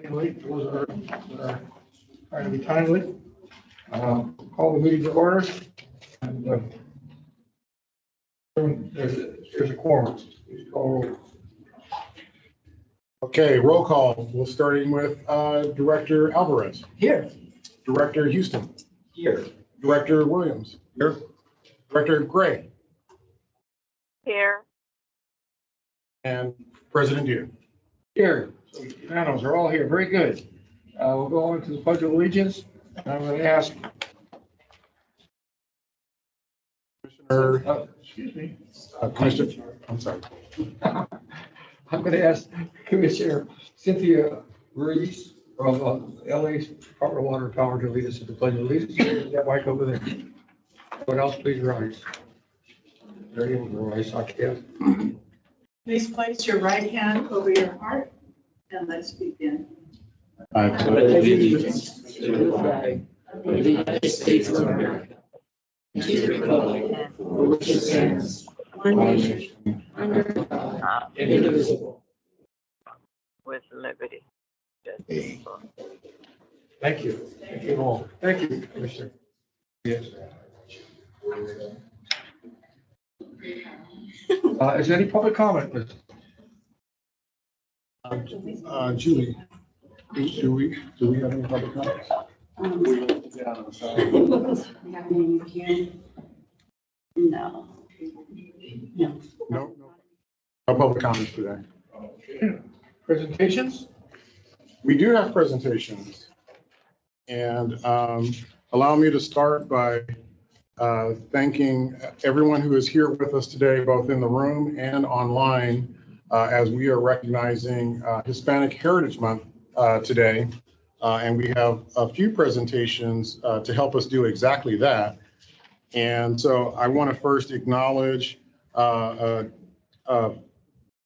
Timely, those are trying to be timely. Call the meeting to order. And, there's a quorum. Please call roll. Okay, roll call. We'll starting with Director Alvarez. Here. Director Houston. Here. Director Williams. Here. Director Gray. Here. And President Deere. Here. So panels are all here. Very good. We'll go on to the Pledge of Allegiance. And I'm going to ask. Commissioner. Excuse me. Commissioner. I'm sorry. I'm going to ask Commissioner Cynthia Ruiz from LA Department of Water and Power to lead us to the Pledge of Allegiance. That mic over there. What else, please rise. There you go, rise. Okay. Please place your right hand over your heart and let's begin. I pledge allegiance to the flag of the United States of America, and to the republic for which it stands, one nation, under God, indivisible. With liberty. Justice for all. Thank you. Thank you all. Thank you, Commissioner. Yes. Is there any public comment? Julie, do we have any public comments? We have any here? No. No. No public comments today. Presentations? We do have presentations. And allow me to start by thanking everyone who is here with us today, both in the room and online, as we are recognizing Hispanic Heritage Month today. And we have a few presentations to help us do exactly that. And so I want to first acknowledge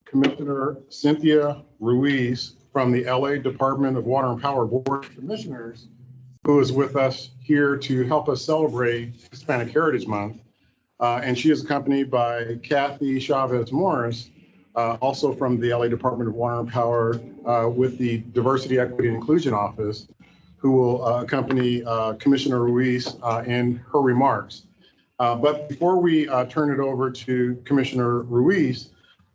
Commissioner Cynthia Ruiz from the LA Department of Water and Power Board of Commissioners, who is with us here to help us celebrate Hispanic Heritage Month. And she is accompanied by Kathy Chavez Morris, also from the LA Department of Water and Power with the Diversity, Equity, and Inclusion Office, who will accompany Commissioner Ruiz in her remarks. But before we turn it over to Commissioner Ruiz,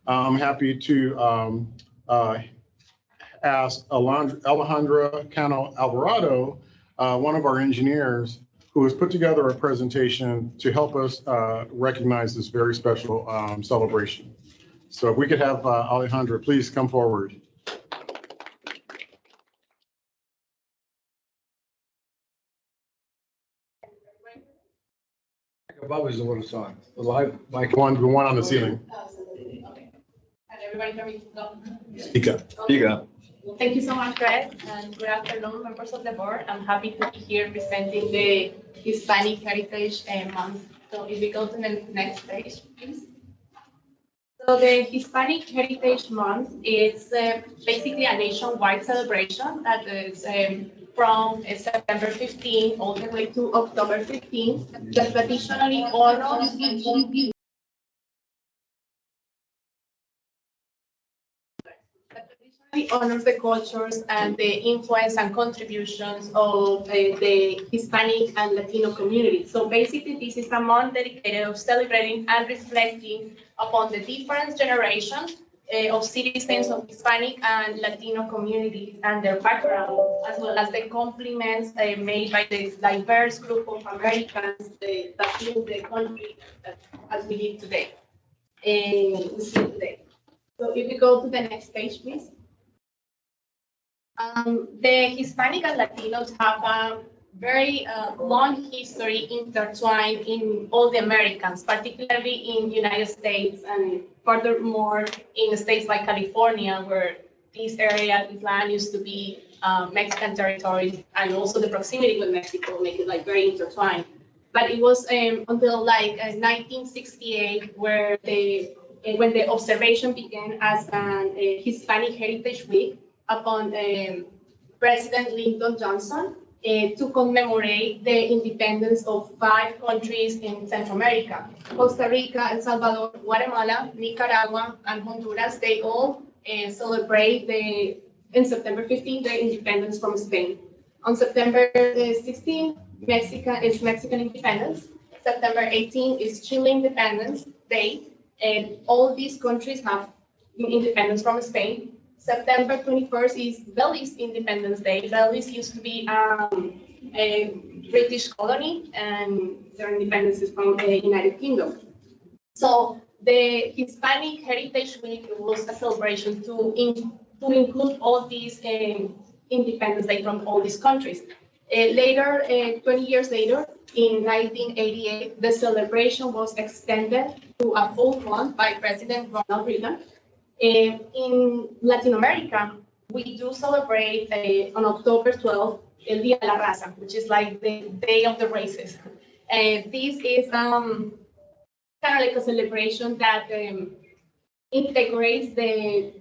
I'm happy to ask Alejandra Cano Alvarado, one of our engineers, who has put together a presentation to help us recognize this very special celebration. So if we could have Alejandra, please come forward. Above is the one that's on. The live mic. The one on the ceiling. Okay. Can everybody hear me? No? Speak up. Speak up. Thank you so much, Greg, and good afternoon, members of the board. I'm happy to be here presenting the Hispanic Heritage Month. So if we go to the next page, please. So the Hispanic Heritage Month is basically a nationwide celebration that is from September 15 all the way to October 15, that traditionally honors the cultures and the influence and contributions of the Hispanic and Latino community. So basically, this is a month dedicated of celebrating and reflecting upon the different generations of citizens of Hispanic and Latino communities and their background, as well as the compliments made by this diverse group of Americans that live in the country as we live today. So if we go to the next page, please. The Hispanic and Latinos have a very long history intertwined in all the Americans, particularly in the United States and furthermore in states like California, where this area, this land used to be Mexican territory, and also the proximity with Mexico make it like very intertwined. But it was until like 1968 where when the observation began as an Hispanic Heritage Week upon President Lyndon Johnson to commemorate the independence of 5 countries in Central America: Costa Rica, El Salvador, Guatemala, Nicaragua, and Honduras. They all celebrate in September 15, the independence from Spain. On September 16, Mexican independence. September 18 is Chile Independence Day, and all these countries have independence from Spain. September 21st is Belize Independence Day. Belize used to be a British colony, and their independence is from the United Kingdom. So the Hispanic Heritage Week was a celebration to include all these Independence Day from all these countries. Later, 20 years later, in 1988, the celebration was extended to a full month by President Ronald Reagan. In Latin America, we do celebrate on October 12th, El Día de la Raza, which is like the Day of the Races. This is kind of like a celebration that integrates the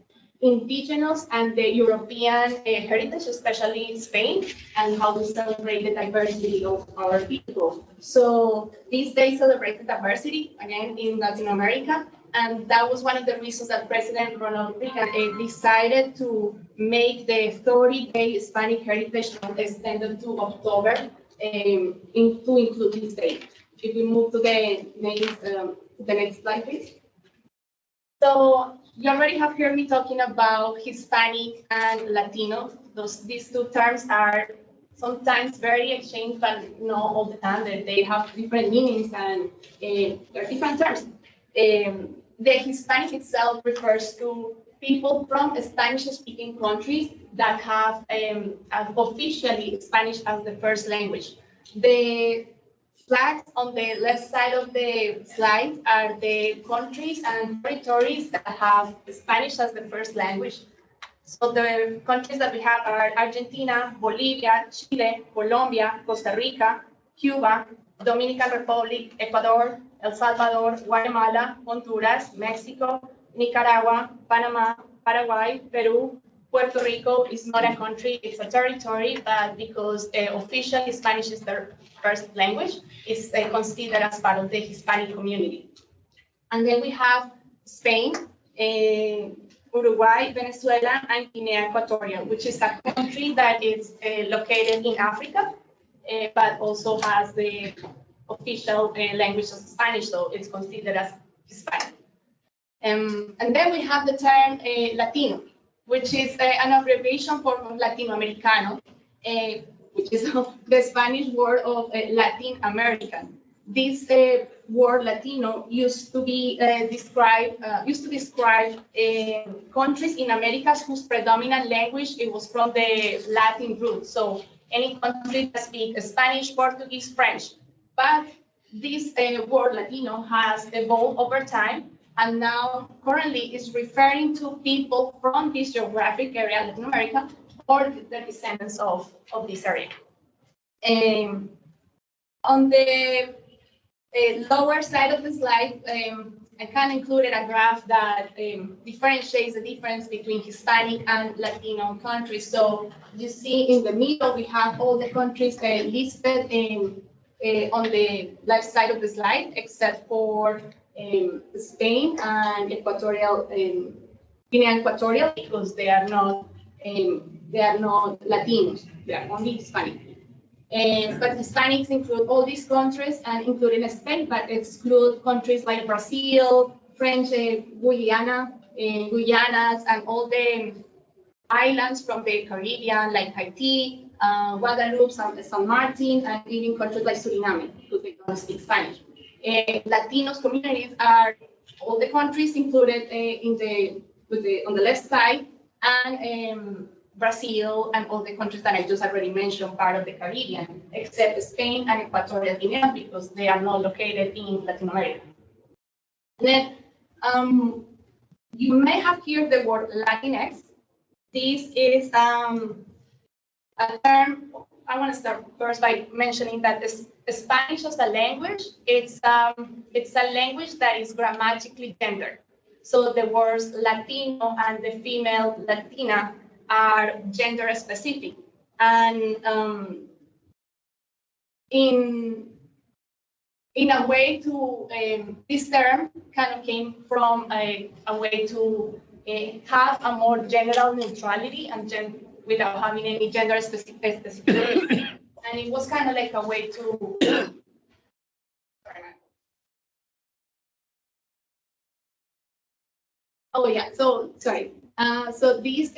indigenous and the European heritage, especially Spain, and how we celebrate the diversity of our people. So this day celebrated diversity, again, in Latin America, and that was one of the reasons that President Ronald Reagan decided to make the 30-day Hispanic Heritage Month extended to October to include this day. If we move to the next slide, please. So you already have heard me talking about Hispanic and Latino. These two terms are sometimes very exchanged, but not all the time. They have different meanings and they're different terms. The Hispanic itself refers to people from Spanish-speaking countries that have officially Spanish as the first language. The flags on the left side of the slide are the countries and territories that have Spanish as the first language. So the countries that we have are Argentina, Bolivia, Chile, Colombia, Costa Rica, Cuba, Dominican Republic, Ecuador, El Salvador, Guatemala, Honduras, Mexico, Nicaragua, Panama, Paraguay, Peru. Puerto Rico is not a country, it's a territory, but because officially Spanish is their first language, it's considered as part of the Hispanic community. And then we have Spain, Uruguay, Venezuela, and Guinea Equatorial, which is a country that is located in Africa, but also has the official language of Spanish, so it's considered as Hispanic. And then we have the term Latino, which is an abbreviation for Latinoamericano, which is the Spanish word of Latin American. This word Latino used to describe countries in Americas whose predominant language it was from the Latin root. So any country that speaks Spanish, Portuguese, French. But this word Latino has evolved over time, and now currently is referring to people from this geographic area, Latin America, or the descendants of this area. On the lower side of the slide, I kind of included a graph that differentiates the difference between Hispanic and Latino countries. So you see in the middle, we have all the countries listed on the left side of the slide, except for Spain and Equatorial, Guinea Equatorial, because they are not Latinos, they are only Hispanic. But Hispanics include all these countries, and including Spain, but exclude countries like Brazil, French Guianas, and all the islands from the Caribbean, like Haiti, Guadeloupe, San Martin, and even countries like Suriname, because they don't speak Spanish. Latinos communities are all the countries included on the left side, and Brazil and all the countries that I just already mentioned, part of the Caribbean, except Spain and Equatorial Guinea, because they are not located in Latin America. Then you may have heard the word Latinx. This is a term. I want to start first by mentioning that Spanish as a language, it's a language that is grammatically gendered. So the words Latino and the female Latina are gender specific. And in a way to, this term kind of came from a way to have a more general neutrality and without having any gender specificity. And it was kind of like a way to. Oh yeah, so sorry. So this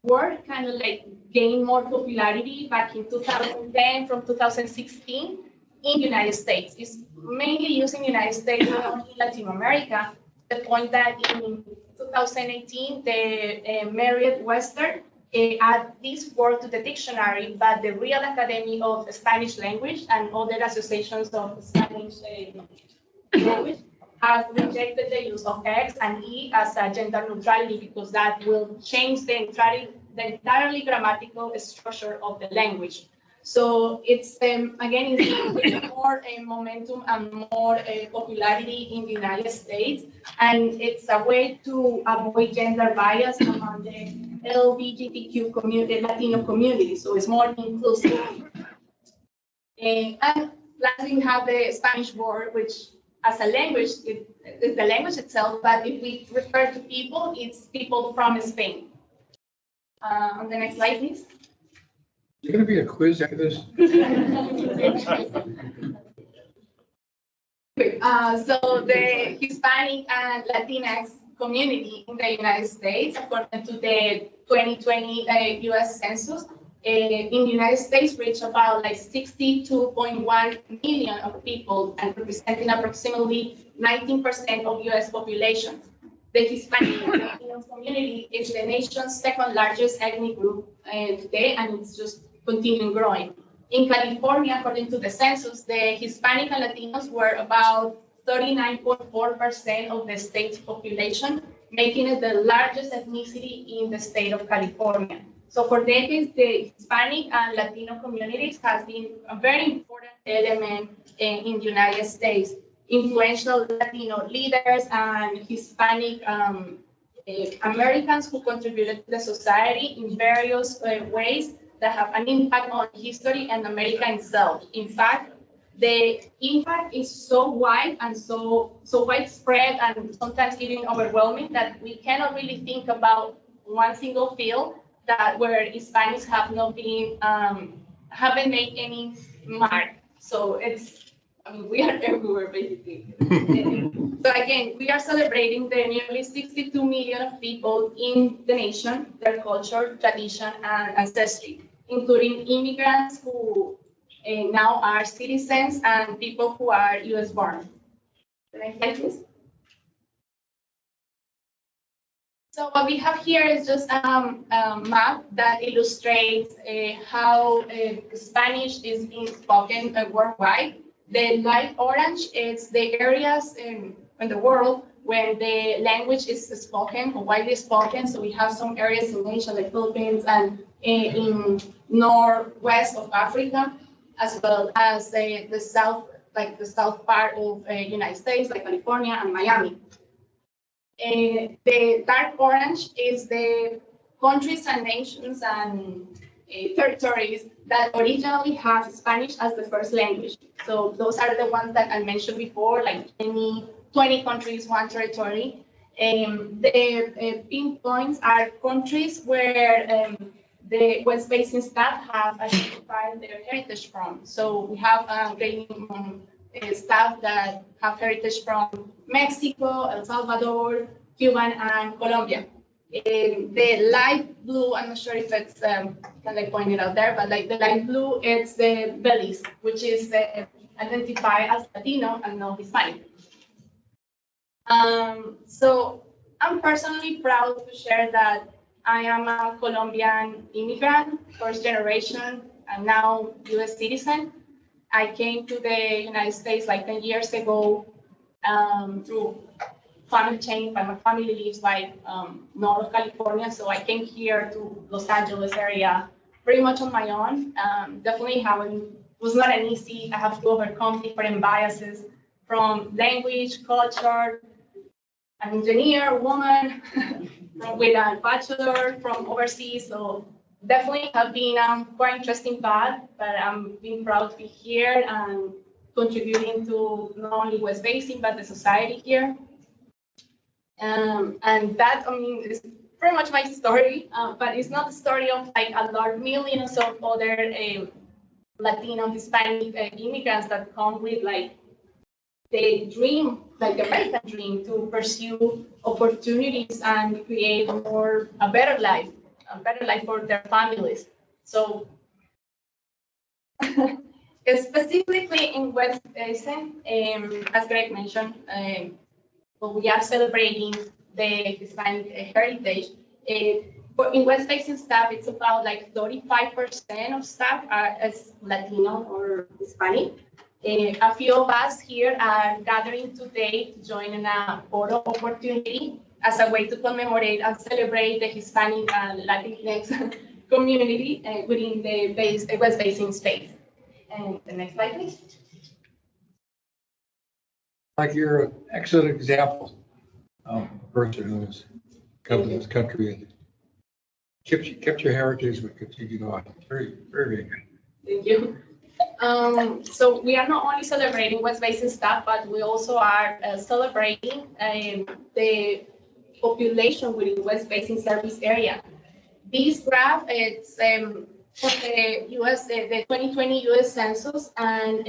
word kind of like gained more popularity back in 2010 from 2016 in United States. It's mainly used in the United States and in Latin America. The point that in 2018, the Merriam-Webster add this word to the dictionary, but the Real Academy of Spanish Language and other associations of Spanish language have rejected the use of X and E as a gender neutrality because that will change the entirely grammatical structure of the language. So it's, again, it's more momentum and more popularity in the United States. And it's a way to avoid gender bias among the LGBTQ community, Latino community. So it's more inclusive. And lastly, we have the Spanish word, which as a language, it's the language itself, but if we refer to people, it's people from Spain. On the next slide, please. Is there going to be a quiz after this? So the Hispanic and Latinx community in the United States, according to the 2020 U.S. Census, in the United States reached about like 62.1 million of people and representing approximately 19% of U.S. population. The Hispanic and Latino community is the nation's second largest ethnic group today, and it's just continuing growing. In California, according to the census, the Hispanic and Latinos were about 39.4% of the state's population, making it the largest ethnicity in the state of California. So for decades, the Hispanic and Latino communities has been a very important element in the United States. Influential Latino leaders and Hispanic Americans who contributed to the society in various ways that have an impact on history and America itself. In fact, the impact is so wide and so widespread and sometimes even overwhelming that we cannot really think about one single field that where Hispanics have not been haven't made any mark. So it's we are everywhere basically. So again, we are celebrating the nearly 62 million of people in the nation, their culture, tradition, and ancestry, including immigrants who now are citizens and people who are US born. The next slide, please. So what we have here is just a map that illustrates how Spanish is being spoken worldwide. The light orange is the areas in the world where the language is spoken or widely spoken. So we have some areas in Asia, like Philippines, and in northwest of Africa, as well as the south, like the south part of United States, like California and Miami. The dark orange is the countries and nations and territories that originally have Spanish as the first language. So those are the ones that I mentioned before, like 20 countries, one territory. The pink points are countries where the West Basin staff have identified their heritage from. So we have staff that have heritage from Mexico, El Salvador, Cuba, and Colombia. The light blue, I'm not sure if it's can I point it out there, but like the light blue, it's the Belize, which is identified as Latino and not Hispanic. So I'm personally proud to share that I am a Colombian immigrant, first generation, and now US citizen. I came to the United States like 10 years ago through family change, but my family lives like north of California, so I came here to Los Angeles area pretty much on my own. Definitely was not an easy. I have to overcome different biases from language, culture, an engineer, woman, with a bachelor from overseas. So definitely have been quite interesting path, but I'm being proud to be here and contributing to not only West Basin, but the society here. And that, I mean, is pretty much my story, but it's not the story of like a lot, millions of other Latino, Hispanic immigrants that come with like the dream, like the American dream, to pursue opportunities and create a better life for their families. So specifically in West Basin, as Greg mentioned, we are celebrating the Hispanic heritage. But in West Basin staff, it's about like 35% of staff are as Latino or Hispanic. A few of us here are gathering today to join in a photo opportunity as a way to commemorate and celebrate the Hispanic and Latinx community within the West Basin space. And the next slide, please. Like you're an excellent example of a person who has come to this country and kept your heritage, but continued on. Very, very good. Thank you. So we are not only celebrating West Basin staff, but we also are celebrating the population within West Basin service area. This graph is for the US, the 2020 US Census, and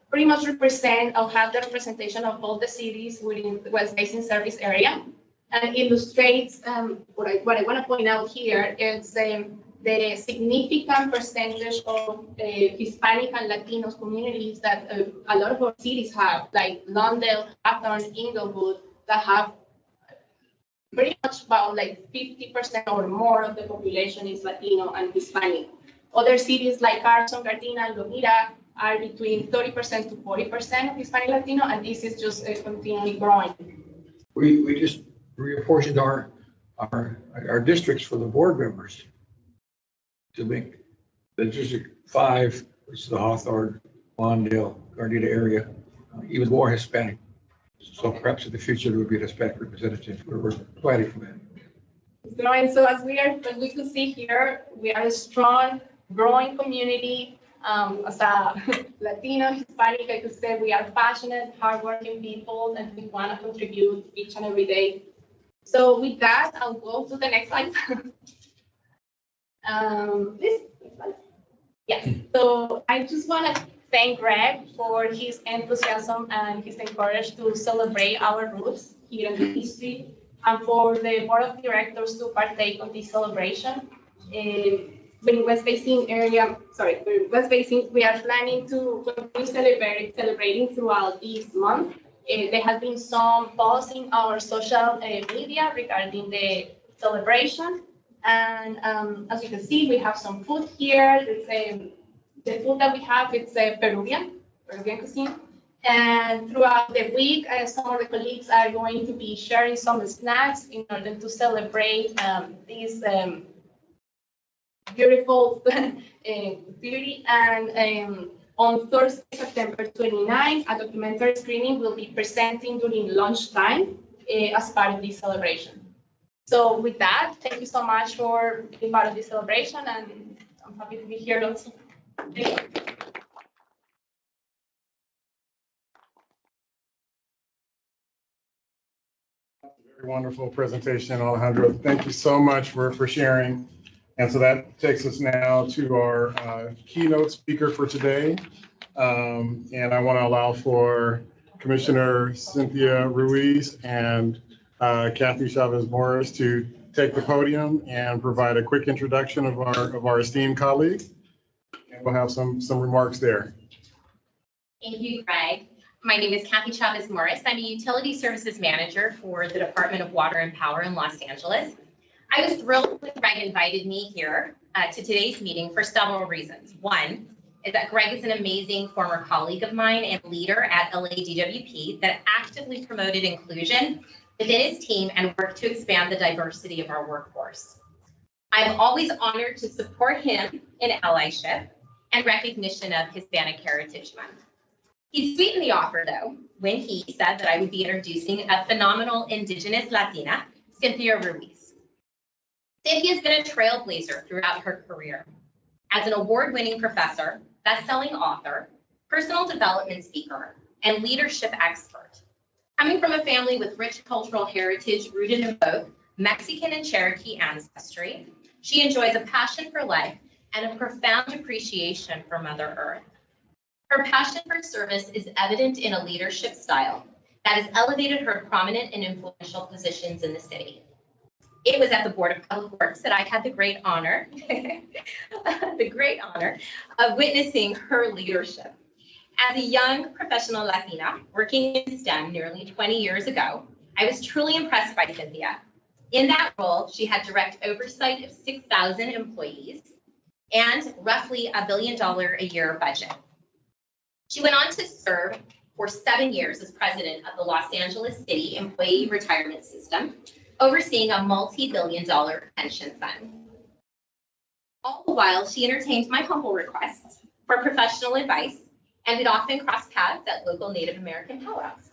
pretty much represent or have the representation of all the cities within the West Basin service area, and illustrates what I want to point out here is the significant percentage of Hispanic and Latino communities that a lot of our cities have, like Lawndale, Hawthorne, Inglewood, that have pretty much about like 50% or more of the population is Latino and Hispanic. Other cities like Carson, Gardena, and Lomita are between 30% to 40% of Hispanic Latino, and this is just continually growing. We just reapportioned our districts for the board members to make the District 5, which is the Hawthorne, Lawndale, Gardena area, even more Hispanic. So perhaps in the future there would be a Hispanic representative. We're planning for that. It's growing. So as we can see here, we are a strong, growing community. As a Latino, Hispanic, I could say we are passionate, hardworking people, and we want to contribute each and every day. So with that, I'll go to the next slide. This slide. Yes. So I just want to thank Greg for his enthusiasm and his encouragement to celebrate our roots here in the district, and for the board of directors to partake on this celebration. In West Basin area, West Basin, we are planning to continue celebrating throughout this month. There has been some posts in our social media regarding the celebration. And as you can see, we have some food here. The food that we have, it's Peruvian cuisine. And throughout the week, some of the colleagues are going to be sharing some snacks in order to celebrate this beautiful beauty. And on Thursday, September 29th, a documentary screening will be presenting during lunchtime as part of this celebration. So with that, thank you so much for being part of this celebration, and I'm happy to be here also. Thank you. Very wonderful presentation, Alejandro. Thank you so much for sharing. And so that takes us now to our keynote speaker for today. And I want to allow for Commissioner Cynthia Ruiz and Kathy Chavez Morris to take the podium and provide a quick introduction of our esteemed colleague. And we'll have some remarks there. Thank you, Greg. My name is Kathy Chavez Morris. I'm a utility services manager for the Department of Water and Power in Los Angeles. I was thrilled when Greg invited me here to today's meeting for several reasons. One is that Greg is an amazing former colleague of mine and leader at LADWP that actively promoted inclusion within his team and worked to expand the diversity of our workforce. I'm always honored to support him in allyship and recognition of Hispanic Heritage Month. He sweetened the offer, though, when he said that I would be introducing a phenomenal Indigenous Latina, Cynthia Ruiz. Cynthia has been a trailblazer throughout her career as an award-winning professor, best-selling author, personal development speaker, and leadership expert. Coming from a family with rich cultural heritage rooted in both Mexican and Cherokee ancestry, she enjoys a passion for life and a profound appreciation for Mother Earth. Her passion for service is evident in a leadership style that has elevated her to prominent and influential positions in the city. It was at the Board of Public Works that I had the great honor, of witnessing her leadership. As a young professional Latina working in STEM nearly 20 years ago, I was truly impressed by Cynthia. In that role, she had direct oversight of 6,000 employees and roughly $1 billion a year budget. She went on to serve for 7 years as president of the Los Angeles City Employee Retirement System, overseeing a multi-billion-dollar pension fund. All the while, she entertained my humble requests for professional advice, and we'd often cross paths at local Native American powwows.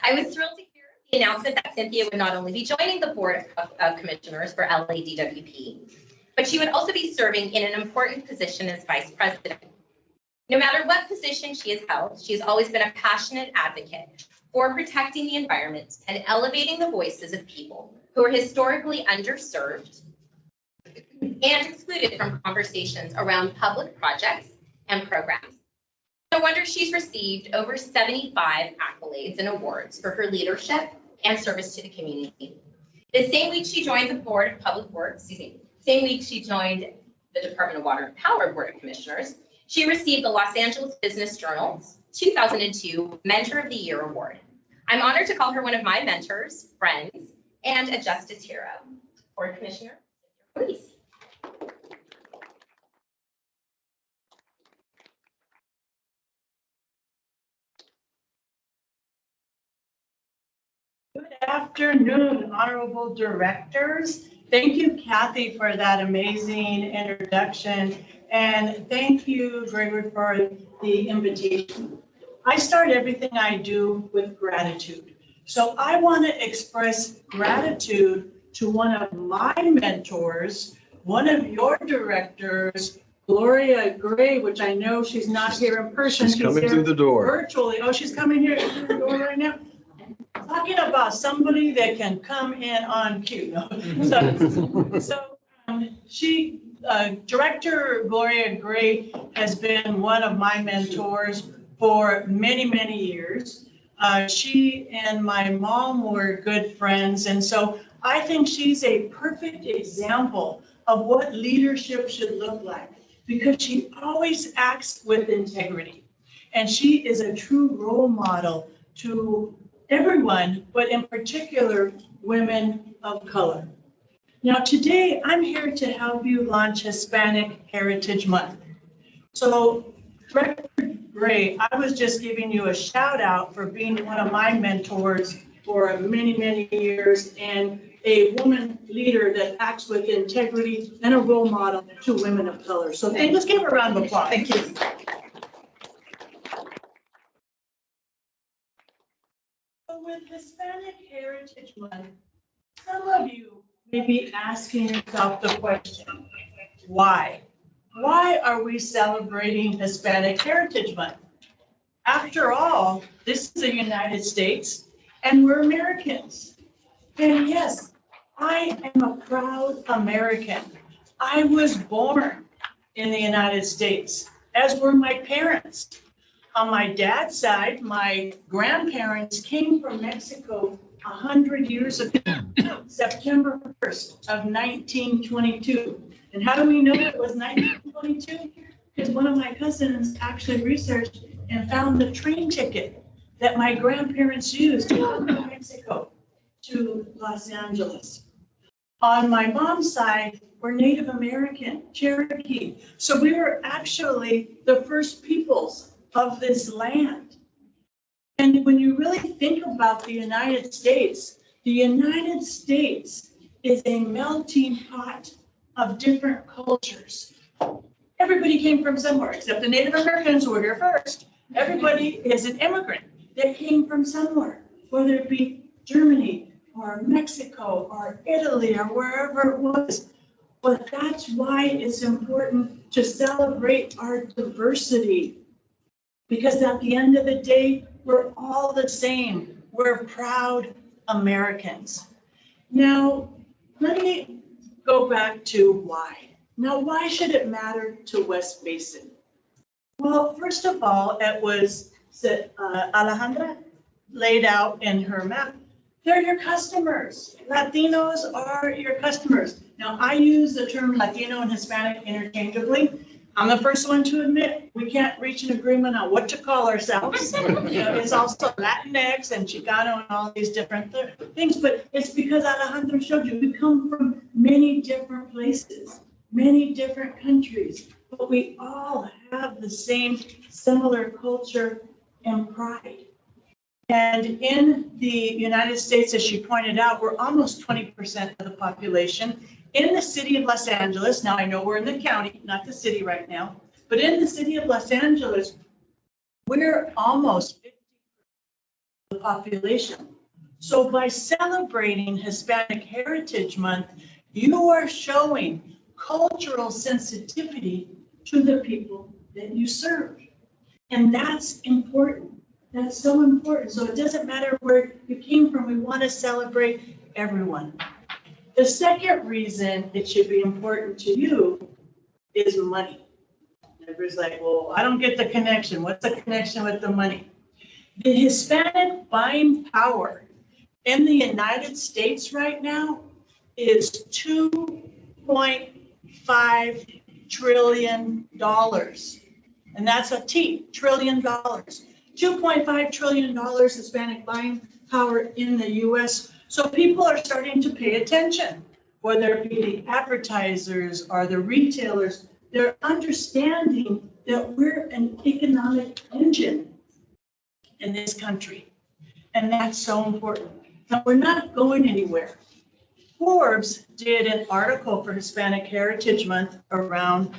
I was thrilled to hear the announcement that Cynthia would not only be joining the Board of Commissioners for LADWP, but she would also be serving in an important position as vice president. No matter what position she has held, she has always been a passionate advocate for protecting the environment and elevating the voices of people who are historically underserved and excluded from conversations around public projects and programs. No wonder she's received over 75 accolades and awards for her leadership and service to the community. The same week she joined the Board of Public Works, same week she joined the Department of Water and Power Board of Commissioners, she received the Los Angeles Business Journal's 2002 Mentor of the Year Award. I'm honored to call her one of my mentors, friends, and a justice hero. Board Commissioner, please. Good afternoon, honorable directors. Thank you, Kathy, for that amazing introduction. And thank you, Gregory, for the invitation. I start everything I do with gratitude. So I want to express gratitude to one of my mentors, one of your directors, Gloria Gray, which I know she's not here in person. She's coming through the door. Virtually. Oh, she's coming here through the door right now. Talking about somebody that can come in on cue. Director Gloria Gray has been one of my mentors for many, many years. She and my mom were good friends. And so I think she's a perfect example of what leadership should look like, because she always acts with integrity. And she is a true role model to everyone, but in particular, women of color. Now, today, I'm here to help you launch Hispanic Heritage Month. So, Director Gray, I was just giving you a shout out for being one of my mentors for many, many years, and a woman leader that acts with integrity and a role model to women of color. So let's give her a round of applause. Thank you. So with Hispanic Heritage Month, some of you may be asking yourself the question, why? Why are we celebrating Hispanic Heritage Month? After all, this is the United States and we're Americans. And yes, I am a proud American. I was born in the United States, as were my parents. On my dad's side, my grandparents came from Mexico 100 years ago, September 1st of 1922. And how do we know it was 1922? Because one of my cousins actually researched and found the train ticket that my grandparents used to go from Mexico to Los Angeles. On my mom's side, we're Native American, Cherokee. So we were actually the first peoples of this land. And when you really think about the United States is a melting pot of different cultures. Everybody came from somewhere, except the Native Americans who were here first. Everybody is an immigrant that came from somewhere, whether it be Germany or Mexico or Italy or wherever it was. But that's why it's important to celebrate our diversity, because at the end of the day, we're all the same. We're proud Americans. Now, let me go back to why. Now, why should it matter to West Basin? Well, first of all, it was Alejandra laid out in her map. They're your customers. Latinos are your customers. Now, I use the term Latino and Hispanic interchangeably. I'm the first one to admit we can't reach an agreement on what to call ourselves. It's also Latinx and Chicano and all these different things, but it's because Alejandro showed you we come from many different places, many different countries, but we all have the same similar culture and pride. And in the United States, as she pointed out, we're almost 20% of the population. In the city of Los Angeles, now I know we're in the county, not the city right now, but in the city of Los Angeles, we're almost 50% of the population. So by celebrating Hispanic Heritage Month, you are showing cultural sensitivity to the people that you serve. And that's important. That's so important. So it doesn't matter where you came from, we want to celebrate everyone. The second reason it should be important to you is money. Everybody's like, well, I don't get the connection. What's the connection with the money? The Hispanic buying power in the United States right now is $2.5 trillion. And that's a T, trillion dollars. $2.5 trillion Hispanic buying power in the US. So people are starting to pay attention, whether it be the advertisers or the retailers. They're understanding that we're an economic engine in this country. And that's so important. Now, we're not going anywhere. Forbes did an article for Hispanic Heritage Month around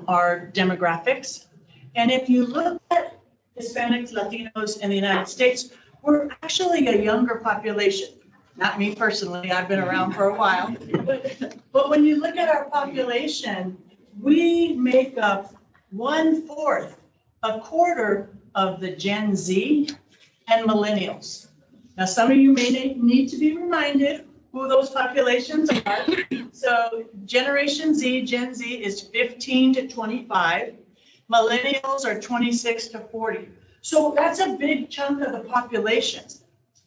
our demographics. And if you look at Hispanics, Latinos in the United States, we're actually a younger population. Not me personally, I've been around for a while. But when you look at our population, we make up 1/4, a quarter of the Gen Z and millennials. Now, some of you may need to be reminded who those populations are. So Generation Z, Gen Z is 15 to 25. Millennials are 26 to 40. So that's a big chunk of the population.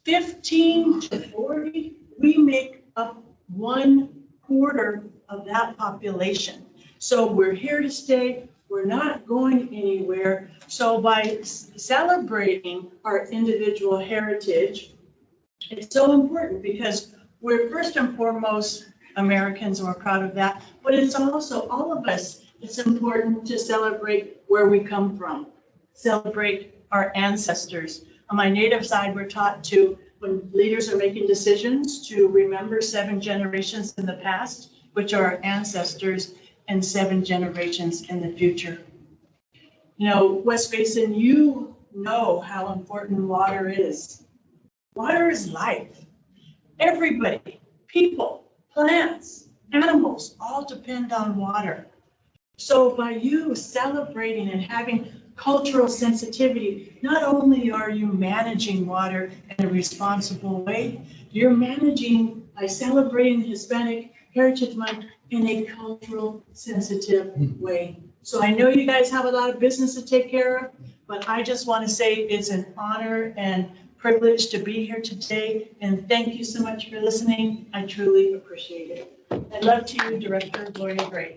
15 to 40, we make up 1/4 of that population. So we're here to stay. We're not going anywhere. So by celebrating our individual heritage, it's so important because we're first and foremost Americans and we're proud of that. But it's also all of us. It's important to celebrate where we come from, celebrate our ancestors. On my native side, we're taught to, when leaders are making decisions, to remember 7 generations in the past, which are our ancestors, and 7 generations in the future. You know, West Basin, you know how important water is. Water is life. Everybody, people, plants, animals, all depend on water. So by you celebrating and having cultural sensitivity, not only are you managing water in a responsible way, you're managing by celebrating Hispanic Heritage Month in a cultural sensitive way. So I know you guys have a lot of business to take care of, but I just want to say it's an honor and privilege to be here today. And thank you so much for listening. I truly appreciate it. And love to you, Director Gloria Gray.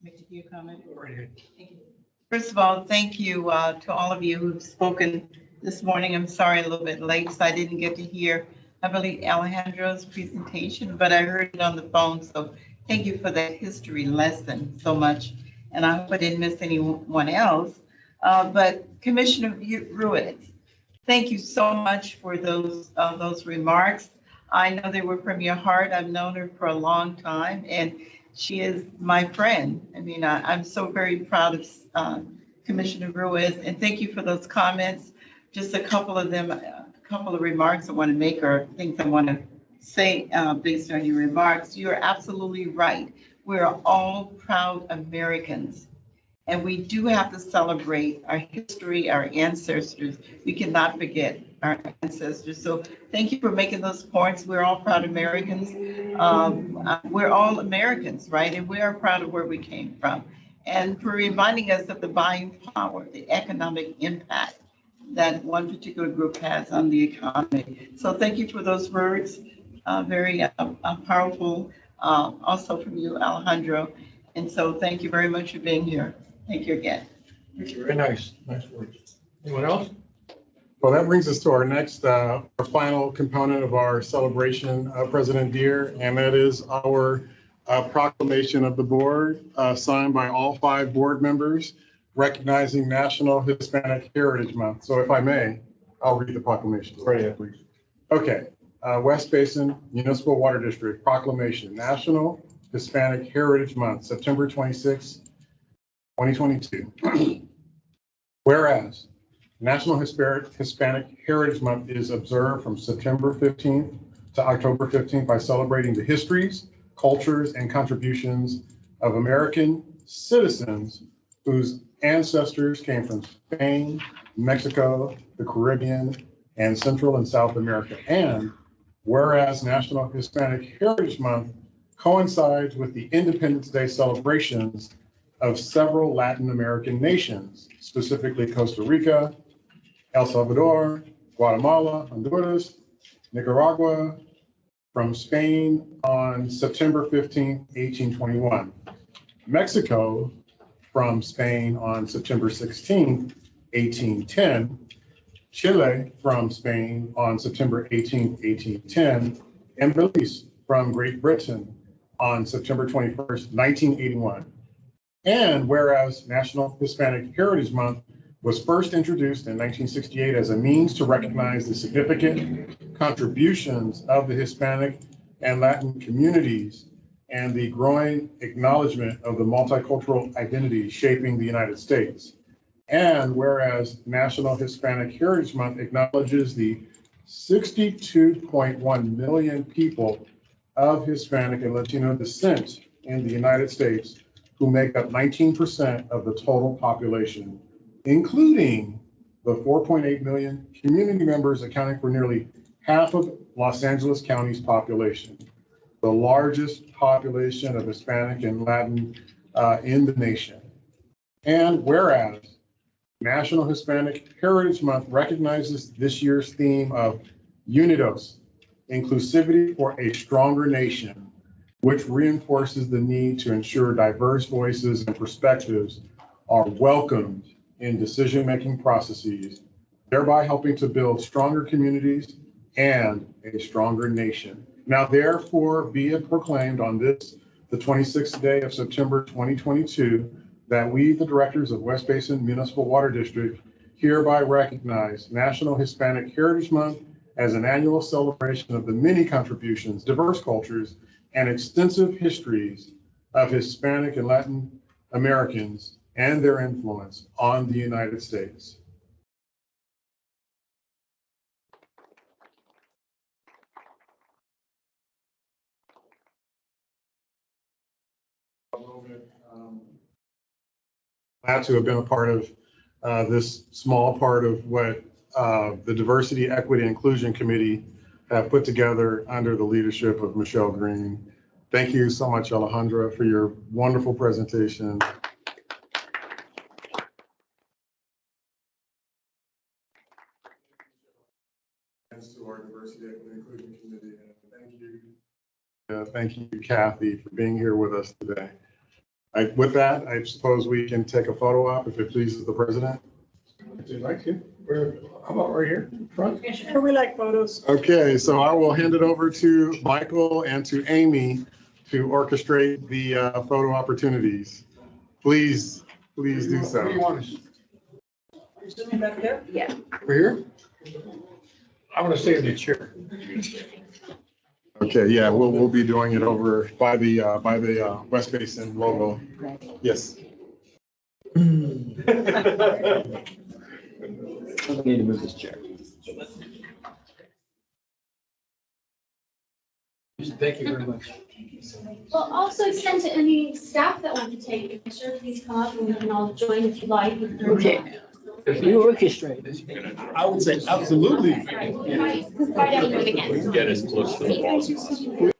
Make a few comments. First of all, thank you to all of you who've spoken this morning. I'm sorry a little bit late, so I didn't get to hear, I believe, Alejandro's presentation, but I heard it on the phone. So thank you for that history lesson so much. And I hope I didn't miss anyone else. But Commissioner Ruiz, thank you so much for those remarks. I know they were from your heart. I've known her for a long time, and she is my friend. I mean, I'm so very proud of Commissioner Ruiz, and thank you for those comments. Just a couple of them, a couple of remarks I want to make, or things I want to say, based on your remarks, you're absolutely right. We're all proud Americans. And we do have to celebrate our history, our ancestors. We cannot forget our ancestors. So thank you for making those points. We're all proud Americans. We're all Americans, right? And we are proud of where we came from. And for reminding us of the buying power, the economic impact that one particular group has on the economy. So thank you for those words, very powerful, also from you, Alejandro. And so thank you very much for being here. Thank you again. Very nice, nice words. Anyone else? Well, that brings us to our next, our final component of our celebration of President Deere, and that is our proclamation of the board, signed by all 5 board members, recognizing National Hispanic Heritage Month. So if I may, I'll read the proclamation. Right ahead, please. Okay, West Basin Municipal Water District Proclamation, National Hispanic Heritage Month, September 26, 2022. Whereas National Hispanic Heritage Month is observed from September 15th to October 15th by celebrating the histories, cultures, and contributions of American citizens whose ancestors came from Spain, Mexico, the Caribbean, and Central and South America. And whereas National Hispanic Heritage Month coincides with the Independence Day celebrations of several Latin American nations, specifically Costa Rica, El Salvador, Guatemala, Honduras, Nicaragua, from Spain on September 15, 1821, Mexico from Spain on September 16, 1810, Chile from Spain on September 18, 1810, and Belize from Great Britain on September 21st, 1981. And whereas National Hispanic Heritage Month was first introduced in 1968 as a means to recognize the significant contributions of the Hispanic and Latin communities and the growing acknowledgement of the multicultural identity shaping the United States. And whereas National Hispanic Heritage Month acknowledges the 62.1 million people of Hispanic and Latino descent in the United States who make up 19% of the total population, including the 4.8 million community members accounting for nearly half of Los Angeles County's population, the largest population of Hispanic and Latin in the nation. And whereas National Hispanic Heritage Month recognizes this year's theme of Unidos, inclusivity for a stronger nation, which reinforces the need to ensure diverse voices and perspectives are welcomed in decision-making processes, thereby helping to build stronger communities and a stronger nation. Now, therefore, be it proclaimed on this, the 26th day of September 2022, that we, the directors of West Basin Municipal Water District, hereby recognize National Hispanic Heritage Month as an annual celebration of the many contributions, diverse cultures, and extensive histories of Hispanic and Latin Americans and their influence on the United States. Glad to have been a part of this small part of what the Diversity, Equity, and Inclusion Committee have put together under the leadership of Michelle Green. Thank you so much, Alejandra, for your wonderful presentation. Thanks to our Diversity, Equity, and Inclusion Committee. And thank you, Kathy, for being here with us today. With that, I suppose we can take a photo op if it pleases the president. If you'd like to. How about right here in front? Sure, we like photos. Okay, so I will hand it over to Michael and to Amy to orchestrate the photo opportunities. Please do so. Where do you want us? Are you sitting back there? Yeah. Over here? I want to stay in the chair. Okay, yeah, we'll be doing it over by the West Basin logo. Yes. I need to move this chair. Thank you very much. Well, also extend to any staff that want to take a picture, please come up and we can all join if you'd like. Okay. You orchestrate. I would say absolutely. Right, yeah, we do it again. Get as close to the wall as possible.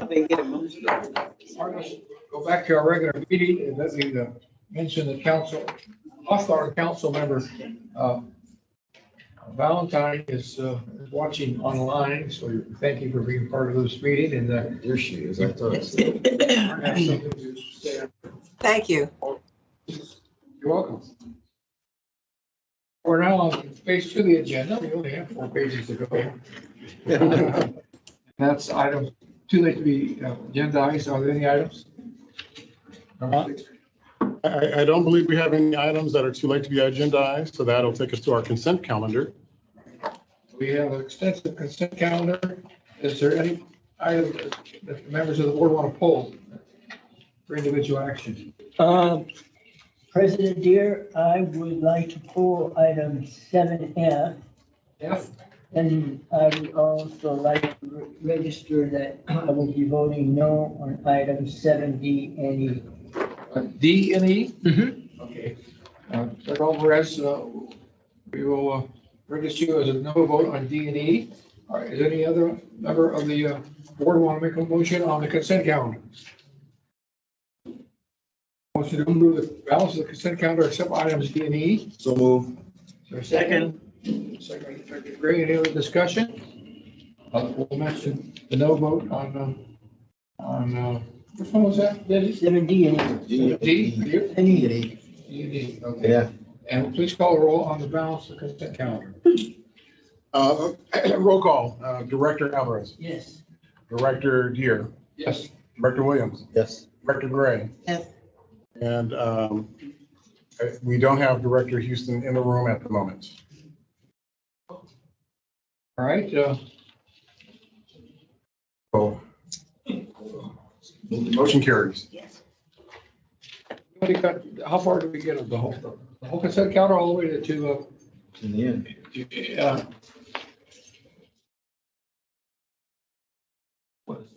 they get a motion. All right, let's go back to our regular meeting and let me mention the council, our council member, Valentine is watching online, so thank you for being part of this meeting and There she is. I thought. have something to say. Thank you. You're welcome. We're now on page 2 of the agenda. We only have 4 pages to go. That's item too late to be agendized. Are there any items? Number 6. I don't believe we have any items that are too late to be agendized, so that'll take us to our consent calendar. We have an extensive consent calendar. Is there any item that the members of the board want to pull for individual action? President Deere, I would like to pull item 7F. F, And I would also like to register that I will be voting no on items 7D and E. D and E? Okay. Clerk Alvarez, we will register you as a no vote on D and E. All right, is any other member of the board want to make a motion on the consent calendar? Motion to move the balance of the consent calendar except items D and E. So move. Is there a second? Second, Gray, any other discussion? We'll mention the no vote on, which one was that? 7D and E. D? And E. D and E, okay. Yeah. And please call the roll on the balance of the consent calendar. Roll call, Director Alvarez, Yes. Director Deere, Yes. Director Williams, Yes. Director Gray, Yes. and we don't have Director Houston in the room at the moment. All right, So motion carries. how far do we get of the whole consent calendar all the way to, In the end.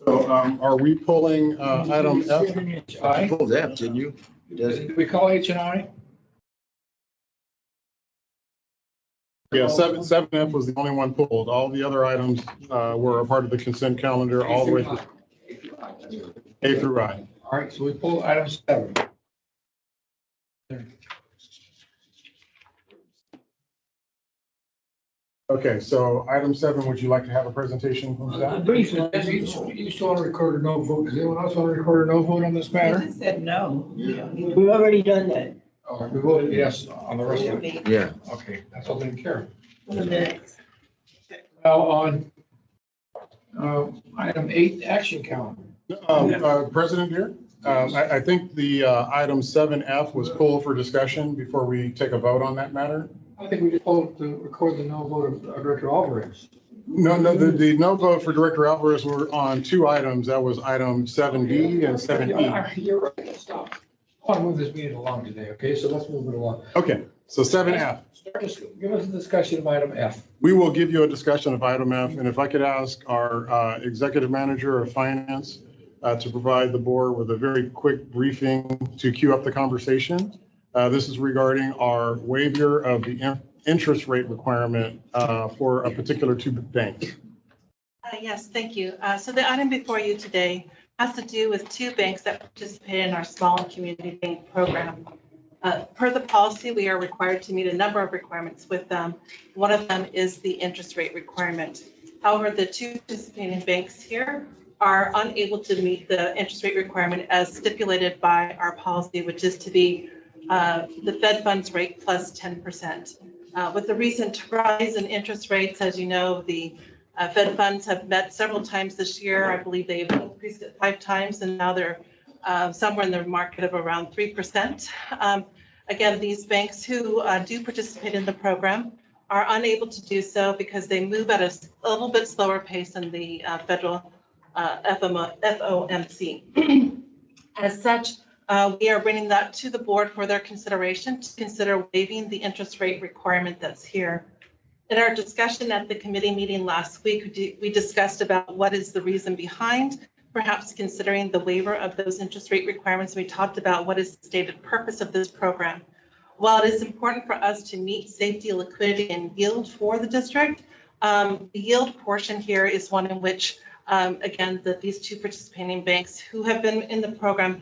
So are we pulling item F? I? Pull that, didn't you? Does Did we call H and I? Yeah, 7F was the only one pulled. All the other items were a part of the consent calendar all the way through A through I. All right, so we pull item 7. Okay, so item 7, would you like to have a presentation from staff? Brief, you still want to record a no vote. Does anyone else want to record a no vote on this I matter? just said no. We've already done that. Oh, we voted yes on the rest of it. Yeah. Okay, that's all taken care of. The minutes. Now on item 8, action calendar. President Deere, I think the item 7F was pulled for discussion before we take a vote on that matter. I think we just pulled to record the no vote of Director Alvarez. No, the no vote for Director Alvarez were on 2 items. That was item 7D and 7E. You're right, stop. I want to move this meeting along today, okay? So let's move it along. Okay, so 7F. Give us a discussion of item F. We will give you a discussion of item F, and if I could ask our Executive Manager of Finance to provide the board with a very quick briefing to queue up the conversation. This is regarding our waiver of the interest rate requirement for a particular 2 banks. Yes, thank you. So the item before you today has to do with 2 banks that participate in our small and community bank program. Per the policy, we are required to meet a number of requirements with them. One of them is the interest rate requirement. However, the 2 participating banks here are unable to meet the interest rate requirement as stipulated by our policy, which is to be the Fed funds rate plus 10%. With the recent rise in interest rates, as you know, the Fed funds have met several times this year. I believe they've increased it 5 times, and now they're somewhere in the market of around 3%. Again, these banks who do participate in the program are unable to do so because they move at a little bit slower pace than the federal FOMC. As such, we are bringing that to the board for their consideration to consider waiving the interest rate requirement that's here. In our discussion at the committee meeting last week, we discussed about what is the reason behind perhaps considering the waiver of those interest rate requirements. We talked about what is the stated purpose of this program. While it is important for us to meet safety, liquidity, and yield for the district, the yield portion here is one in which Again, that these two participating banks who have been in the program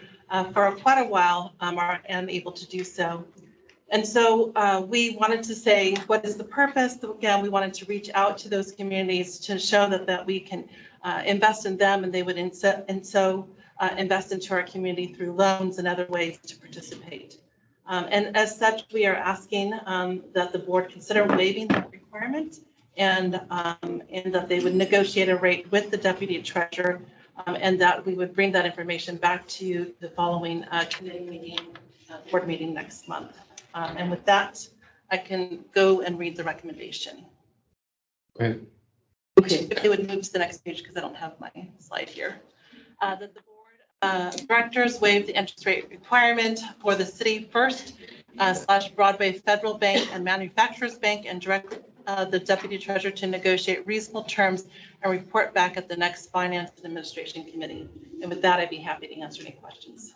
for quite a while are unable to do so. And so we wanted to say, what is the purpose? Again, we wanted to reach out to those communities to show that we can invest in them, and they would invest into our community through loans and other ways to participate. And as such, we are asking that the board consider waiving that requirement, and that they would negotiate a rate with the deputy treasurer, and that we would bring that information back to you the following committee meeting, board meeting next month. And with that, I can go and read the recommendation. Okay. If they would move to the next page, because I don't have my slide here. That the board directors waive the interest rate requirement for the City First / Broadway Federal Bank and Manufacturers Bank, and direct the deputy treasurer to negotiate reasonable terms and report back at the next Finance and Administration Committee. And with that, I'd be happy to answer any questions.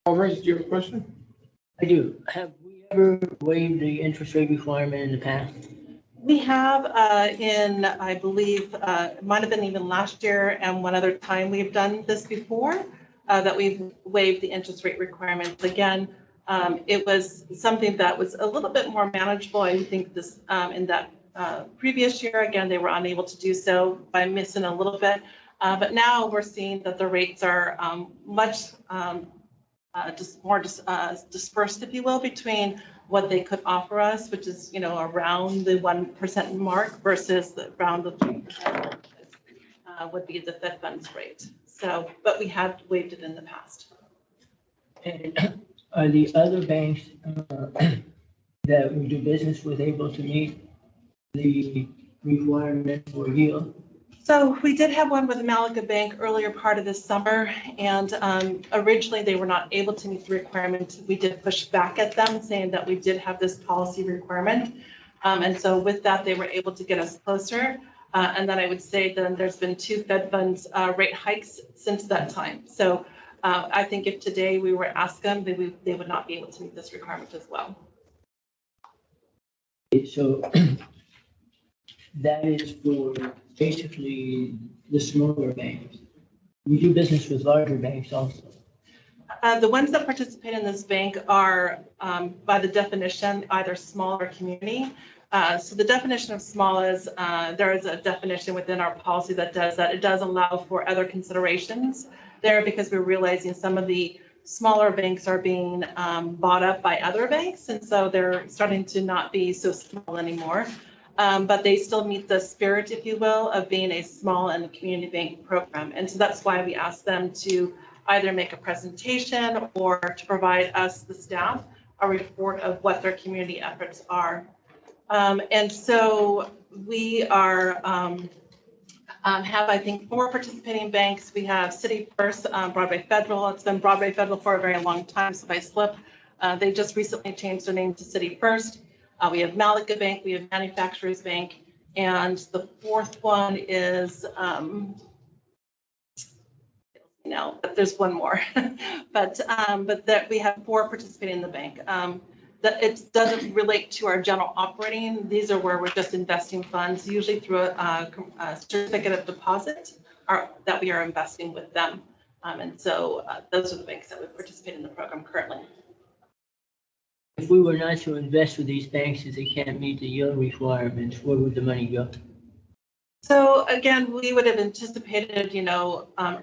Alvarez, do you have a question? I do. Have we ever waived the interest rate requirement in the past? We have in, I believe, it might have been even last year and one other time we've done this before, that we've waived the interest rate requirements. Again, it was something that was a little bit more manageable. I think this in that previous year, again, they were unable to do so by missing a little bit. But now we're seeing that the rates are much just more dispersed, if you will, between what they could offer us, which is, around the 1% mark versus around the 3% would be the Fed funds rate. So, but we have waived it in the past. And are the other banks that we do business with able to meet the requirement for yield? So we did have one with Malaga Bank earlier part of this summer, and originally they were not able to meet the requirement. We did push back at them saying that we did have this policy requirement. And so with that, they were able to get us closer. And then I would say then there's been 2 Fed funds rate hikes since that time. So I think if today we were asked them, they would not be able to meet this requirement as well. So that is for basically the smaller banks. We do business with larger banks also. The ones that participate in this bank are, by the definition, either small or community. So the definition of small is, there is a definition within our policy that does that. It does allow for other considerations there, because we're realizing some of the smaller banks are being bought up by other banks. And so they're starting to not be so small anymore. But they still meet the spirit, if you will, of being a small and community bank program. And so that's why we asked them to either make a presentation or to provide us, the staff, a report of what their community efforts are. And so we are have, I think, 4 participating banks. We have City First, Broadway Federal. It's been Broadway Federal for a very long time, so if I slip, they just recently changed their name to City First. We have Malaga Bank, we have Manufacturers Bank, and the 4th one is, but there's one more. but that we have 4 participating in the bank. That it doesn't relate to our general operating. These are where we're just investing funds, usually through a certificate of deposit that we are investing with them. And so those are the banks that would participate in the program currently. If we were not to invest with these banks as they can't meet the yield requirements, where would the money go? So again, we would have anticipated,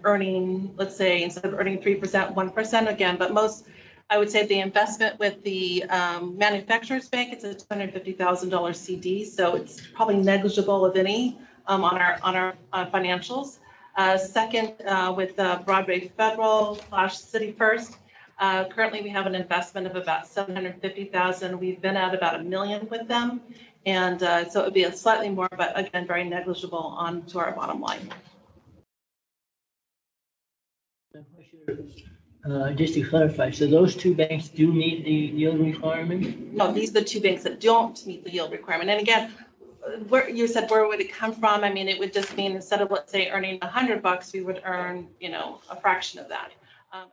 earning, let's say, instead of earning 3%, 1% again, but most, I would say the investment with the Manufacturers Bank, it's a $250,000 CD, so it's probably negligible, if any, on our financials. Second, with Broadway Federal / City First, currently we have an investment of about $750,000. We've been at about $1 million with them, and so it would be a slightly more, but again, very negligible onto our bottom line. Just to clarify, so those 2 banks do meet the yield requirement? No, these are the 2 banks that don't meet the yield requirement. And again, where you said, where would it come from? I mean, it would just mean instead of, let's say, earning $100, we would earn, a fraction of that.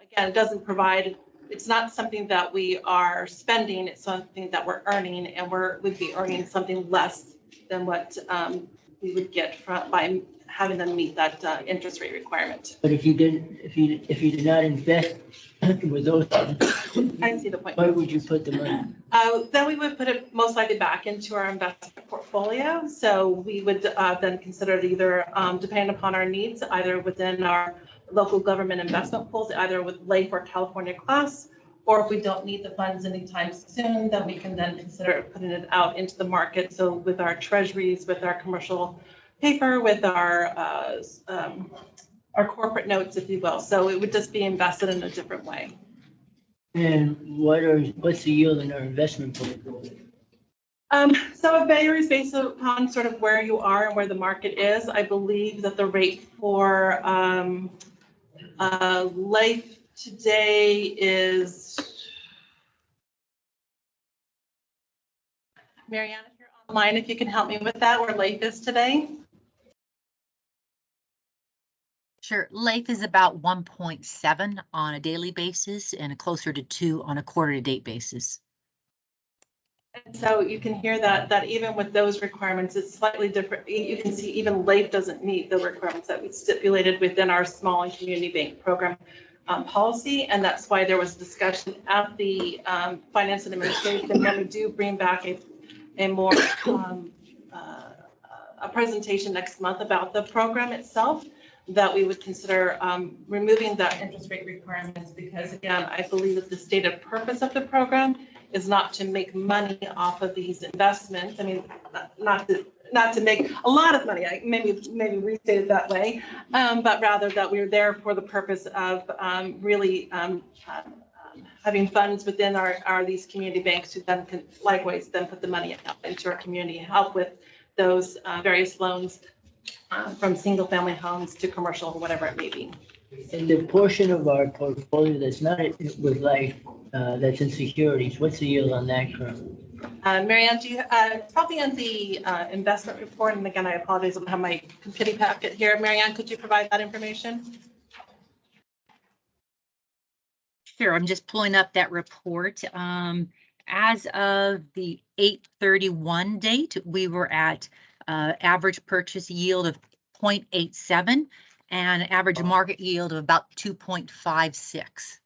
Again, it doesn't provide, it's not something that we are spending, it's something that we're earning, and we'd be earning something less than what we would get from, by having them meet that interest rate requirement. But if you did not invest with those, I see the point. where would you put the money? Then we would put it most likely back into our investment portfolio. So we would then consider it either, depending upon our needs, either within our local government investment pools, either with LAIF or California class, or if we don't need the funds anytime soon, then we can then consider putting it out into the market. So with our treasuries, with our commercial paper, with our corporate notes, if you will. So it would just be invested in a different way. And what's the yield in our investment portfolio? So it varies based upon sort of where you are and where the market is. I believe that the rate for life today is, Marianne, if you're online, if you can help me with that, where life is today. Sure. Life is about 1.7 on a daily basis and closer to 2 on a quarter to date basis. And so you can hear that even with those requirements, it's slightly different. You can see even LAIF doesn't meet the requirements that we stipulated within our small and community bank program policy. And that's why there was discussion at the Finance and Administration when we do bring back a more a presentation next month about the program itself, that we would consider removing that interest rate requirements, because again, I believe that the stated purpose of the program is not to make money off of these investments. I mean, not to make a lot of money, I maybe restate it that way, but rather that we're there for the purpose of really having funds within our these community banks to then likewise then put the money out into our community, help with those various loans from single family homes to commercial or whatever it may be. And the portion of our portfolio that's not with life, that's in securities, what's the yield on that currently? Marianne, do you, probably on the investment report, and again, I apologize, I don't have my committee packet here. Marianne, could you provide that information? Sure. I'm just pulling up that report. As of the 8/31 date, we were at average purchase yield of 0.87 and average market yield of about 2.56.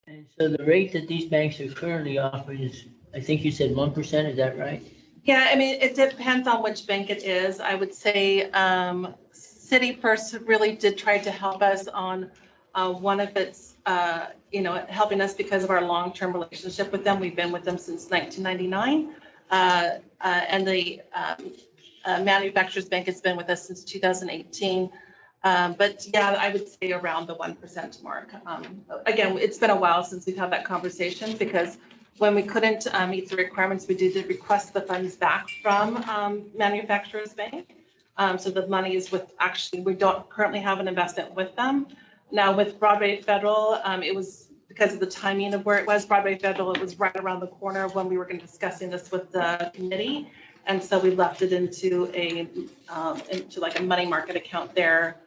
And so the rate that these banks are currently offering is, I think you said 1%, is that right? Yeah, I mean, it depends on which bank it is. I would say City First really did try to help us on one of its, helping us because of our long-term relationship with them. We've been with them since 1999. And the Manufacturers Bank has been with us since 2018. But yeah, I would say around the 1% mark. Again, it's been a while since we've had that conversation, because when we couldn't meet the requirements, we did request the funds back from Manufacturers Bank. So the money is with, actually, we don't currently have an investment with them. Now with Broadway Federal, it was because of the timing of where it was, Broadway Federal, it was right around the corner when we were discussing this with the committee. And so we left it into like a money market account there,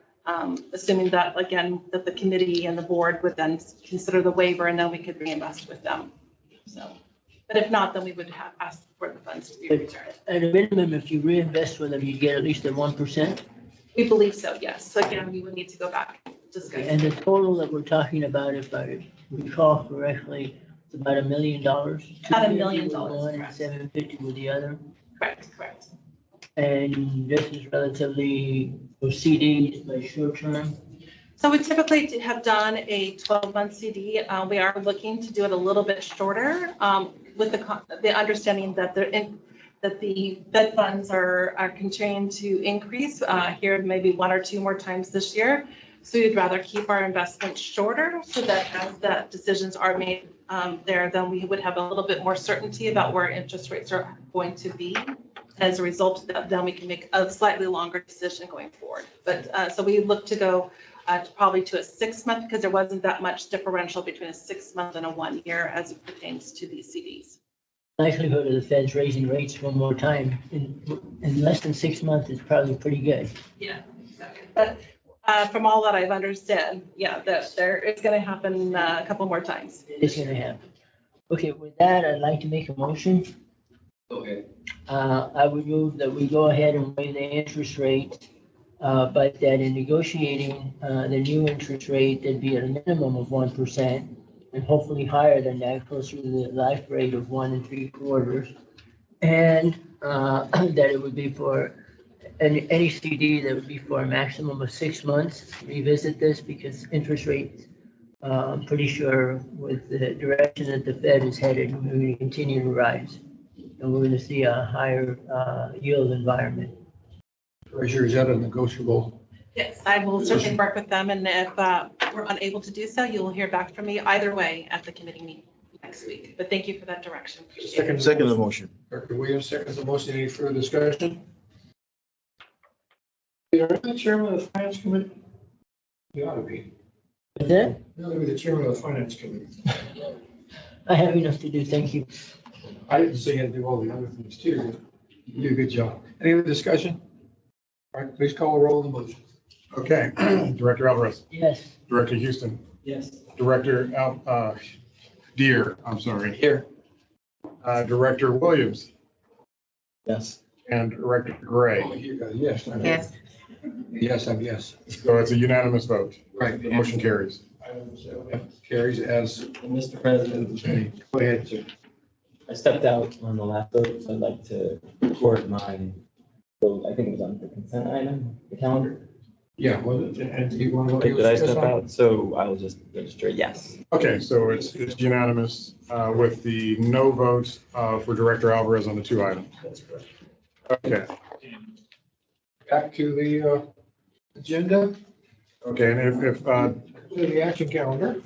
assuming that, again, that the committee and the board would then consider the waiver, and then we could reinvest with them. So, but if not, then we would have asked for the funds to be returned. At a minimum, if you reinvest with them, you get at least a 1%? We believe so, yes. So again, we would need to go back and discuss. And the total that we're talking about, if I recall correctly, it's about $1 million. About $1 million. One and $750 with the other. Correct. And this is relatively for CDs by short term. So we typically have done a 12-month CD. We are looking to do it a little bit shorter, with the understanding that the Fed funds are continuing to increase here maybe one or two more times this year. So we'd rather keep our investments shorter, so that as the decisions are made there, then we would have a little bit more certainty about where interest rates are going to be. As a result of that, then we can make a slightly longer decision going forward. But so we look to go probably to a 6-month, because there wasn't that much differential between a 6-month and a 1 year as it pertains to these CDs. Likelihood of the Feds raising rates one more time in less than 6 months is probably pretty good. Yeah, exactly. But from all that I've understood, yeah, that it's going to happen a couple more times. It's going to happen. Okay, with that, I'd like to make a motion Go ahead. I would move that we go ahead and waive the interest rate, but that in negotiating, the new interest rate, it'd be at a minimum of 1% and hopefully higher than that, closer to the life rate of 1 3/4. And, that it would be for any CD that would be for a maximum of 6 months. Revisit this because interest rates, I'm pretty sure with the direction that the Fed is headed, we're going to continue to rise. And we're going to see a higher yield environment. Treasurer, is that a negotiable? Yes, I will certainly work with them, and if we're unable to do so, you will hear back from me either way at the committee meeting next week. But thank you for that direction. Appreciate it. Second the motion. Director Williams, seconds the motion. Any further discussion? Are you the chairman of the finance committee? You ought to be. With that, You ought to be the chairman of the finance committee. I have enough to do. Thank you. I didn't say you had to do all the other things too. You did a good job. Any other discussion? All right, please call the roll on the motion. Okay, Director Alvarez, Yes. Director Houston, Yes. Director Deere, I'm sorry, Here. Director Williams, Yes. and Director Gray. Yes. Yes. Yes, I'm yes. So it's a unanimous vote. Right. The motion carries. Carries as, Mr. President, go ahead, sir. I stepped out on the last vote, so I'd like to report my vote. I think it was on the consent item, the calendar. Yeah, well, and you want to? Did I step out? So I will just register yes. Okay, so it's unanimous with the no votes for Director Alvarez on the two items. That's correct. Okay, Back to the agenda, okay, and if to the action calendar.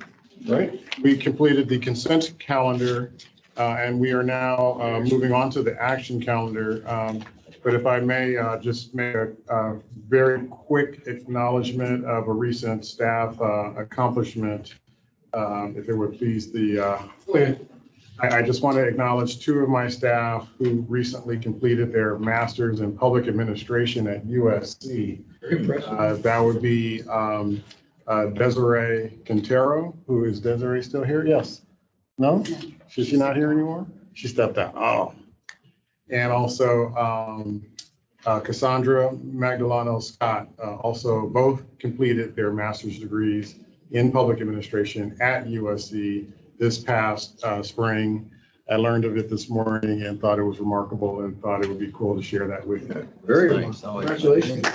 right, we completed the consent calendar and we are now moving on to the action calendar. But if I may just make a very quick acknowledgement of a recent staff accomplishment, if it would please the, Go ahead. I just want to acknowledge two of my staff who recently completed their master's in public administration at USC. Very impressive. That would be Desiree Quintero, who is Desiree still here? Yes. No? Is she not here anymore? She stepped out. Oh. And also Cassandra Magdaleno Scott, also both completed their master's degrees in public administration at USC this past spring. I learned of it this morning and thought it was remarkable and thought it would be cool to share that with you. Very Nice. nice. Congratulations.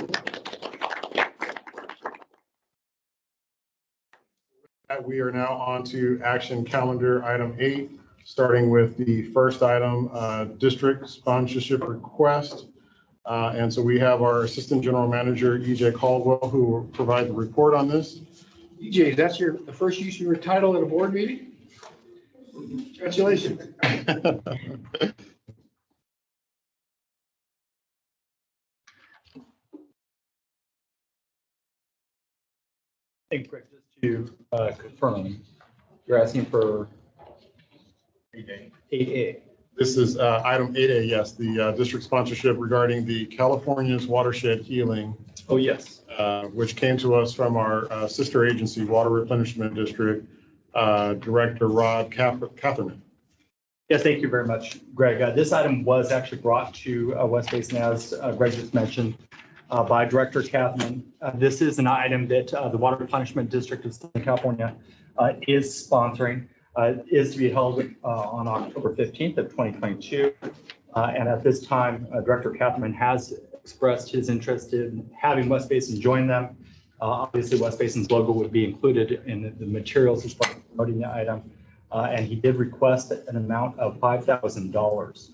We are now on to action calendar item 8, starting with the first item, district sponsorship request. And so we have our Assistant General Manager, EJ Caldwell, who will provide the report on this. EJ, that's the first use of your title at a board meeting? Congratulations. Hey, Greg, just to confirm, you're asking for 8A. This is item 8A, yes, the district sponsorship regarding the California's Watershed Healing, Oh, yes. which came to us from our sister agency, Water Replenishment District, Director Rod Catherman. Yes, thank you very much, Greg. This item was actually brought to West Basin, as Greg just mentioned, by Director Catherman. This is an item that the Water Replenishment District of Southern California is sponsoring. Is to be held on October 15th of 2022. And at this time, Director Catherman has expressed his interest in having West Basin join them. Obviously, West Basin's logo would be included in the materials as far as promoting the item. And he did request an amount of $5,000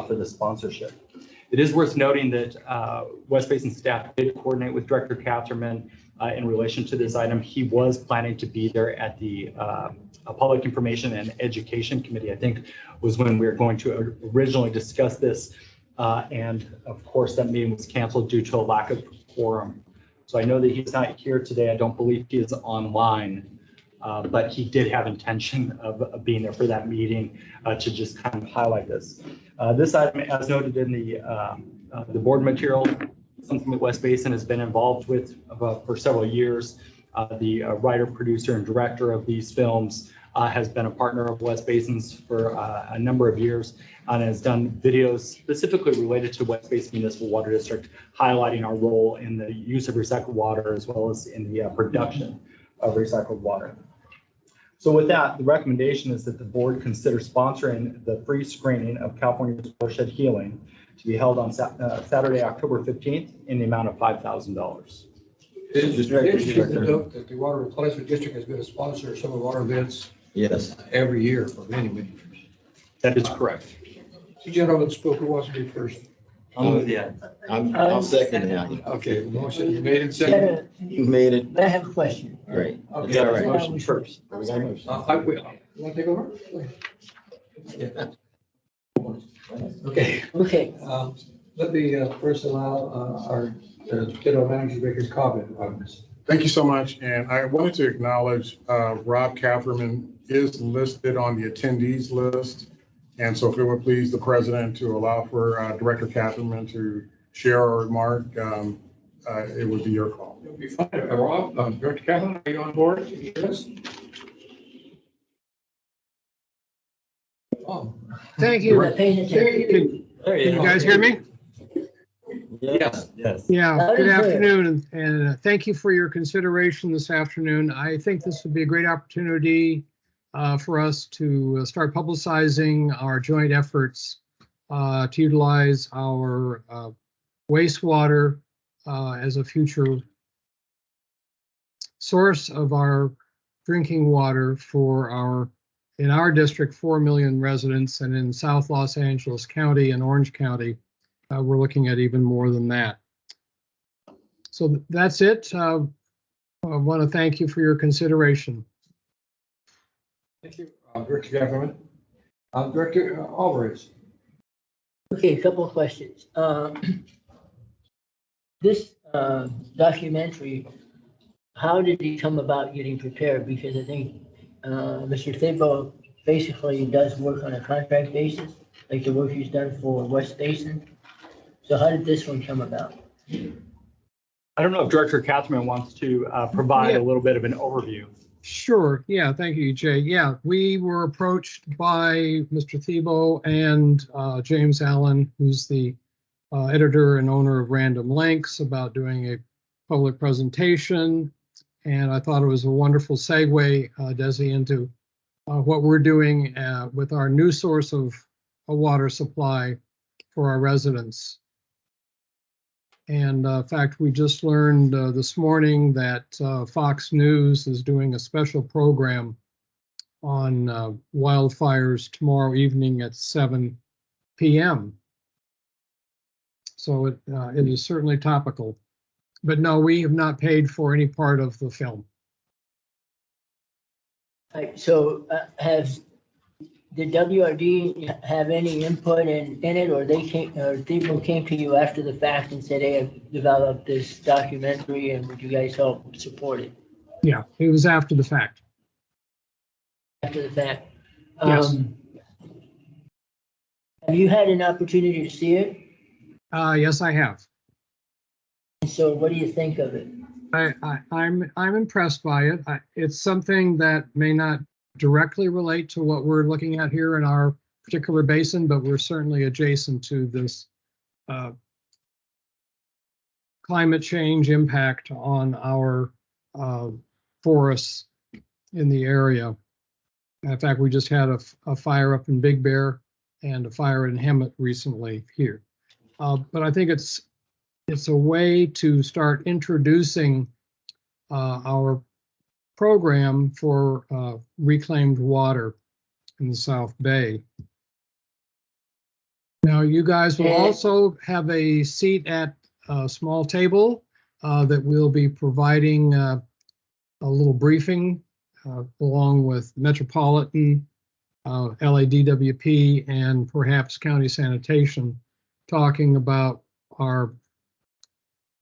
for the sponsorship. It is worth noting that West Basin staff did coordinate with Director Catherman in relation to this item. He was planning to be there at the Public Information and Education Committee, I think, was when we were going to originally discuss this. And of course, that meeting was canceled due to a lack of quorum. So I know that he's not here today. I don't believe he is online, but he did have intention of being there for that meeting to just kind of highlight this. This item, as noted in the board material, something that West Basin has been involved with for several years. The writer, producer, and director of these films has been a partner of West Basin's for a number of years. and has done videos specifically related to West Basin Municipal Water District, highlighting our role in the use of recycled water as well as in the production of recycled water. So with that, the recommendation is that the board consider sponsoring the free screening of California's watershed healing to be held on Saturday, October 15th in the amount of $5,000. It's interesting to note that the Water Replenishment District has been a sponsor of some of our events. Yes. Every year for many, many years. That is correct. You gentlemen spoke, who wants to be first? I'll second that. Okay, motion you made and seconded. You made it. I have a question. All right. Okay, All right. motion first. We got a motion. I will. You want to take over? Yeah. Okay, Okay, let me first allow our general manager to make his comment on this. Thank you so much. And I wanted to acknowledge Rob Catherman is listed on the attendees list. And so if it would please the president to allow for Director Catherman to share or remark, it would be your call. It'll be fine. Rob, Director Catlin, are you on board? Yes. Oh. Thank you're you. not paying attention. Can you guys hear me? Yes. Yes. Yeah, Loud good and clear. afternoon, and thank you for your consideration this afternoon. I think this would be a great opportunity for us to start publicizing our joint efforts to utilize our wastewater as a future source of our drinking water for in our district, 4 million residents, and in South Los Angeles County and Orange County, we're looking at even more than that. So that's it. I want to thank you for your consideration. Thank you, Director Catherman. Director Alvarez. Okay, a couple of questions. This documentary, how did it come about getting prepared? Because I think Mr. Thibault basically does work on a contract basis, like the work he's done for West Basin. So how did this one come about? I don't know if Director Catherman wants to provide a little bit of an overview. Sure. Yeah. Thank you, Jay. Yeah, we were approached by Mr. Thibault and James Allen, who's the editor and owner of Random Links, about doing a public presentation. And I thought it was a wonderful segue, Desi, into what we're doing with our new source of a water supply for our residents. And in fact, we just learned this morning that Fox News is doing a special program on wildfires tomorrow evening at 7 p.m. So it is certainly topical. But no, we have not paid for any part of the film. Right, so did WRD have any input in it, or people came to you after the fact and said, hey, I've developed this documentary and would you guys help support it? Yeah, it was after the fact. After the fact. Yes. Have you had an opportunity to see it? Yes, I have. So what do you think of it? I'm impressed by it. It's something that may not directly relate to what we're looking at here in our particular basin, but we're certainly adjacent to this climate change impact on our forests in the area. In fact, we just had a fire up in Big Bear and a fire in Hemet recently here. But I think it's a way to start introducing our program for reclaimed water in the South Bay. Now, you guys will also have a seat at a small table that we'll be providing a little briefing along with Metropolitan, LADWP, and perhaps County Sanitation, talking about our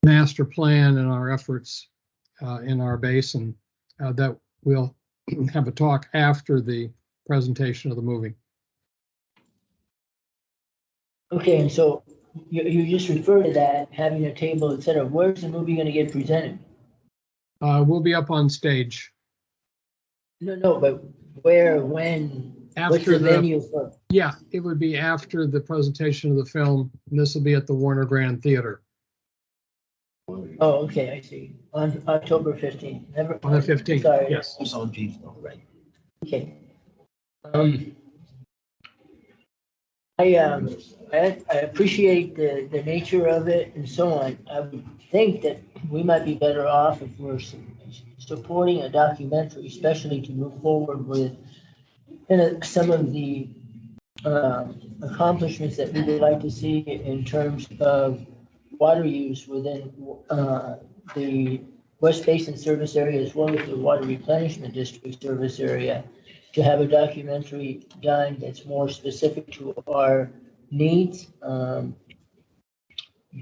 master plan and our efforts in our basin. That we'll have a talk after the presentation of the movie. Okay, and so you just referred to that, having a table, et cetera. Where's the movie going to get presented? We'll be up on stage. No, but where, when? What's after the the, venue for? yeah, it would be after the presentation of the film. And this will be at the Warner Grand Theater Oh, okay, I see. On October 15th. Never. on the 15th. Sorry. Yes. Right. Okay. Um, I appreciate the nature of it and so on. I would think that we might be better off if we're supporting a documentary, especially to move forward with some of the accomplishments that we would like to see in terms of water use within the West Basin service area as well as the Water Replenishment District service area, to have a documentary done that's more specific to our needs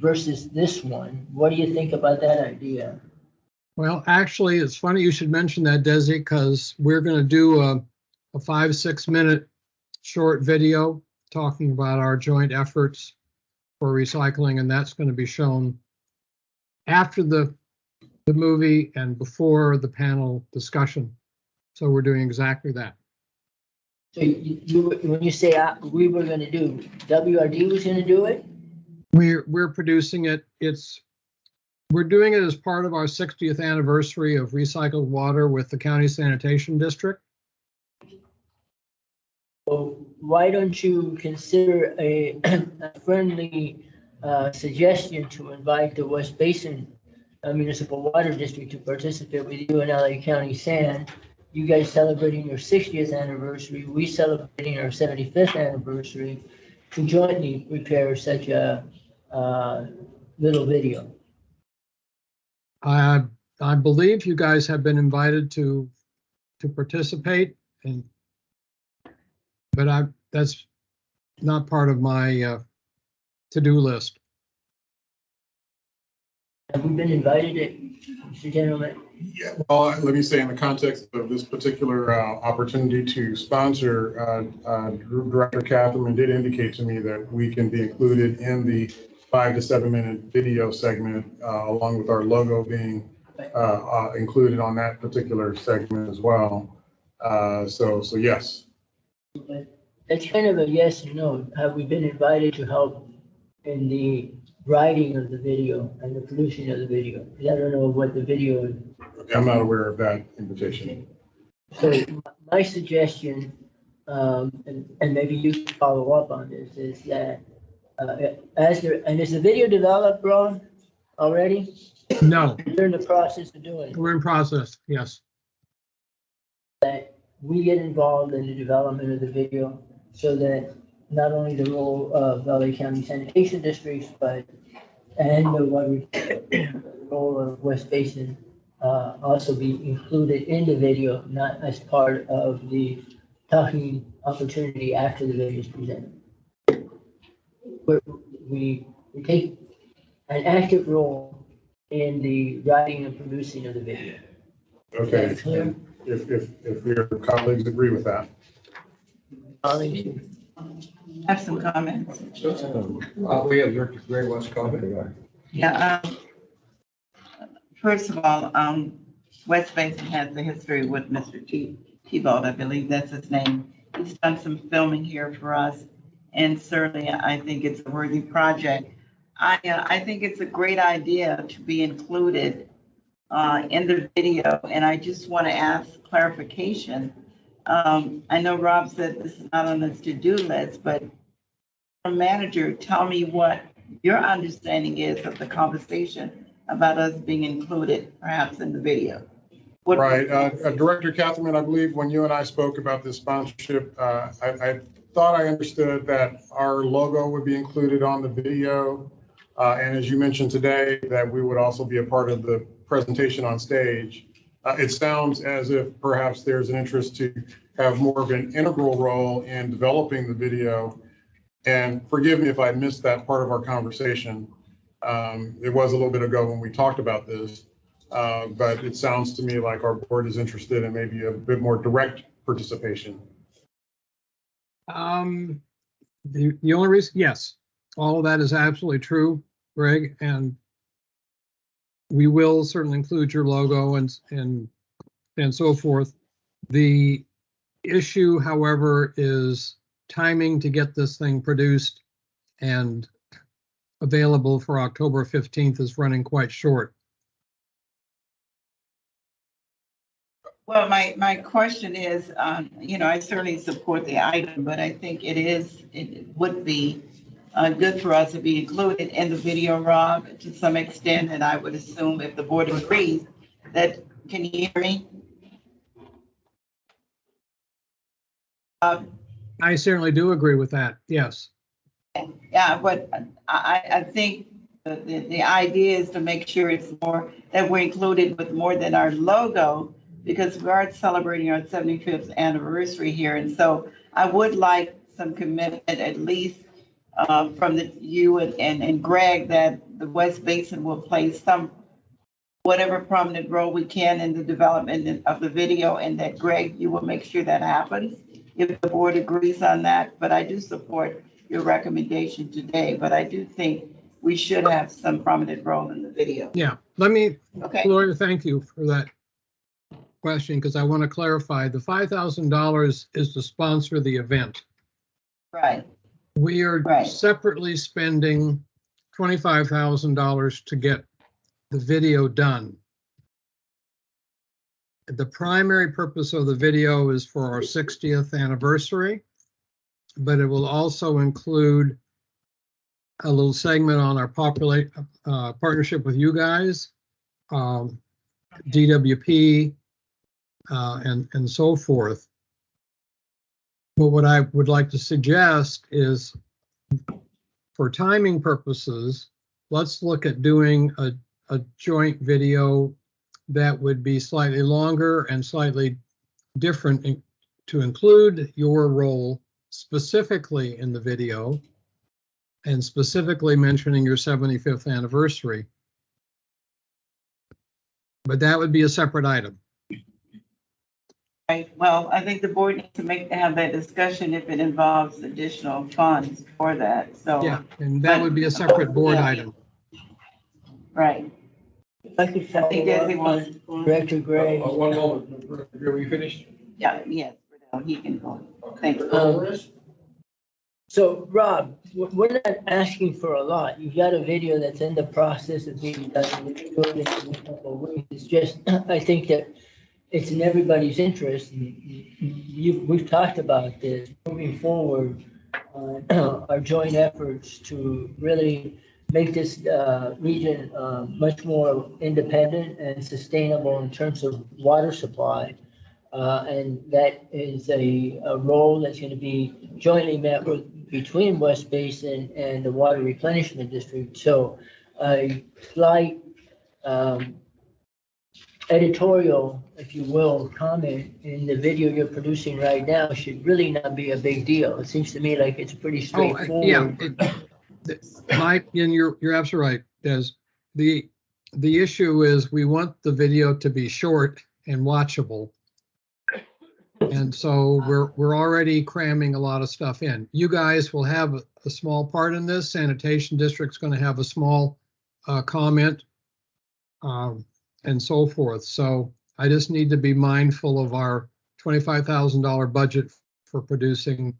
versus this one. What do you think about that idea? Well, actually, it's funny you should mention that, Desi, because we're going to do a 5-6 minute short video talking about our joint efforts for recycling, and that's going to be shown after the movie and before the panel discussion. So we're doing exactly that. So when you say we were going to do, WRD was going to do it? We're producing it. We're doing it as part of our 60th anniversary of recycled water with the county sanitation district. Well, why don't you consider a friendly suggestion to invite the West Basin Municipal Water District to participate with you in LA County Sand? You guys celebrating your 60th anniversary, we celebrating our 75th anniversary, to jointly prepare such a little video. I believe you guys have been invited to participate, but that's not part of my to-do list. Have we been invited, Mr. Gentleman? Yeah, well, let me say in the context of this particular opportunity to sponsor, Director Catherine did indicate to me that we can be included in the 5 to 7 minute video segment, along with our logo being included on that particular segment as well. So yes. That's kind of a yes and no. Have we been invited to help in the writing of the video and the producing of the video? I don't know what the video is. I'm not aware of that invitation. So my suggestion, and maybe you can follow up on this, is that is the video developed, Ron, already? No. You're in the process of doing it. We're in process, yes. That we get involved in the development of the video so that not only the role of LA County Sanitation Districts, and the role of West Basin also be included in the video, not as part of the talking opportunity after the video is presented. We take an active role in the writing and producing of the video. Okay. Is that clear? If your colleagues agree with that. I have some comments. We have Director Greg wants to comment. Yeah. First of all, West Basin has a history with Mr. T-Bald, I believe that's his name. He's done some filming here for us, and certainly I think it's a worthy project. I think it's a great idea to be included in the video, and I just want to ask clarification. I know Rob said this is not on his to-do list, but manager, tell me what your understanding is of the conversation about us being included perhaps in the video. Right. Director Catherine, I believe when you and I spoke about this sponsorship, I thought I understood that our logo would be included on the video. And as you mentioned today, that we would also be a part of the presentation on stage. It sounds as if perhaps there's an interest to have more of an integral role in developing the video. And forgive me if I missed that part of our conversation. It was a little bit ago when we talked about this, but it sounds to me like our board is interested in maybe a bit more direct participation. The only reason, yes, all of that is absolutely true, Greg, and we will certainly include your logo and so forth. The issue, however, is timing to get this thing produced and available for October 15th is running quite short. Well, my question is, I certainly support the item, but I think it would be good for us to be included in the video, Rob, to some extent, and I would assume if the board agrees that, can you hear me? I certainly do agree with that, yes. Yeah, but I think the idea is to make sure it's more, that we're included with more than our logo, because we are celebrating our 75th anniversary here. And so I would like some commitment, at least from you and Greg, that the West Basin will play some, whatever prominent role we can in the development of the video, and that Greg, you will make sure that happens if the board agrees on that. But I do support your recommendation today, but I do think we should have some prominent role in the video. Yeah, let me, Okay. Gloria, thank you for that question, because I want to clarify the $5,000 is to sponsor the event. Right. We are separately spending $25,000 to get the video done. The primary purpose of the video is for our 60th anniversary, but it will also include a little segment on our partnership with you guys, DWP, and so forth. But what I would like to suggest is, for timing purposes, let's look at doing a joint video that would be slightly longer and slightly different to include your role specifically in the video and specifically mentioning your 75th anniversary. But that would be a separate item. Right. Well, I think the board needs to have that discussion if it involves additional funds for that. So yeah, and that would be a separate board item. Right. If I could follow up on Director Gray. One moment, are we finished? Yeah, yes, he can go. Thank you. So Rob, we're not asking for a lot. You've got a video that's in the process of being done. It's just, I think that it's in everybody's interest. We've talked about this moving forward, our joint efforts to really make this region much more independent and sustainable in terms of water supply. And that is a role that's going to be jointly met between West Basin and the Water Replenishment District. So a slight editorial, if you will, comment in the video you're producing right now should really not be a big deal. It seems to me like it's pretty straightforward. You're absolutely right, Des. The issue is we want the video to be short and watchable. And so we're already cramming a lot of stuff in. You guys will have a small part in this. Sanitation District's going to have a small comment and so forth. So I just need to be mindful of our $25,000 budget for producing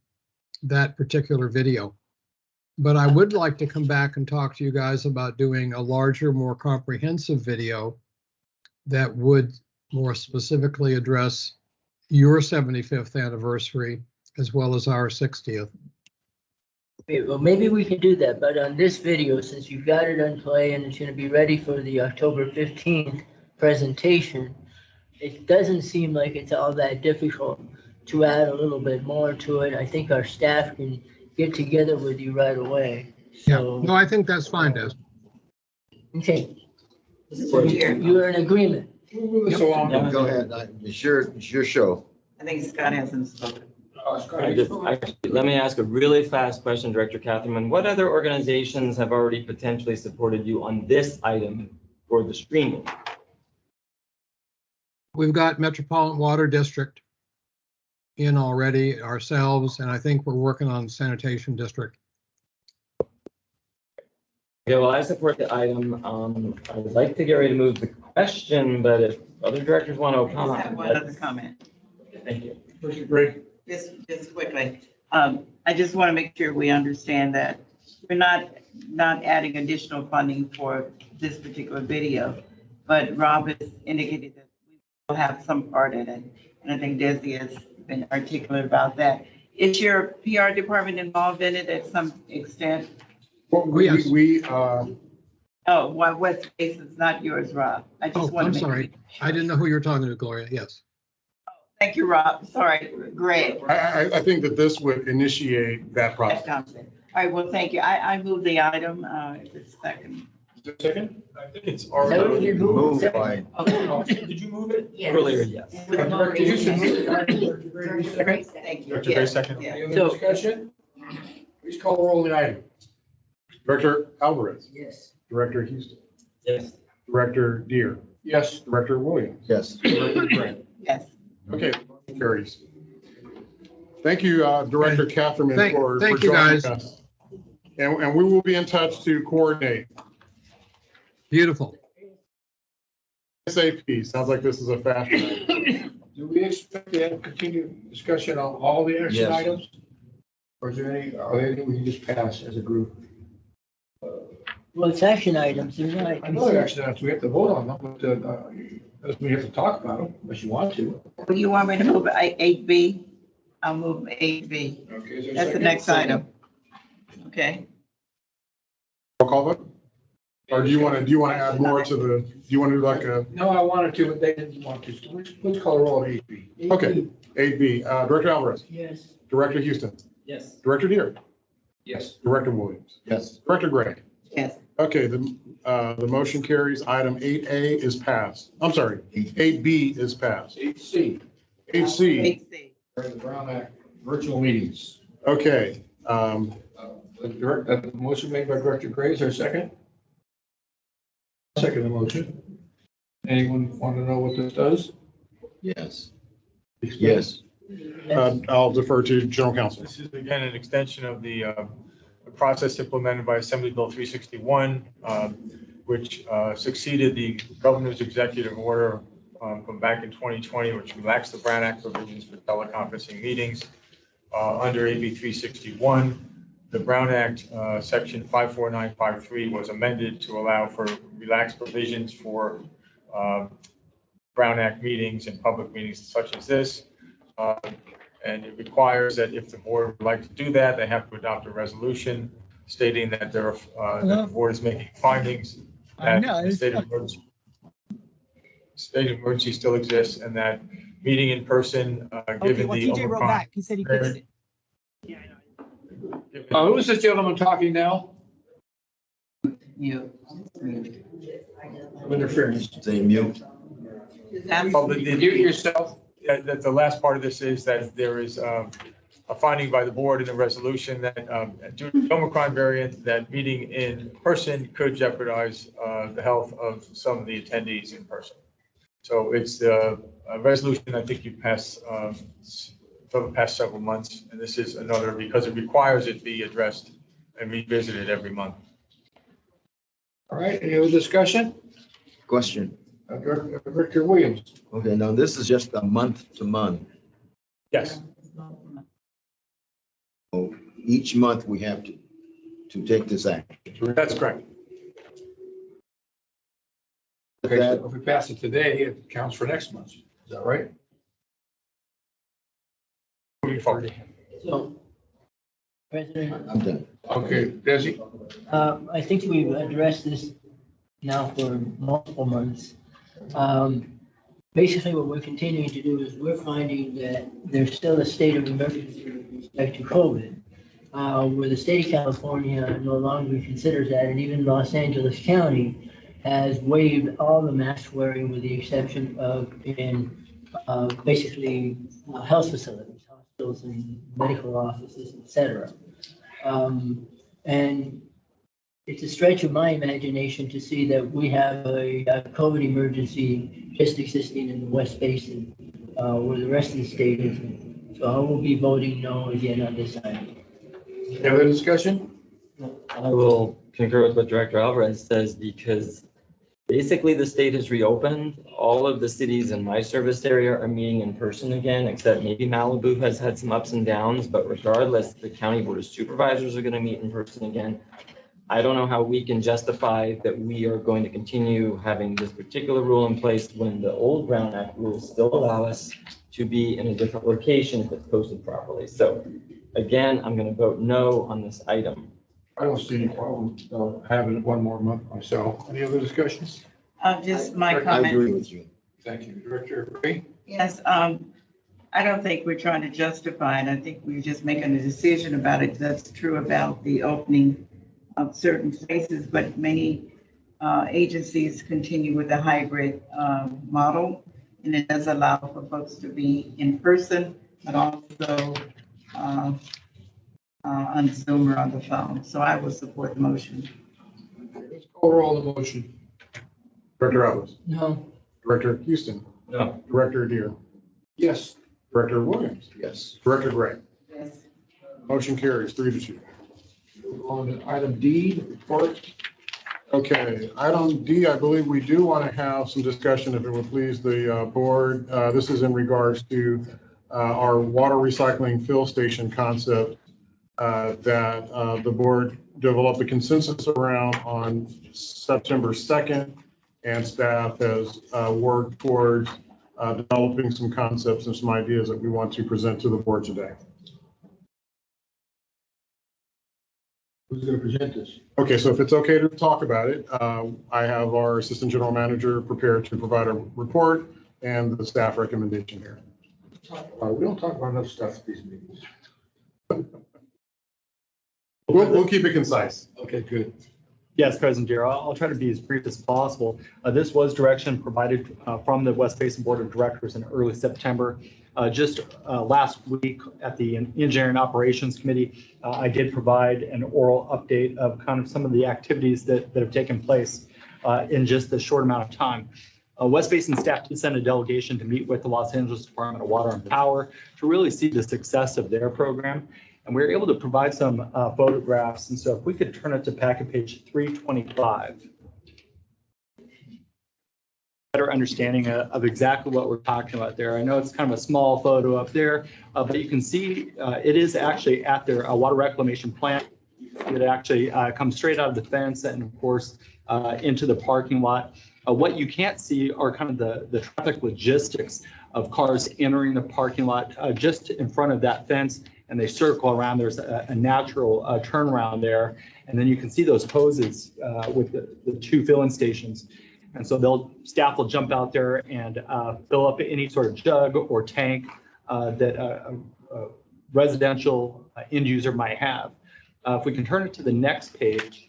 that particular video. But I would like to come back and talk to you guys about doing a larger, more comprehensive video that would more specifically address your 75th anniversary as well as our 60th. Well, maybe we can do that, but on this video, since you've got it on play and it's going to be ready for the October 15th presentation, it doesn't seem like it's all that difficult to add a little bit more to it. I think our staff can get together with you right away. So, yeah, no, I think that's fine, Des. Okay. So you're in agreement. So Go ahead. It's your show. I think Scott hasn't spoken. Let me ask a really fast question, Director Catherine. What other organizations have already potentially supported you on this item for the streaming? We've got Metropolitan Water District in already, ourselves, and I think we're working on Sanitation District. Okay, well, I support the item. I would like to get ready to move the question, but if other directors want to I just have comment. one other comment. Thank you. Commissioner Gray? Just quickly, I just want to make sure we understand that we're not adding additional funding for this particular video, but Rob has indicated that we will have some part in it. And I think Desi has been articulate about that. Is your PR department involved in it at some extent? Well, Yes. Oh, well, West Basin is not yours, Rob. I just Oh, want I'm to make. sorry. I didn't know who you were talking to, Gloria. Yes. Thank you, Rob. Sorry, Greg. I think that this would initiate that That process. concept. All right, well, thank you. I move the item, if it's second. Second? I think it's Moved by, Did you move it? Yes. Earlier, yes. Director Houston moved it. Director Gray, second. Thank you. Director Gray, second. Yeah. Any other discussion? Please call the roll on the item. Director Alvarez, Yes. Director Houston, Yes. Director Deere, Yes. Director Williams, yes. Director Gray. Yes. Okay, motion carries. Thank you, Director Catherman, Thank for you, joining guys. us. And we will be in touch to coordinate. Beautiful. SAP, sounds like this is a fast. Do we expect to have continued discussion on all the action Yes. items? Or is there any, are there any we can just pass as a group? Well, it's action items, they're not. I know they're action items, we have to vote on them, but, doesn't mean you have to talk about them unless you want to. Well, you want me to move 8B? I'll move 8B. Okay, is there a That's the second? next item. Okay. Roll call vote? Or do you want to add more to the, do you want to do like a, No, I wanted to, but they didn't want to. So let's call the roll on 8B. okay, 8B, Director Alvarez, Yes. Director Houston, Yes. Director Deere, Yes. Director Williams, Yes. Director Gray. Yes. Okay, the motion carries. Item 8A is passed. I'm sorry, 8B is passed. 8C, 8C, 8C. the Brown Act, virtual meetings. okay. The motion made by Director Gray, is there a second? Second the motion. Anyone want to know what this does? Yes. Yes. I'll defer to General Counsel. This is again an extension of the process implemented by Assembly Bill 361, which succeeded the governor's executive order from back in 2020, which relaxed the Brown Act provisions for teleconferencing meetings. Under AB 361, the Brown Act, Section 54953 was amended to allow for relaxed provisions for Brown Act meetings and public meetings such as this. And it requires that if the board would like to do that, they have to adopt a resolution stating that that the board is making findings that the state of emergency still exists and that meeting in person, given the Omicron. He said he fixed it. Who is this gentleman talking now? You. Interference. Say mute. Well, Mute yourself. That the last part of this is that there is a finding by the board in the resolution that due to the Omicron variant, that meeting in person could jeopardize the health of some of the attendees in person. So it's a resolution I think you passed for the past several months, and this is another because it requires it be addressed and revisited every month. All right, any other discussion? Question. Director Williams. Okay, now this is just a month to month. Yes. So each month we have to take this action. That's correct. Okay, so if we pass it today, it counts for next month. Is that right? Moving forward. So, President, I'm done. Okay, Desi? I think we've addressed this now for multiple months. Basically, what we're continuing to do is we're finding that there's still a state of emergency with respect to COVID, where the state of California no longer considers that, and even Los Angeles County has waived all the mask wearing with the exception of in basically health facilities, hospitals and medical offices, et cetera. And it's a stretch of my imagination to see that we have a COVID emergency just existing in the West Basin, where the rest of the state isn't. So I will be voting no again on this item. Any other discussion? I will concur with what Director Alvarez says because Basically, the state has reopened. All of the cities in my service area are meeting in person again, except maybe Malibu has had some ups and downs, but regardless, the county board of supervisors are going to meet in person again. I don't know how we can justify that we are going to continue having this particular rule in place when the old Brown Act rules still allow us to be in a different location if it's posted properly. So again, I'm going to vote no on this item. I don't see any problem having it one more month myself. Any other discussions? Just my I comment. agree with you. Thank you, Director Ray. Yes, I don't think we're trying to justify it. I think we're just making a decision about it. That's true about the opening of certain places, but many agencies continue with the hybrid model. And it does allow for folks to be in person, but also on Zoom or on the phone. So I will support the motion. Let's call roll on the motion. Director Ellis, No. Director Houston, No. Director Adair, Yes. Director Williams, Yes. Director Gray. Yes. Motion carries 3-2. On to item D, the report. Okay, item D, I believe we do want to have some discussion, if it would please the board. This is in regards to our water recycling fill station concept that the board developed a consensus around on September 2nd, and staff has worked towards developing some concepts and some ideas that we want to present to the board today. Who's going to present this? Okay, so if it's okay to talk about it, I have our Assistant General Manager prepared to provide a report and the staff recommendation here. We don't talk about enough stuff at these meetings. We'll keep it concise. Okay, good. Yes, President Chair, I'll try to be as brief as possible. This was direction provided from the West Basin Board of Directors in early September. Just last week at the Engineering Operations Committee, I did provide an oral update of kind of some of the activities that have taken place in just a short amount of time. West Basin staff did send a delegation to meet with the Los Angeles Department of Water and Power to really see the success of their program. And we were able to provide some photographs. And so if we could turn it to packet page 325. Better understanding of exactly what we're talking about there. I know it's kind of a small photo up there, but you can see it is actually at their water reclamation plant. It actually comes straight out of the fence and of course into the parking lot. What you can't see are kind of the traffic logistics of cars entering the parking lot just in front of that fence, and they circle around. There's a natural turnaround there. And then you can see those hoses with the two filling stations. And so staff will jump out there and fill up any sort of jug or tank that a residential end user might have. If we can turn it to the next page.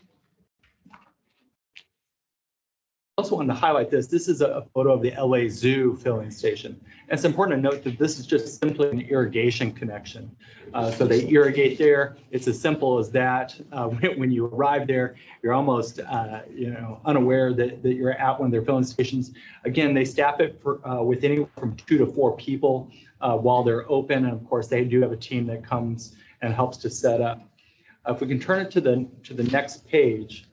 I also wanted to highlight this. This is a photo of the LA Zoo filling station. And it's important to note that this is just simply an irrigation connection. So they irrigate there. It's as simple as that. When you arrive there, you're almost unaware that you're at one of their filling stations. Again, they staff it with anywhere from 2 to 4 people while they're open. And of course, they do have a team that comes and helps to set up. If we can turn it to the next page.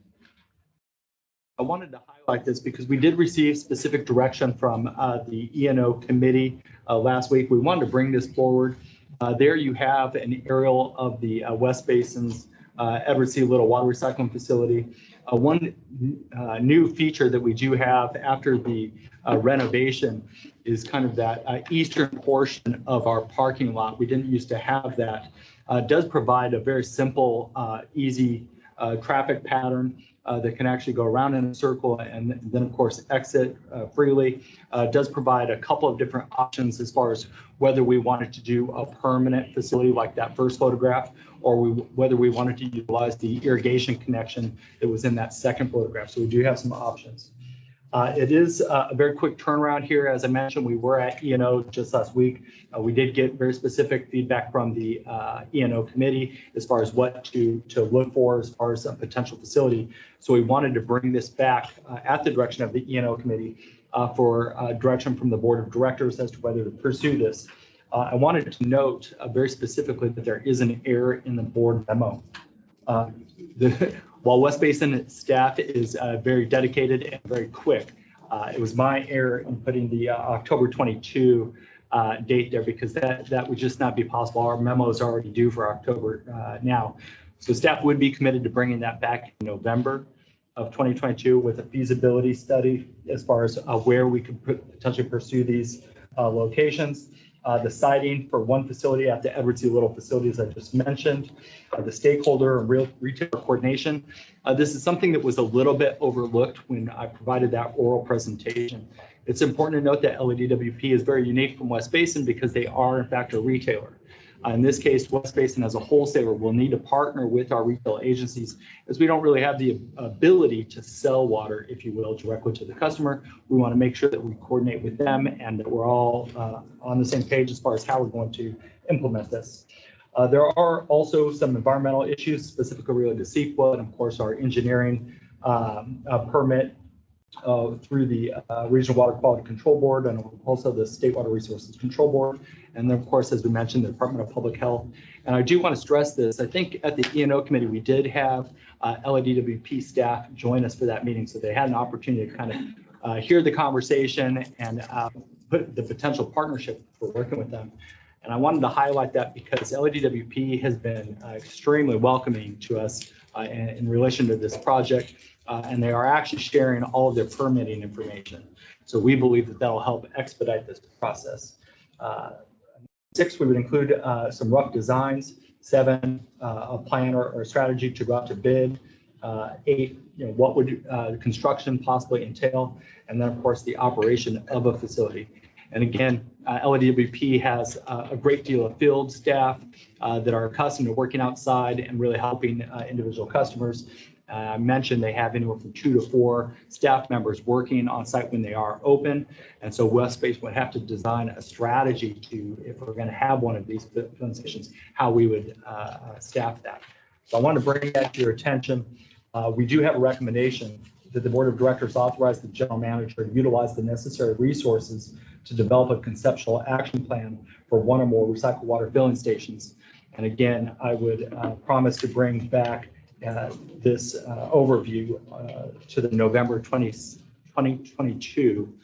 I wanted to highlight this because we did receive specific direction from the E&O committee last week. We wanted to bring this forward. There you have an aerial of the West Basin's Edward C. Little Water Recycling Facility. One new feature that we do have after the renovation is kind of that eastern portion of our parking lot. We didn't used to have that. It does provide a very simple, easy traffic pattern that can actually go around in a circle and then of course exit freely. It does provide a couple of different options as far as whether we wanted to do a permanent facility like that first photograph, or whether we wanted to utilize the irrigation connection that was in that second photograph. So we do have some options. It is a very quick turnaround here. As I mentioned, we were at E&O just last week. We did get very specific feedback from the E&O committee as far as what to look for as far as a potential facility. So we wanted to bring this back at the direction of the E&O committee for direction from the board of directors as to whether to pursue this. I wanted to note very specifically that there is an error in the board memo. While West Basin staff is very dedicated and very quick, it was my error in putting the October 22 date there because that would just not be possible. Our memo is already due for October now. So staff would be committed to bringing that back in November of 2022 with a feasibility study as far as where we could potentially pursue these locations. The siting for one facility at the Edward C. Little facilities I just mentioned, the stakeholder and retailer coordination. This is something that was a little bit overlooked when I provided that oral presentation. It's important to note that LADWP is very unique from West Basin because they are in fact a retailer. In this case, West Basin as a wholesaler will need to partner with our retail agencies as we don't really have the ability to sell water, if you will, directly to the customer. We want to make sure that we coordinate with them and that we're all on the same page as far as how we're going to implement this. There are also some environmental issues specifically related to CEQA and of course our engineering permit through the Regional Water Quality Control Board and also the State Water Resources Control Board. And then, of course, as we mentioned, the Department of Public Health. And I do want to stress this. I think at the E&O committee, we did have LADWP staff join us for that meeting. So they had an opportunity to kind of hear the conversation and put the potential partnership for working with them. And I wanted to highlight that because LADWP has been extremely welcoming to us in relation to this project. And they are actually sharing all of their permitting information. So we believe that will help expedite this process. 6, we would include some rough designs. 7, a plan or strategy to go out to bid. 8, what would construction possibly entail? And then, of course, the operation of a facility. And again, LADWP has a great deal of field staff that are accustomed to working outside and really helping individual customers. I mentioned they have anywhere from 2 to 4 staff members working on site when they are open. And so West Basin would have to design a strategy to, if we're going to have one of these filling stations, how we would staff that. So I want to bring that to your attention. We do have a recommendation that the board of directors authorize the general manager to utilize the necessary resources to develop a conceptual action plan for 1 or more recycled water filling stations. And again, I would promise to bring back this overview to the November 2022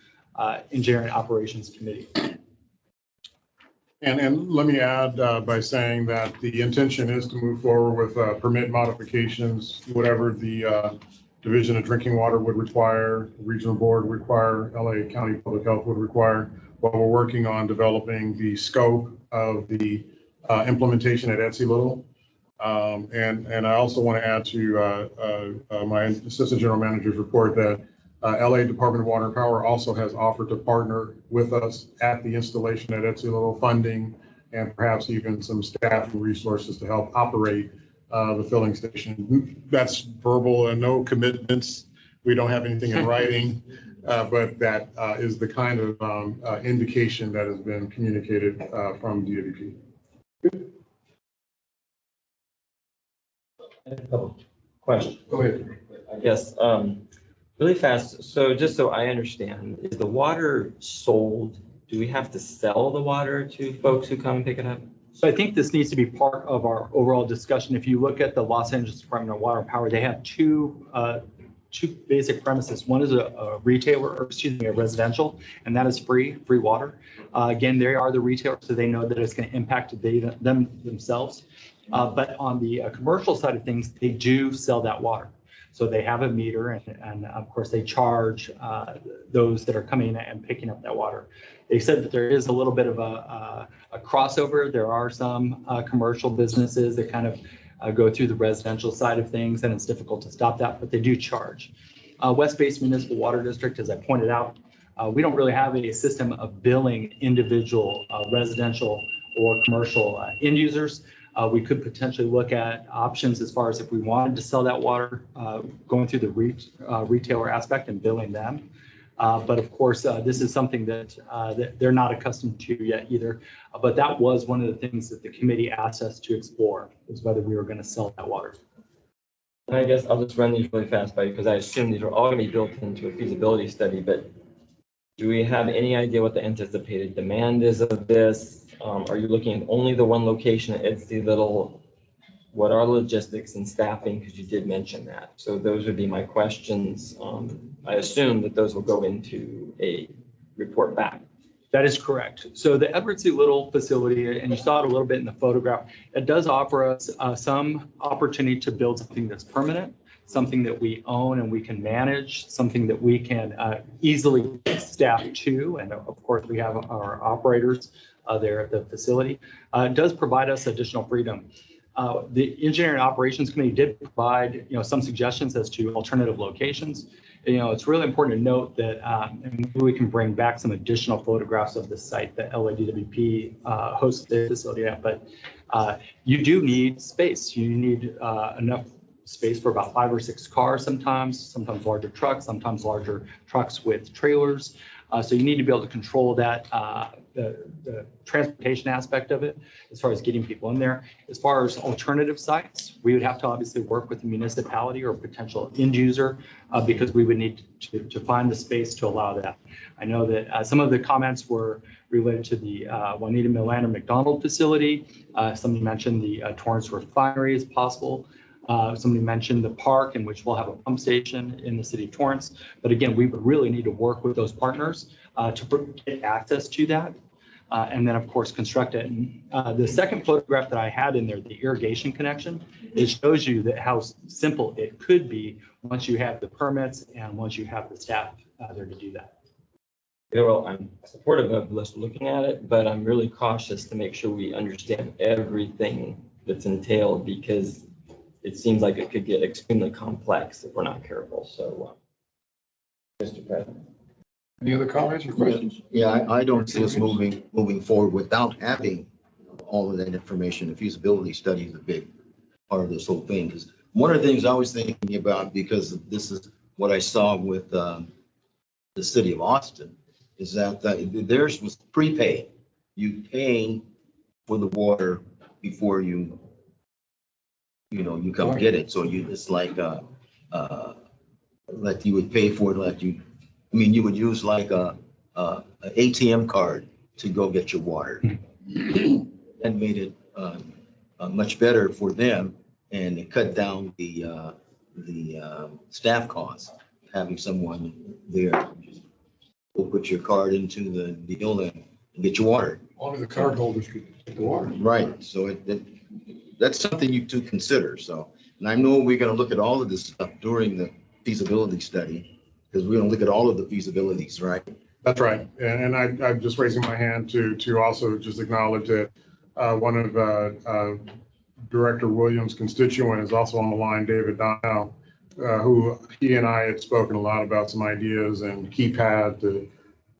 Engineering Operations Committee. And let me add by saying that the intention is to move forward with permit modifications, whatever the Division of Drinking Water would require, Regional Board would require, LA County Public Health would require, while we're working on developing the scope of the implementation at Etsy Little. And I also want to add to my Assistant General Manager's report that LA Department of Water and Power also has offered to partner with us at the installation at Etsy Little, funding and perhaps even some staff and resources to help operate the filling station. That's verbal and no commitments. We don't have anything in writing, but that is the kind of indication that has been communicated from DWP. Question. Go ahead. Yes, really fast. So just so I understand, is the water sold? Do we have to sell the water to folks who come and pick it up? So I think this needs to be part of our overall discussion. If you look at the Los Angeles Department of Water and Power, they have two basic premises. One is a retailer, or excuse me, a residential, and that is free water. Again, they are the retailer, so they know that it's going to impact them themselves. But on the commercial side of things, they do sell that water. So they have a meter, and of course they charge those that are coming in and picking up that water. They said that there is a little bit of a crossover. There are some commercial businesses that kind of go through the residential side of things, and it's difficult to stop that, but they do charge. West Basin Municipal Water District, as I pointed out, we don't really have a system of billing individual residential or commercial end users. We could potentially look at options as far as if we wanted to sell that water, going through the retailer aspect and billing them. But of course, this is something that they're not accustomed to yet either. But that was one of the things that the committee asked us to explore, is whether we were going to sell that water. And I guess I'll just run these really fast by you because I assume these are all going to be built into a feasibility study. But do we have any idea what the anticipated demand is of this? Are you looking at only the one location at Etsy Little? what are logistics and staffing? Because you did mention that. So those would be my questions. I assume that those will go into a report back. That is correct. So the Edward C. Little facility, and you saw it a little bit in the photograph, it does offer us some opportunity to build something that's permanent, something that we own and we can manage, something that we can easily staff to. And of course, we have our operators there at the facility. It does provide us additional freedom. The Engineering Operations Committee did provide, some suggestions as to alternative locations. It's really important to note that and maybe we can bring back some additional photographs of the site that LADWP hosts the facility at, but you do need space. You need enough space for about 5 or 6 cars sometimes larger trucks, sometimes larger trucks with trailers. So you need to be able to control that, the transportation aspect of it, as far as getting people in there. As far as alternative sites, we would have to obviously work with the municipality or potential end user because we would need to find the space to allow that. I know that some of the comments were related to the Juanita Milano McDonald facility. Somebody mentioned the Torrance Refinery is possible. Somebody mentioned the park in which we'll have a pump station in the city of Torrance. But again, we would really need to work with those partners to get access to that. And then, of course, construct it. And, the second photograph that I had in there, the irrigation connection, it shows you that how simple it could be once you have the permits and once you have the staff there to do that. Well, I'm supportive of us looking at it, but I'm really cautious to make sure we understand everything that's entailed because it seems like it could get extremely complex if we're not careful. So, Mr. President. Any other comments or questions? Yeah, I don't see us moving forward without having all of that information. The feasibility study is a big part of this whole thing. Because one of the things I was thinking about, because this is what I saw with the city of Austin, is that theirs was prepaid. You pay for the water before you come get it. So it's like you would pay for it, you would use like a ATM card to go get your water. That made it much better for them, and it cut down the staff costs, having someone there. Go put your card into the deal and get your water. Only the card holders could get the water. Right. So that's something you to consider. So, and I know we're going to look at all of this stuff during the feasibility study, because we're going to look at all of the feasibilities, right? That's right. And I'm just raising my hand to also just acknowledge that one of Director Williams' constituent is also on the line, David Donnell, who he and I had spoken a lot about some ideas and keypad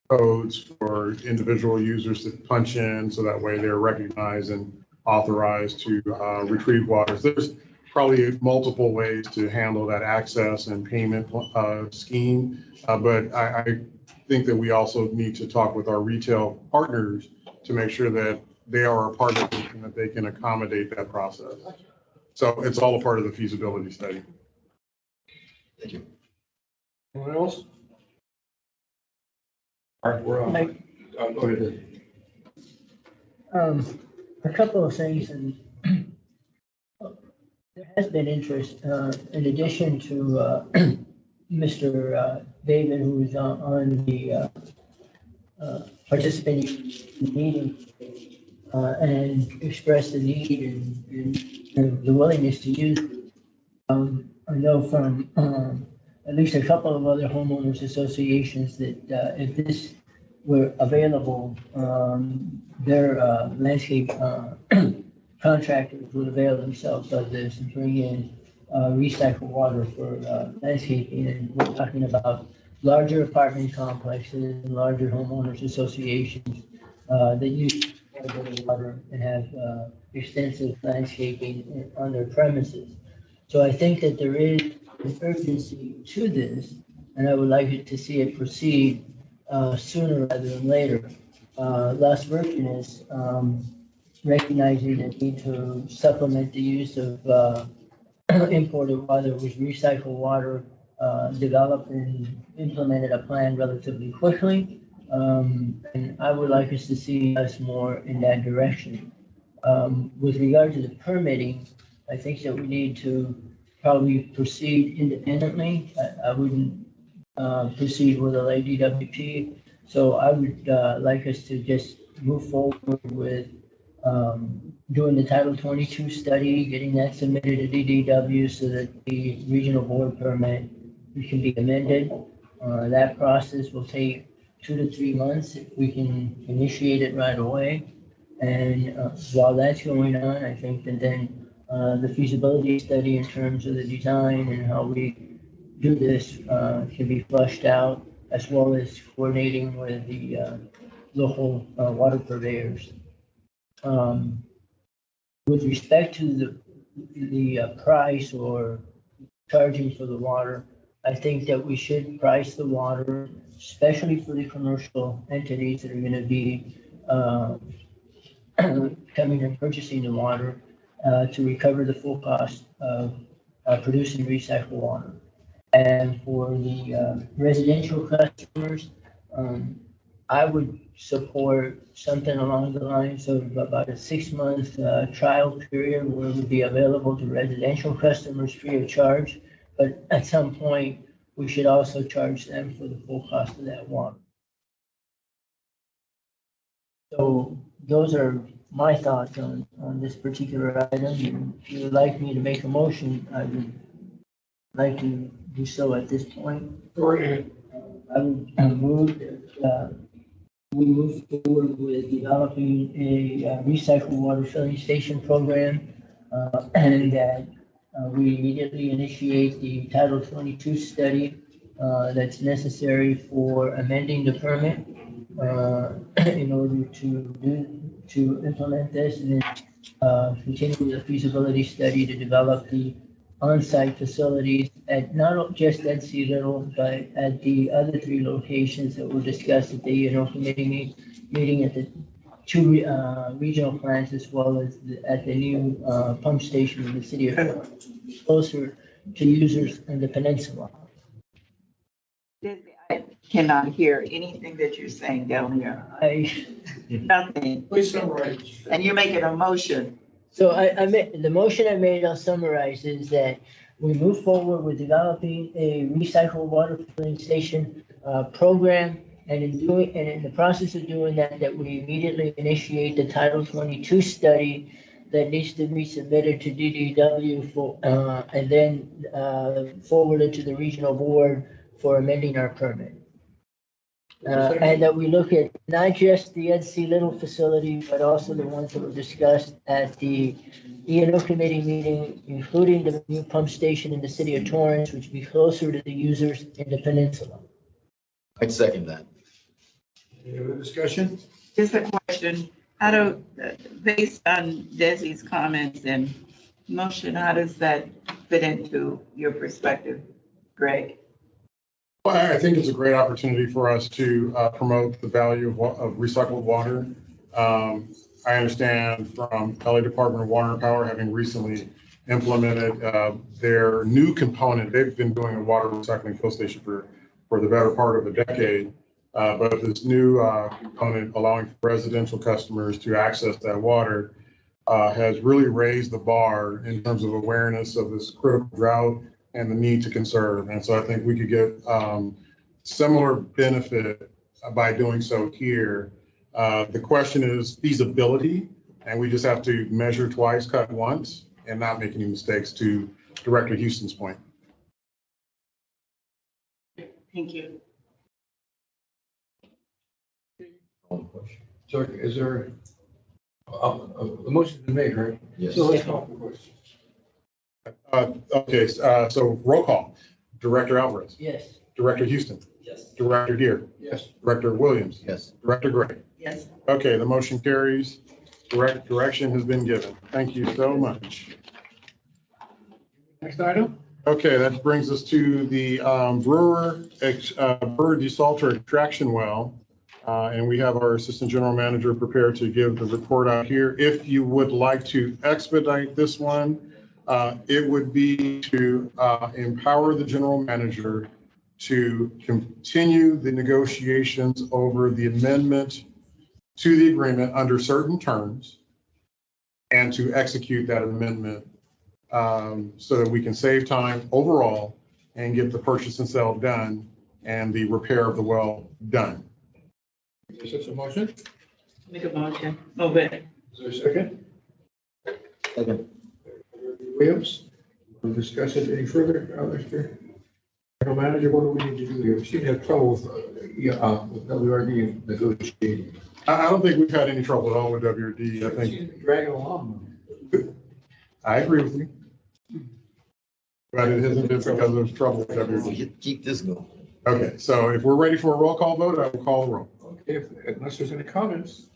codes for individual users to punch in, so that way they're recognized and authorized to retrieve water. So there's probably multiple ways to handle that access and payment scheme. But I think that we also need to talk with our retail partners to make sure that they are a part of it and that they can accommodate that process. So it's all a part of the feasibility study. Thank you. Anyone else? All right, we're on. Go ahead. A couple of things, and there has been interest, in addition to Mr. David, who's on the participating in the meeting and expressed the need and the willingness to use it. I know from at least a couple of other homeowners associations that if this were available, their landscape contractors would avail themselves of this and bring in recycled water for landscaping. And we're talking about larger apartment complexes and larger homeowners associations that use quite a bit of water and have extensive landscaping on their premises. So I think that there is an urgency to this, and I would like to see it proceed sooner rather than later. Las Virgenes, recognizing the need to supplement the use of imported water with recycled water, developed and implemented a plan relatively quickly. And I would like us to see us more in that direction. With regard to the permitting, I think that we need to probably proceed independently. I wouldn't proceed with a DWP. So I would like us to just move forward with doing the Title 22 study, getting that submitted to DDW so that the regional board permit can be amended. That process will take 2 to 3 months if we can initiate it right away. And while that's going on, I think that then the feasibility study in terms of the design and how we do this can be flushed out, as well as coordinating with the local water purveyors. With respect to the price or charging for the water, I think that we should price the water, especially for the commercial entities that are going to be coming and purchasing the water to recover the full cost of producing recycled water. And for the residential customers, I would support something along the lines of about a 6-month trial period where it would be available to residential customers free of charge. But at some point, we should also charge them for the full cost of that water. So those are my thoughts on this particular item. If you would like me to make a motion, I would like to do so at this point. Go ahead. I would move that we move forward with developing a recycled water filling station program, and that we immediately initiate the Title 22 study that's necessary for amending the permit in order to implement this, and then continue the feasibility study to develop the on-site facilities at not just at Sea Little, but at the other 3 locations that were discussed at the committee meeting at the 2 regional plants, as well as at the new pump station in the city of Florence, closer to users in the peninsula. I cannot hear anything that you're saying down here. Nothing. Please summarize. And you're making a motion. So I made, the motion I made, I'll summarize, is that we move forward with developing a recycled water filling station program. And in the process of doing that, that we immediately initiate the Title 22 study that needs to be submitted to DDW for, and then forwarded to the regional board for amending our permit. And that we look at not just the Ed C. Little facility, but also the ones that were discussed at the E&O committee meeting, including the new pump station in the city of Torrance, which would be closer to the users in the peninsula. I'd second that. Any other discussion? Just a question. How do, based on Desi's comments and motion, how does that fit into your perspective, Greg? Well, I think it's a great opportunity for us to promote the value of recycled water. I understand from LA Department of Water and Power, having recently implemented their new component. They've been doing a water recycling fill station for the better part of a decade. But this new component allowing residential customers to access that water has really raised the bar in terms of awareness of this critical drought and the need to conserve. And so I think we could get similar benefit by doing so here. The question is feasibility, and we just have to measure twice, cut once, and not make any mistakes, to Director Houston's point. Thank you. So is there, the motion's been made, right? Yes. So let's call for question. Okay, so roll call. Director Alvarez. Yes. Director Houston. Yes. Director Deere. Yes. Director Williams. Yes. Director Gray. Yes. Okay, the motion carries. Direction has been given. Thank you so much. Next item? Okay, that brings us to the Brewer desalter extraction well. And we have our Assistant General Manager prepared to give the report out here. If you would like to expedite this one, it would be to empower the General Manager to continue the negotiations over the amendment to the agreement under certain terms and to execute that amendment so that we can save time overall and get the purchase and sale done and the repair of the well done. Is this a motion? Make a motion. Move it. Is there a second? Second. Williams, we'll discuss it any further, Mr. General Manager, what do we need to do here? We seem to have trouble with WRD negotiating. I don't think we've had any trouble at all with WRD. I think, Dragging along. I agree with you. But it hasn't been because of trouble with WRD. Keep this going. Okay, so if we're ready for a roll call vote, I will call the roll. Okay, unless there's any comments,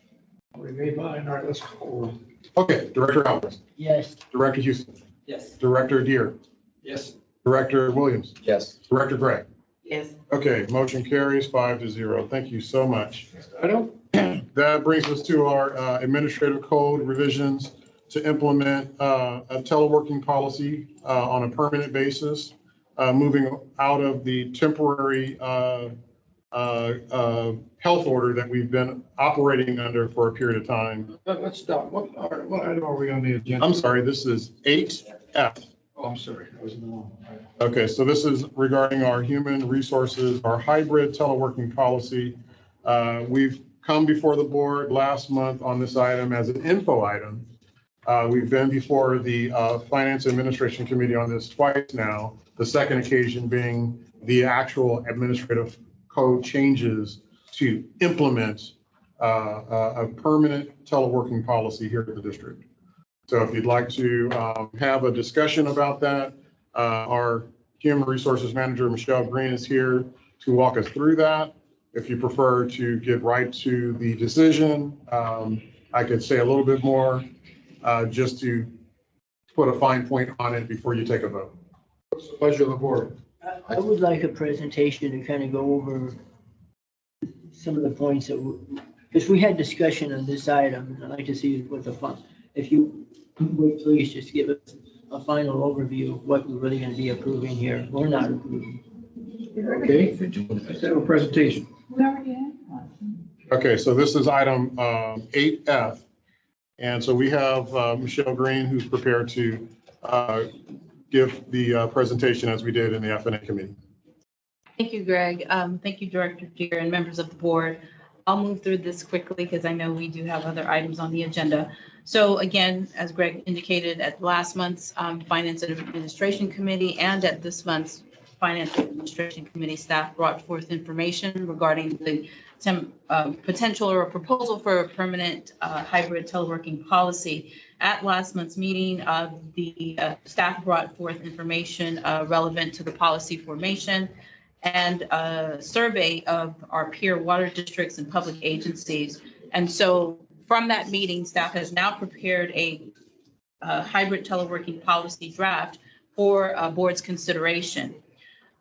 we made mine. All right, let's call. Okay, Director Alvarez, Yes. Director Houston, Yes. Director Deere, Yes. Director Williams, Yes. Director Gray. Yes. Okay, motion carries 5-0. Thank you so much. I don't. That brings us to our administrative code revisions to implement a teleworking policy on a permanent basis, moving out of the temporary health order that we've been operating under for a period of time. Let's stop. What item are we on the agenda? I'm sorry, this is 8F. Oh, I'm sorry. I was in the wrong item. Okay, so this is regarding our human resources, our hybrid teleworking policy. We've come before the board last month on this item as an info item. We've been before the Finance Administration Committee on this twice now, the second occasion being the actual administrative code changes to implement a permanent teleworking policy here at the district. So if you'd like to have a discussion about that, our Human Resources Manager, Michelle Green, is here to walk us through that. If you prefer to get right to the decision, I could say a little bit more just to put a fine point on it before you take a vote. What's the pleasure of the board? I would like a presentation to kind of go over some of the points that, because we had discussion on this item, and I'd like to see what the fun, if you would please just give us a final overview of what we're really going to be approving here or not approving. Okay, let's have a presentation. We already had one. Okay, so this is item 8F. And so we have Michelle Green, who's prepared to give the presentation as we did in the F&A committee. Thank you, Greg. Thank you, Director Deere and members of the board. I'll move through this quickly because I know we do have other items on the agenda. So again, as Greg indicated, at last month's Finance and Administration Committee and at this month's Finance and Administration Committee, staff brought forth information regarding the potential or a proposal for a permanent hybrid teleworking policy. At last month's meeting, the staff brought forth information relevant to the policy formation and a survey of our peer water districts and public agencies. And so from that meeting, staff has now prepared a hybrid teleworking policy draft for board's consideration.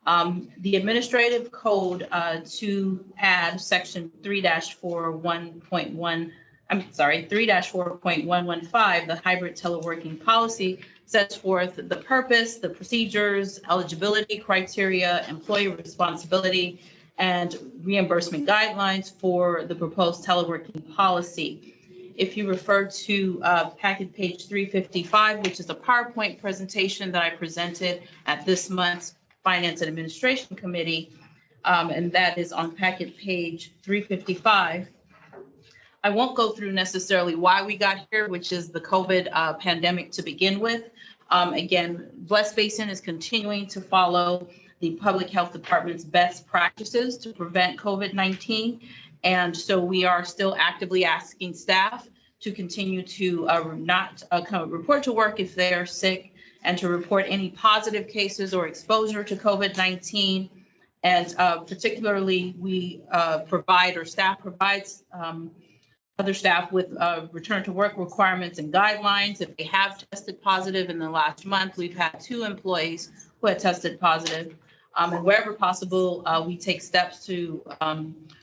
The administrative code to add section 3-4.1.1, I'm sorry, 3-4.115, the hybrid teleworking policy sets forth the purpose, the procedures, eligibility criteria, employee responsibility, and reimbursement guidelines for the proposed teleworking policy. If you refer to packet page 355, which is a PowerPoint presentation that I presented at this month's Finance and Administration Committee, and that is on packet page 355. I won't go through necessarily why we got here, which is the COVID pandemic to begin with. Again, West Basin is continuing to follow the Public Health Department's best practices to prevent COVID-19. And so we are still actively asking staff to continue to not report to work if they are sick, and to report any positive cases or exposure to COVID-19. And particularly, we provide, or staff provides other staff with return to work requirements and guidelines. If they have tested positive in the last month, we've had 2 employees who had tested positive. And wherever possible, we take steps to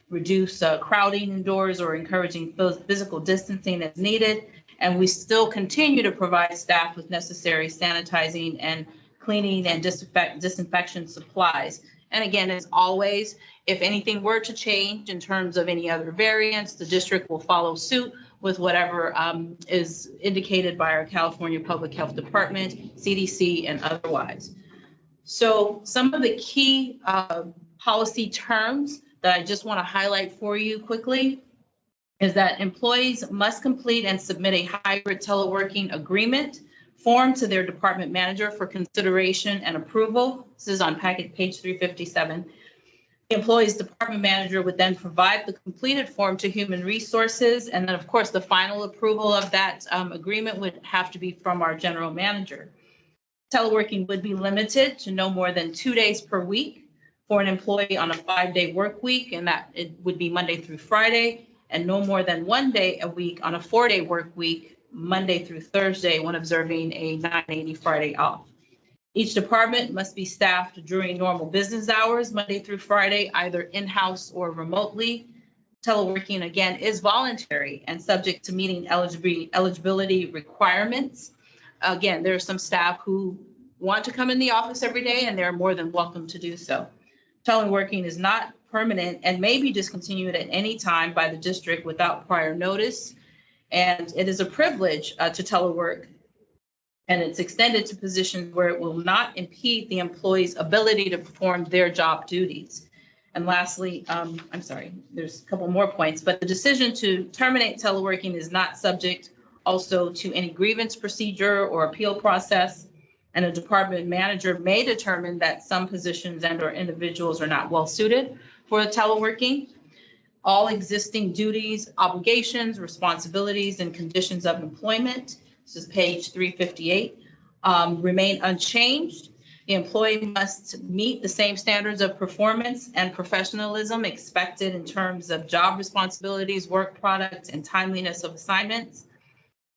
reduce crowding indoors or encouraging physical distancing as needed. And we still continue to provide staff with necessary sanitizing and cleaning and disinfection supplies. And again, as always, if anything were to change in terms of any other variants, the district will follow suit with whatever is indicated by our California Public Health Department, CDC, and otherwise. So some of the key policy terms that I just want to highlight for you quickly is that employees must complete and submit a hybrid teleworking agreement form to their department manager for consideration and approval. This is on packet page 357. The employee's department manager would then provide the completed form to Human Resources. And then, of course, the final approval of that agreement would have to be from our general manager. Teleworking would be limited to no more than 2 days per week for an employee on a 5-day work week, and that it would be Monday through Friday, and no more than 1 day a week on a 4-day work week, Monday through Thursday, when observing a 980 Friday off. Each department must be staffed during normal business hours, Monday through Friday, either in-house or remotely. Teleworking, again, is voluntary and subject to meeting eligibility requirements. Again, there are some staff who want to come in the office every day, and they're more than welcome to do so. Teleworking is not permanent and may be discontinued at any time by the district without prior notice. And it is a privilege to telework, and it's extended to positions where it will not impede the employee's ability to perform their job duties. And lastly, I'm sorry, there's a couple more points, but the decision to terminate teleworking is not subject also to any grievance procedure or appeal process. And a department manager may determine that some positions and/or individuals are not well suited for teleworking. All existing duties, obligations, responsibilities, and conditions of employment, this is page 358, remain unchanged. The employee must meet the same standards of performance and professionalism expected in terms of job responsibilities, work product, and timeliness of assignments.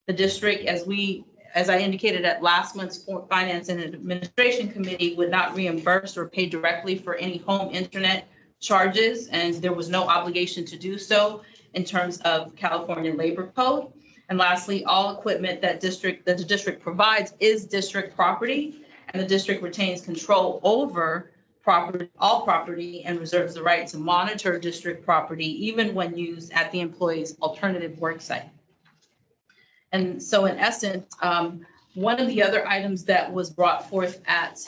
The district, as I indicated at last month's Finance and Administration Committee, would not reimburse or pay directly for any home internet charges, and there was no obligation to do so in terms of California Labor Code. And lastly, all equipment that the district provides is district property, and the district retains control over all property and reserves the right to monitor district property even when used at the employee's alternative work site. And so in essence, one of the other items that was brought forth at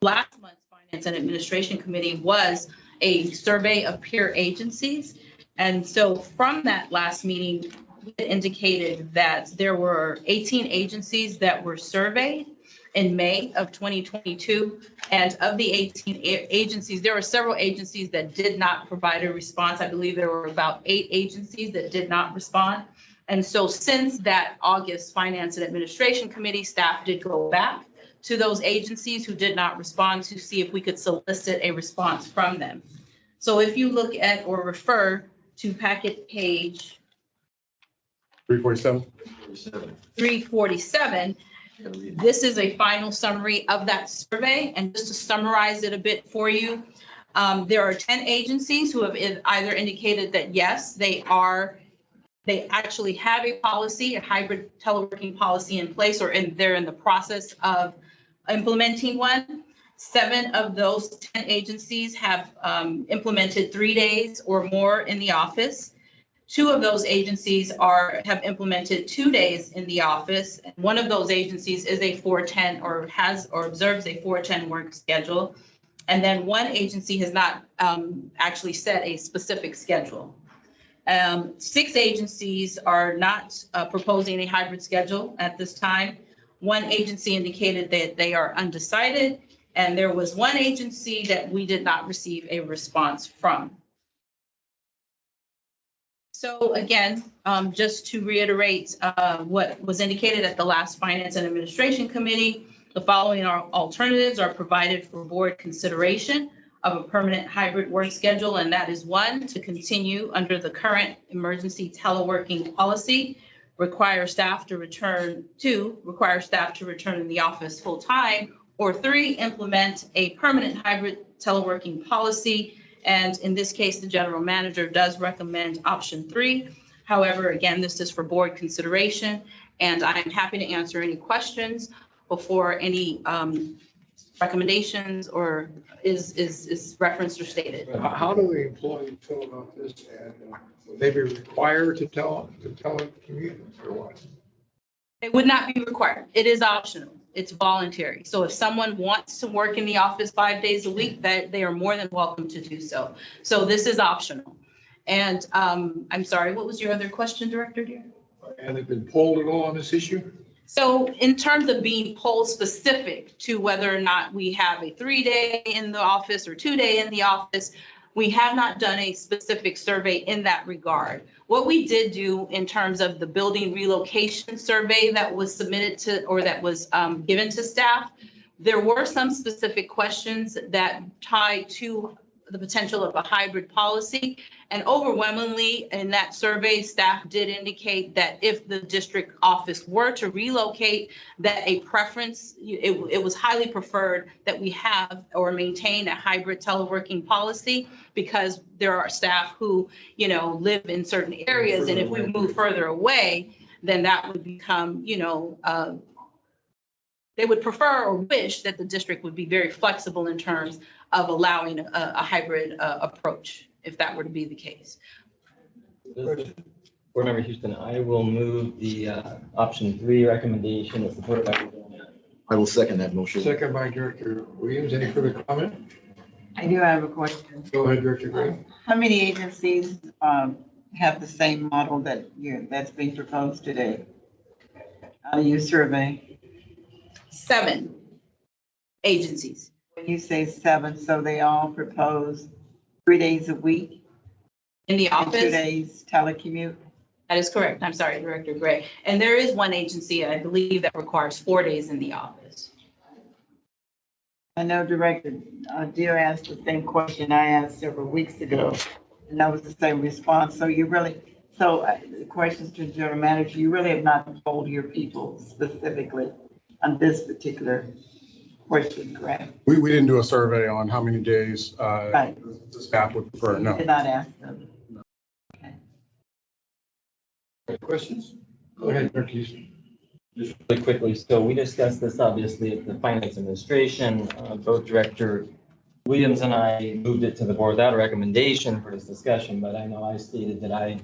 last month's Finance and Administration Committee was a survey of peer agencies. And so from that last meeting, it indicated that there were 18 agencies that were surveyed in May of 2022. And of the 18 agencies, there were several agencies that did not provide a response. I believe there were about 8 agencies that did not respond. And so since that August Finance and Administration Committee, staff did go back to those agencies who did not respond to see if we could solicit a response from them. So if you look at or refer to packet page 347, this is a final summary of that survey. And just to summarize it a bit for you, there are 10 agencies who have either indicated that yes, they actually have a policy, a hybrid teleworking policy in place, or they're in the process of implementing one. 7 of those 10 agencies have implemented 3 days or more in the office. 2 of those agencies have implemented 2 days in the office. And one of those agencies is a 410 or observes a 410 work schedule. And then one agency has not actually set a specific schedule. 6 agencies are not proposing a hybrid schedule at this time. 1 agency indicated that they are undecided, and there was 1 agency that we did not receive a response from. So again, just to reiterate what was indicated at the last Finance and Administration Committee, the following alternatives are provided for board consideration of a permanent hybrid work schedule, and that is 1, to continue under the current emergency teleworking policy, require staff to return in the office full time, or 3, implement a permanent hybrid teleworking policy. And in this case, the general manager does recommend option 3. However, again, this is for board consideration, and I'm happy to answer any questions before any recommendations or is referenced or stated. How do the employees feel about this? And would they be required to tell commuters or what? It would not be required. It is optional. It's voluntary. So if someone wants to work in the office 5 days a week, that they are more than welcome to do so. So this is optional. And I'm sorry, what was your other question, Director Deere? And they've been polled at all on this issue? So in terms of being poll specific to whether or not we have a 3-day in the office or 2-day in the office, we have not done a specific survey in that regard. What we did do in terms of the building relocation survey that was submitted to, or that was given to staff, there were some specific questions that tie to the potential of a hybrid policy. And overwhelmingly in that survey, staff did indicate that if the district office were to relocate, that a preference, it was highly preferred that we have or maintain a hybrid teleworking policy, because there are staff who, live in certain areas. And if we move further away, then that would become, they would prefer or wish that the district would be very flexible in terms of allowing a hybrid approach, if that were to be the case. Board Member Houston, I will move the option 3 recommendation as supported by. I will second that motion. Second by Director Williams. Any further comment? I do have a question. Go ahead, Director Gray. How many agencies have the same model that's being proposed today? Out of your survey? 7 agencies. When you say 7, so they all propose 3 days a week? In the and 2 office? days telecommute? That is correct. I'm sorry, Director Gray. And there is one agency, I believe, that requires 4 days in the office. I know Director Deere asked the same question I asked several weeks ago, and that was the same response. So the questions to the General Manager, you really have not told your people specifically on this particular question, correct? We didn't do a survey on how many days Right. the staff would prefer, no. Did not ask them. Questions? Go ahead, Director Houston. Just really quickly, so we discussed this obviously at the Finance Administration. Both Director Williams and I moved it to the board without a recommendation for this discussion, but I know I stated that I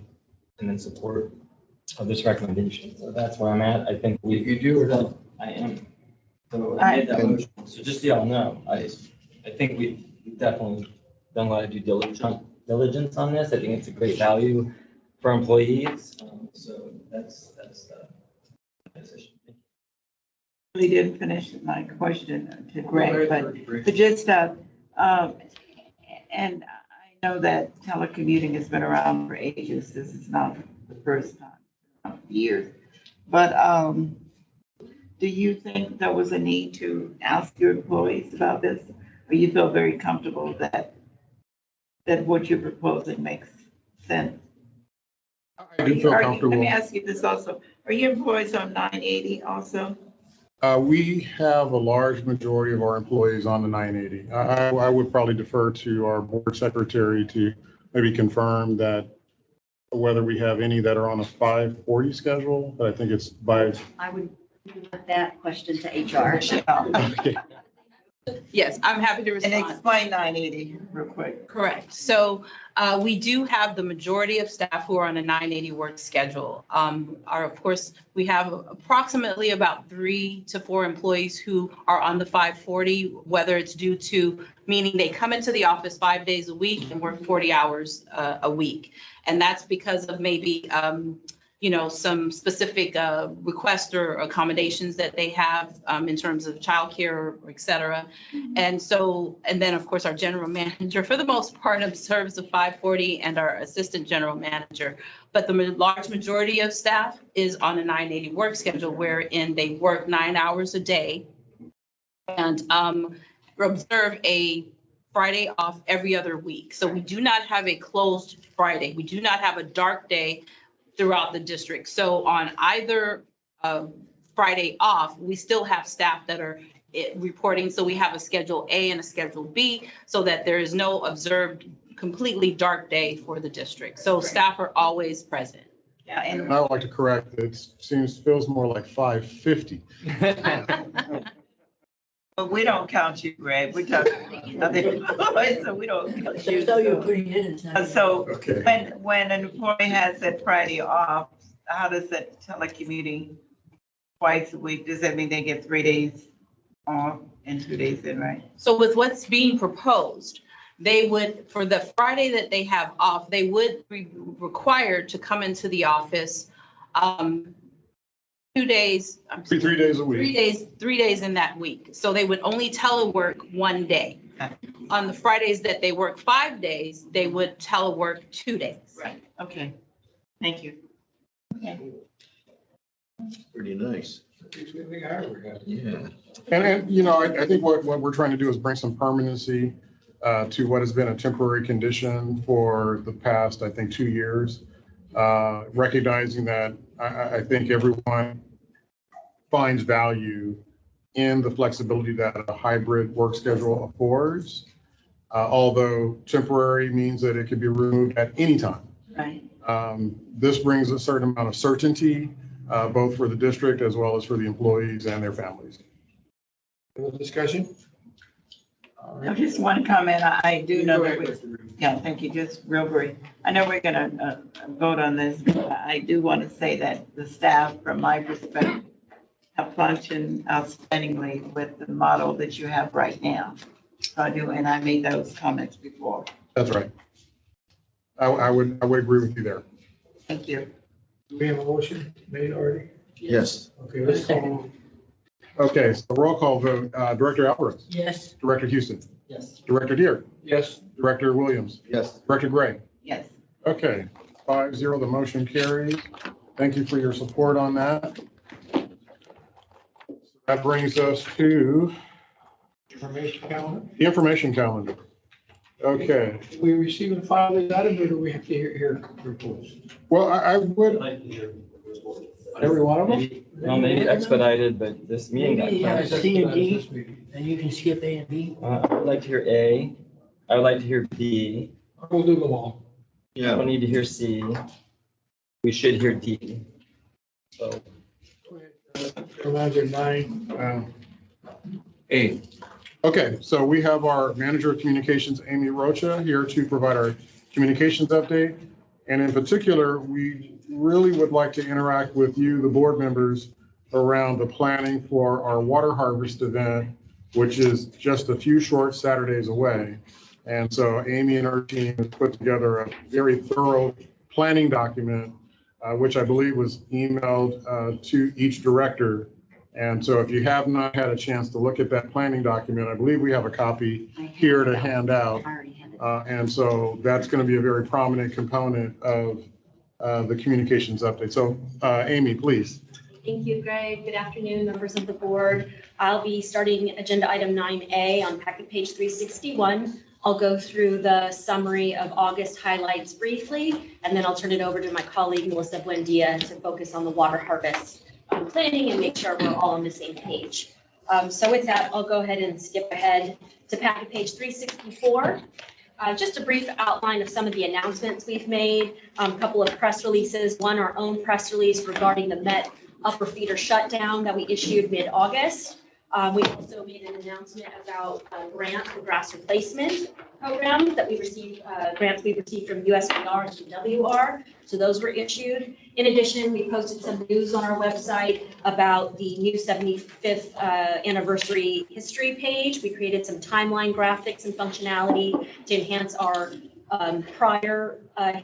am in support of this recommendation. So that's where I'm at. I think You do or not? I am. So I made that motion. So just so y'all know, I think we've definitely done a lot of due diligence on this. I think it's a great value for employees. So that's my decision. We didn't finish my question to Greg, but just, and I know that telecommuting has been around for ages. This is not the first time, years. But do you think there was a need to ask your employees about this? Or you feel very comfortable that what you're proposing makes sense? I do feel Let comfortable. me ask you this also. Are your employees on 980 also? We have a large majority of our employees on the 980. I would probably defer to our board secretary to maybe confirm that whether we have any that are on a 540 schedule, but I think it's by. I would put that question to HR. Okay. Yes, I'm happy to And respond. explain 980 real quick. Correct. So we do have the majority of staff who are on a 980 work schedule. Of course, we have approximately about 3 to 4 employees who are on the 540, whether it's due to meaning they come into the office 5 days a week and work 40 hours a week. And that's because of maybe some specific requests or accommodations that they have in terms of childcare, et cetera. And then of course, our general manager, for the most part, observes the 540 and our assistant general manager. But the large majority of staff is on a 980 work schedule, wherein they work 9 hours a day and observe a Friday off every other week. So we do not have a closed Friday. We do not have a dark day throughout the district. So on either Friday off, we still have staff that are reporting. So we have a Schedule A and a Schedule B so that there is no observed completely dark day for the district. So staff are always present. Yeah, And I would like to correct, feels more like 550. But we don't count you, Greg. We're talking other employees, so we don't count you. So you're putting it in. So Okay. when an employee has that Friday off, how does that telecommuting twice a week? Does that mean they get 3 days off and 2 days in, right? So with what's being proposed, they would, for the Friday that they have off, they would be required to come into the office 2 days. 3 days a week. 3 days in that week. So they would only telework 1 day. On the Fridays that they work 5 days, they would telework 2 days. Right. Okay. Thank you. Okay. Pretty nice. Yeah. And you know, I think what we're trying to do is bring some permanency to what has been a temporary condition for the past, I think, 2 years. Recognizing that I think everyone finds value in the flexibility that a hybrid work schedule affords. Although temporary means that it can be removed at any time. Right. This brings a certain amount of certainty, both for the district as well as for the employees and their families. Any discussion? I just want to comment. I do know that we, yeah, thank you. Just real brief. I know we're gonna vote on this, but I do want to say that the staff, from my perspective, have functioned outstandingly with the model that you have right now. So I do, and I made those comments before. That's right. I would agree with you there. Thank you. Do we have a motion made already? Yes. Okay, let's call. Okay, so roll call vote. Director Alvarez. Yes. Director Houston. Yes. Director Deere. Yes. Director Williams. Yes. Director Gray. Yes. Okay, 5-0, the motion carries. Thank you for your support on that. That brings us to Information calendar. the information calendar. Okay, We receive and file these items, or do we have to hear reports? well, I would, Every one of them? Well, maybe expedited, but this meeting got Maybe you have canceled. C and D, and you can skip A and B. I would like to hear A. I would like to hear B. We'll do them all. I Yeah. don't need to hear C. We should hear D. So Reminder 9. A. Okay, so we have our Manager of Communications, Amy Rocha, here to provide our communications update. And in particular, we really would like to interact with you, the board members, around the planning for our water harvest event, which is just a few short Saturdays away. And so Amy and her team have put together a very thorough planning document, which I believe was emailed to each director. And so if you have not had a chance to look at that planning document, I believe we have a copy here to hand out. And so that's going to be a very prominent component of the communications update. So Amy, please. Thank you, Greg. Good afternoon, members of the board. I'll be starting agenda item 9A on packet page 361. I'll go through the summary of August highlights briefly, and then I'll turn it over to my colleague, Melissa Buendia, to focus on the water harvest planning and make sure we're all on the same page. So with that, I'll go ahead and skip ahead to packet page 364. Just a brief outline of some of the announcements we've made, a couple of press releases, one our own press release regarding the Met upper feeder shutdown that we issued mid-August. We also made an announcement about a grant for grass replacement program that we received, grants we received from USVR and WR. So those were issued. In addition, we posted some news on our website about the new 75th anniversary history page. We created some timeline graphics and functionality to enhance our prior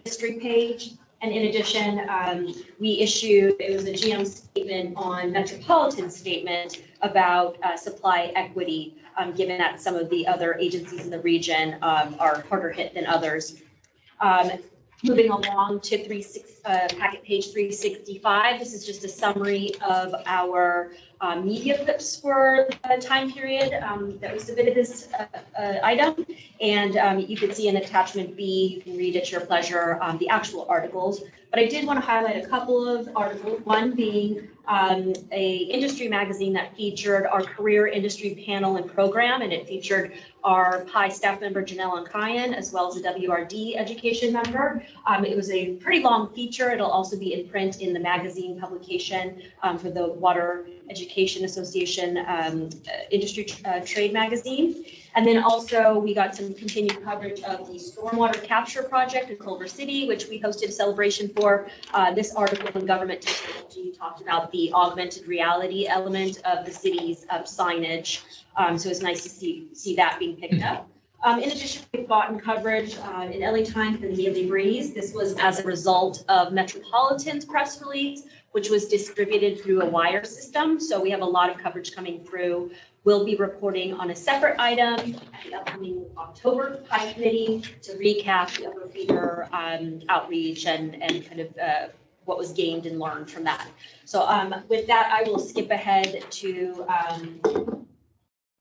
history page. And in addition, we issued, it was a GM statement on Metropolitan statement about supply equity, given that some of the other agencies in the region are harder hit than others. Moving along to packet page 365, this is just a summary of our media clips for the time period that we submitted this item. And you can see in attachment B, you can read at your pleasure the actual articles. But I did want to highlight a couple of articles, one being a industry magazine that featured our career industry panel and program, and it featured our PI staff member Janelle Onkayan, as well as a WRD education member. It was a pretty long feature. It'll also be in print in the magazine publication for the water Education Association Industry Trade Magazine. And then also we got some continued coverage of the stormwater capture project in Culver City, which we hosted a celebration for. This article in Government Technology talked about the augmented reality element of the city's signage. So it's nice to see that being picked up. In addition, we've gotten coverage in LA Times and Daily Breeze. This was as a result of Metropolitan's press release, which was distributed through a wire system. So we have a lot of coverage coming through. We'll be reporting on a separate item at the upcoming October High Committee to recap the upper feeder outreach and kind of what was gained and learned from that. So with that, I will skip ahead to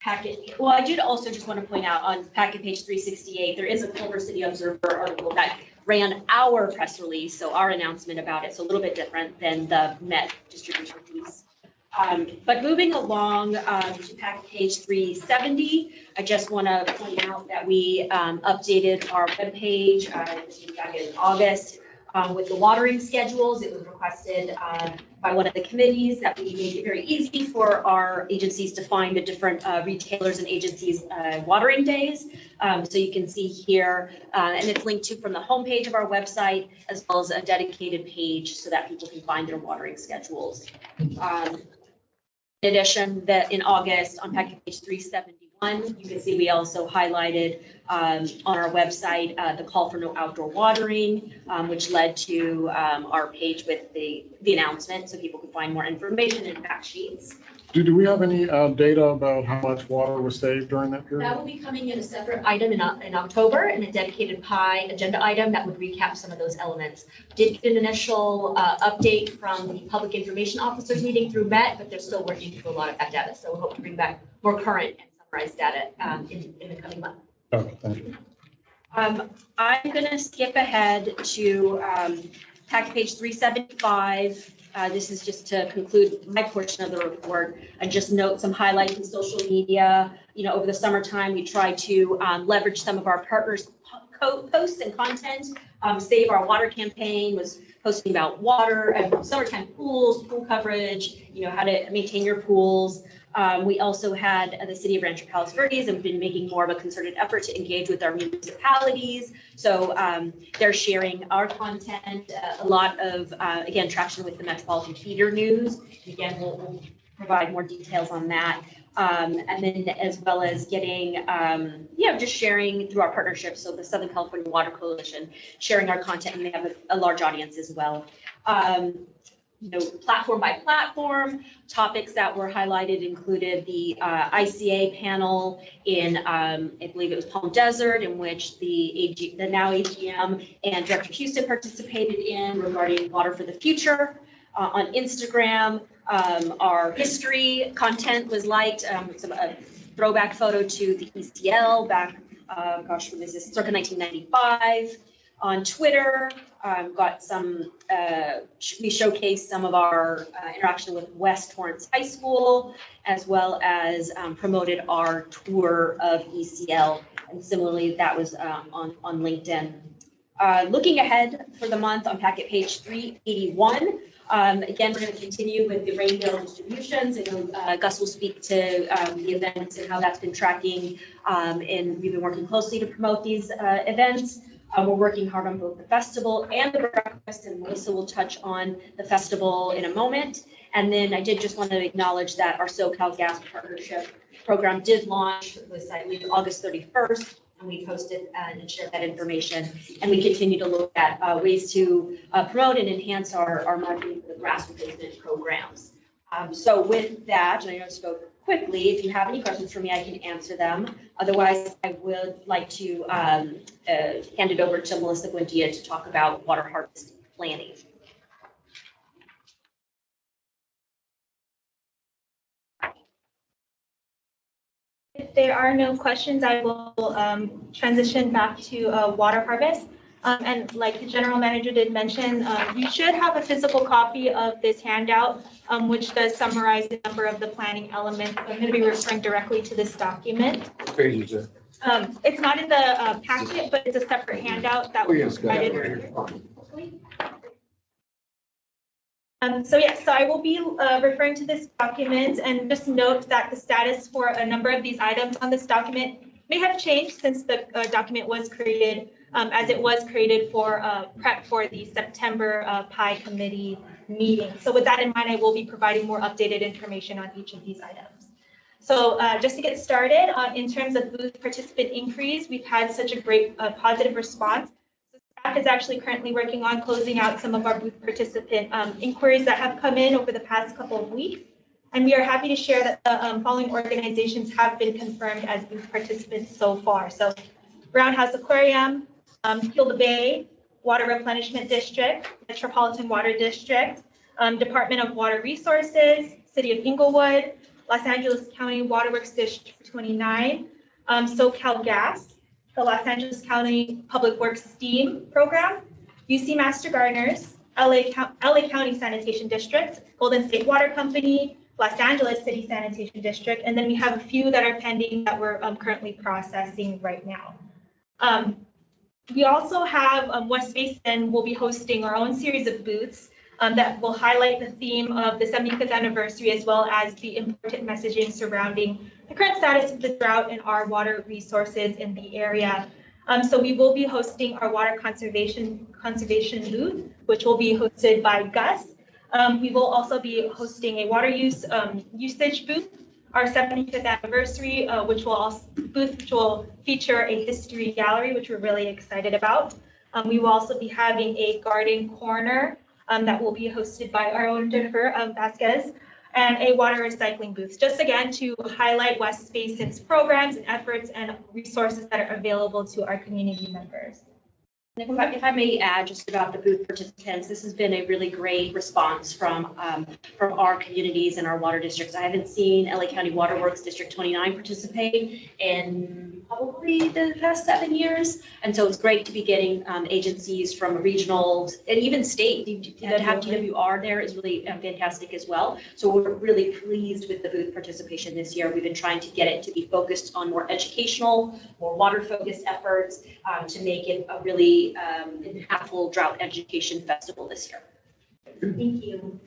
packet. Well, I did also just want to point out on packet page 368, there is a Culver City Observer article that ran our press release, so our announcement about it, so a little bit different than the Met distribution piece. But moving along to packet page 370, I just want to point out that we updated our webpage back in August with the watering schedules. It was requested by one of the committees that we make it very easy for our agencies to find the different retailers and agencies' watering days. So you can see here, and it's linked to from the homepage of our website, as well as a dedicated page so that people can find their watering schedules. In addition, that in August on packet page 371, you can see we also highlighted on our website the call for no outdoor watering, which led to our page with the announcement so people could find more information and fact sheets. Do we have any data about how much water was saved during that period? That will be coming in a separate item in October, and a dedicated PI agenda item that would recap some of those elements. Did get an initial update from the Public Information Officers meeting through MET, but they're still working through a lot of that data. So we hope to bring back more current and summarized data in the coming month. Okay, thank you. I'm going to skip ahead to packet page 375. This is just to conclude my portion of the report and just note some highlights in social media. You know, over the summertime, we tried to leverage some of our partners' posts and content. Save Our Water campaign was posting about water and summertime pools, pool coverage, you know, how to maintain your pools. We also had the city of Rancho Palos Verdes and been making more of a concerted effort to engage with our municipalities. So they're sharing our content, a lot of, again, traction with the Metropolitan Feeder News. Again, we'll provide more details on that. And then as well as getting, you know, just sharing through our partnerships. So the Southern California Water Coalition, sharing our content, and they have a large audience as well. You know, platform by platform, topics that were highlighted included the ICA panel in, I believe it was Palm Desert, in which the now AGM and Director Houston participated in regarding water for the future. On Instagram, our history content was liked, a throwback photo to the ECL back, gosh, when is this, circa 1995. On Twitter, got some, we showcased some of our interaction with West Torrance High School, as well as promoted our tour of ECL. And similarly, that was on LinkedIn. Looking ahead for the month on packet page 381, again, we're going to continue with the rainbow distributions. I know Gus will speak to the events and how that's been tracking, and we've been working closely to promote these events. We're working hard on both the festival and the breakfast, and Melissa will touch on the festival in a moment. And then I did just want to acknowledge that our SoCal Gas Partnership program did launch this, I believe, August 31st, and we posted and shared that information. And we continue to look at ways to promote and enhance our marketing for the grass replacement programs. So with that, and I know I spoke quickly, if you have any questions for me, I can answer them. Otherwise, I would like to hand it over to Melissa Buendia to talk about water harvest planning. If there are no questions, I will transition back to water harvest. And like the general manager did mention, you should have a physical copy of this handout, which does summarize a number of the planning elements. I'm going to be referring directly to this document. What page is it? It's not in the packet, but it's a separate handout that was provided earlier. So I will be referring to this document, and just note that the status for a number of these items on this document may have changed since the document was created, as it was created for prep for the September PI committee meeting. So with that in mind, I will be providing more updated information on each of these items. So just to get started, in terms of booth participant increase, we've had such a great positive response. Staff is actually currently working on closing out some of our booth participant inquiries that have come in over the past couple of weeks. And we are happy to share that the following organizations have been confirmed as booth participants so far. So Roundhouse Aquarium, Heal the Bay, Water Replenishment District, Metropolitan Water District, Department of Water Resources, City of Inglewood, Los Angeles County Waterworks District 29, SoCal Gas, the Los Angeles County Public Works STEAM program, UC Master Gardeners, LA County Sanitation District, Golden State Water Company, Los Angeles City Sanitation District, and then we have a few that are pending that we're currently processing right now. We also have West Basin will be hosting our own series of booths that will highlight the theme of the 75th anniversary, as well as the important messaging surrounding the current status of the drought and our water resources in the area. So we will be hosting our water conservation booth, which will be hosted by Gus. We will also be hosting a water usage booth, our 75th anniversary, which will feature a history gallery, which we're really excited about. We will also be having a garden corner that will be hosted by our own Jennifer Vasquez, and a water recycling booth, just again to highlight West Basin's programs and efforts and resources that are available to our community members. If I may add just about the booth participants, this has been a really great response from our communities and our water districts. I haven't seen LA County Waterworks District 29 participate in probably the past 7 years. And so it's great to be getting agencies from regional and even state that have DWR there is really fantastic as well. So we're really pleased with the booth participation this year. We've been trying to get it to be focused on more educational, more water focused efforts to make it a really impactful drought education festival this year. Thank you.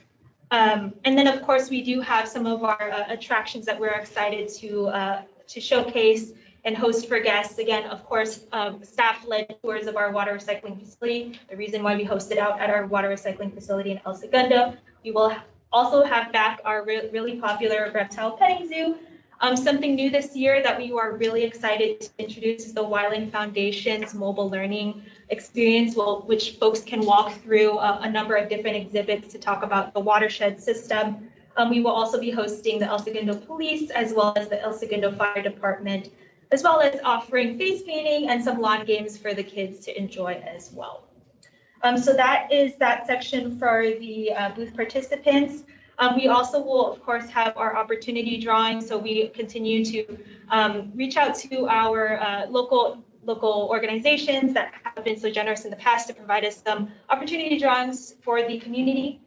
And then, of course, we do have some of our attractions that we're excited to showcase and host for guests. Again, of course, staff-led tours of our water recycling facility. The reason why we host it out at our water recycling facility in El Segundo. We will also have back our really popular reptile petting zoo. Something new this year that we are really excited to introduce is the Weiland Foundation's mobile learning experience, which folks can walk through a number of different exhibits to talk about the watershed system. We will also be hosting the El Segundo Police as well as the El Segundo Fire Department, as well as offering face painting and some lawn games for the kids to enjoy as well. So that is that section for the booth participants. We also will, of course, have our opportunity drawing. So we continue to reach out to our local organizations that have been so generous in the past to provide us some opportunity drawings for the community.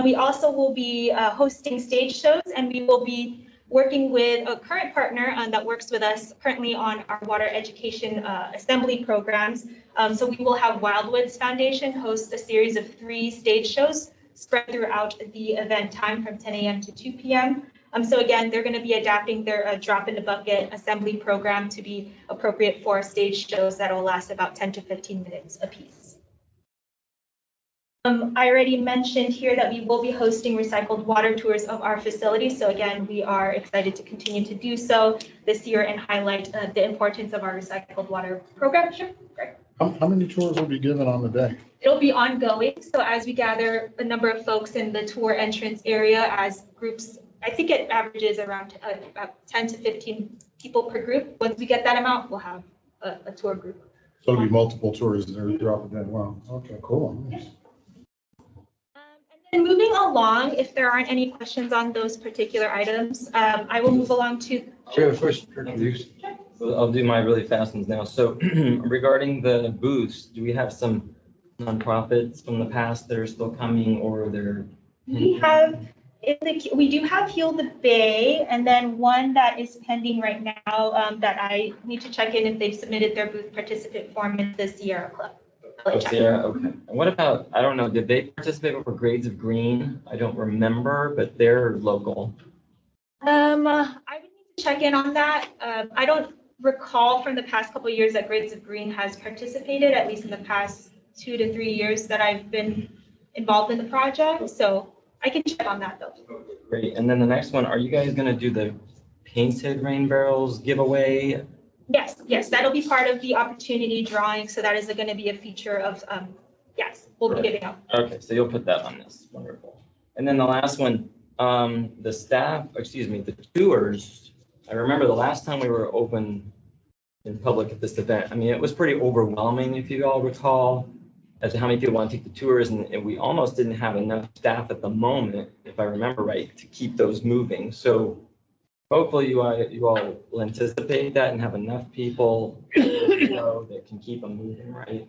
We also will be hosting stage shows, and we will be working with a current partner that works with us currently on our water education assembly programs. So we will have Wildwoods Foundation host a series of 3 stage shows spread throughout the event time from 10 a.m. to 2 p.m. So again, they're going to be adapting their drop in the bucket assembly program to be appropriate for stage shows that will last about 10 to 15 minutes apiece. I already mentioned here that we will be hosting recycled water tours of our facility. So again, we are excited to continue to do so this year and highlight the importance of our recycled water program. Sure. Great. How many tours will be given on the day? It'll be ongoing. So as we gather a number of folks in the tour entrance area as groups, I think it averages around about 10 to 15 people per group. Once we get that amount, we'll have a tour group. So it'll be multiple tours that are dropping in. Wow. Okay, cool. Nice. And moving along, if there aren't any questions on those particular items, I will move along to. Sure, first introduce. I'll do my really fast ones now. So regarding the booths, do we have some nonprofits from the past that are still coming, or they're? We do have Heal the Bay, and then one that is pending right now that I need to check in if they've submitted their booth participant form in the Sierra Club. Oh, Sierra, okay. And what about, I don't know, did they participate over Grades of Green? I don't remember, but they're local. I would need to check in on that. I don't recall from the past couple of years that Grades of Green has participated, at least in the past 2 to 3 years that I've been involved in the project. So I can check on that though. Great. And then the next one, are you guys gonna do the painted rain barrels giveaway? Yes, that'll be part of the opportunity drawing. So that is going to be a feature of, yes, we'll be giving out. Okay, so you'll put that on this. Wonderful. And then the last one, the staff, excuse me, the tours. I remember the last time we were open in public at this event. I mean, it was pretty overwhelming, if you all recall, as to how many people want to take the tours, and we almost didn't have enough staff at the moment, if I remember right, to keep those moving. So hopefully you all will anticipate that and have enough people that can keep them moving, right?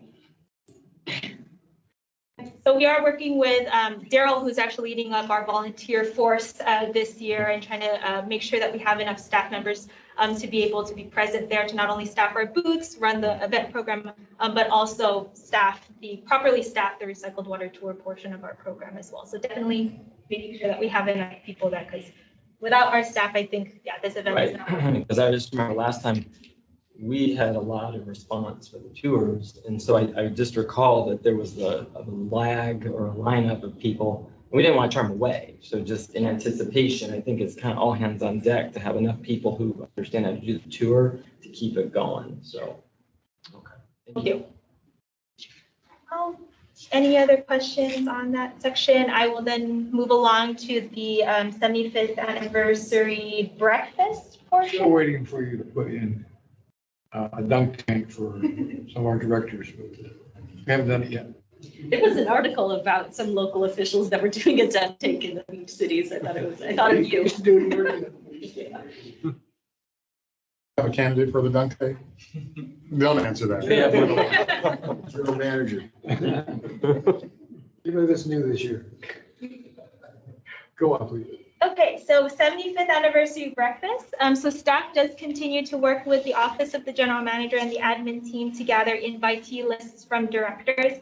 So we are working with Daryl, who's actually leading up our volunteer force this year and trying to make sure that we have enough staff members to be able to be present there to not only staff our booths, run the event program, but also properly staff the recycled water tour portion of our program as well. So definitely making sure that we have enough people there, because without our staff, I think, this event is not. Because I just remember last time we had a lot of response for the tours. And so I just recall that there was a lag or a lineup of people. We didn't want to turn them away. So just in anticipation, I think it's kind of all hands on deck to have enough people who understand how to do the tour to keep it going. So, okay. Thank you. Any other questions on that section? I will then move along to the 75th anniversary breakfast portion. Still waiting for you to put in a dunk tank for some of our directors. We haven't done it yet. There was an article about some local officials that were doing a dunk tank in the beach cities. I thought of you. You should do it. Have a candidate for the dunk tank? Don't answer that. General manager. Even this new this year. Go on, please. Okay, so 75th anniversary breakfast. So staff does continue to work with the Office of the General Manager and the admin team to gather invitee lists from directors.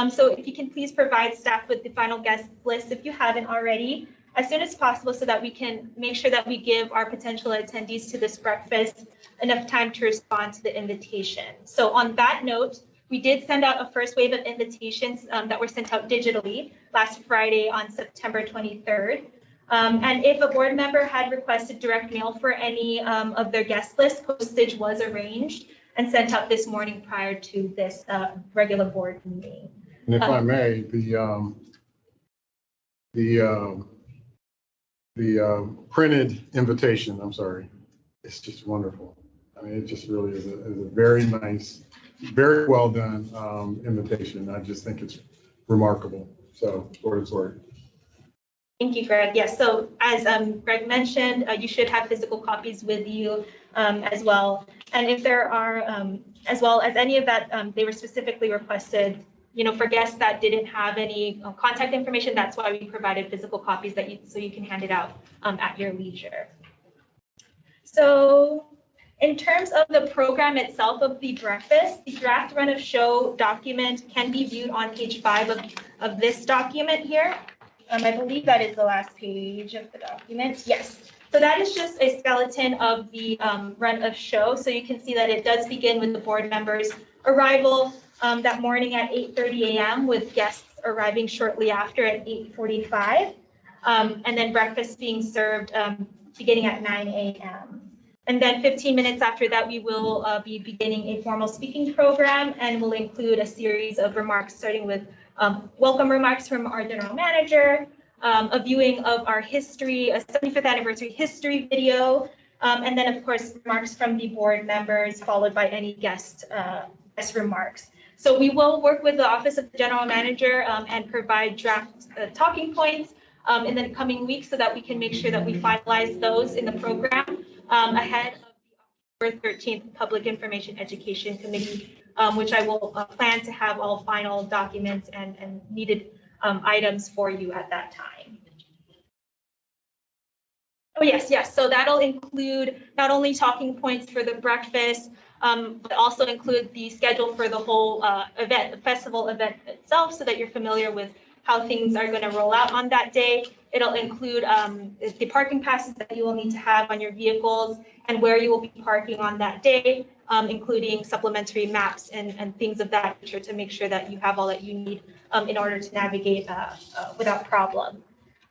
So if you can please provide staff with the final guest list if you haven't already, as soon as possible, so that we can make sure that we give our potential attendees to this breakfast enough time to respond to the invitation. So on that note, we did send out a first wave of invitations that were sent out digitally last Friday on September 23rd. And if a board member had requested direct mail for any of their guest list, postage was arranged and sent out this morning prior to this regular board meeting. And if I may, the printed invitation, I'm sorry, it's just wonderful. I mean, it just really is a very nice, very well done invitation. I just think it's remarkable. So, for what it's worth. Thank you, Greg. Yes, so as Greg mentioned, you should have physical copies with you as well. And if there are, as well as any of that, they were specifically requested, for guests that didn't have any contact information, that's why we provided physical copies so you can hand it out at your leisure. So in terms of the program itself of the breakfast, the draft run of show document can be viewed on page 5 of this document here. I believe that is the last page of the document. Yes. So that is just a skeleton of the run of show. So you can see that it does begin with the board members' arrival that morning at 8:30 a.m. with guests arriving shortly after at 8:45. And then breakfast being served beginning at 9 a.m. And then 15 minutes after that, we will be beginning a formal speaking program, and will include a series of remarks starting with welcome remarks from our general manager, a viewing of our history, a 75th anniversary history video, and then of course remarks from the board members, followed by any guest remarks. So we will work with the Office of the General Manager and provide draft talking points in the coming weeks so that we can make sure that we finalize those in the program ahead of the October 13th Public Information Education Committee, which I will plan to have all final documents and needed items for you at that time. Oh, yes. So that'll include not only talking points for the breakfast, but also include the schedule for the whole event, the festival event itself, so that you're familiar with how things are going to roll out on that day. It'll include the parking passes that you will need to have on your vehicles and where you will be parking on that day, including supplementary maps and things of that nature to make sure that you have all that you need in order to navigate without problem.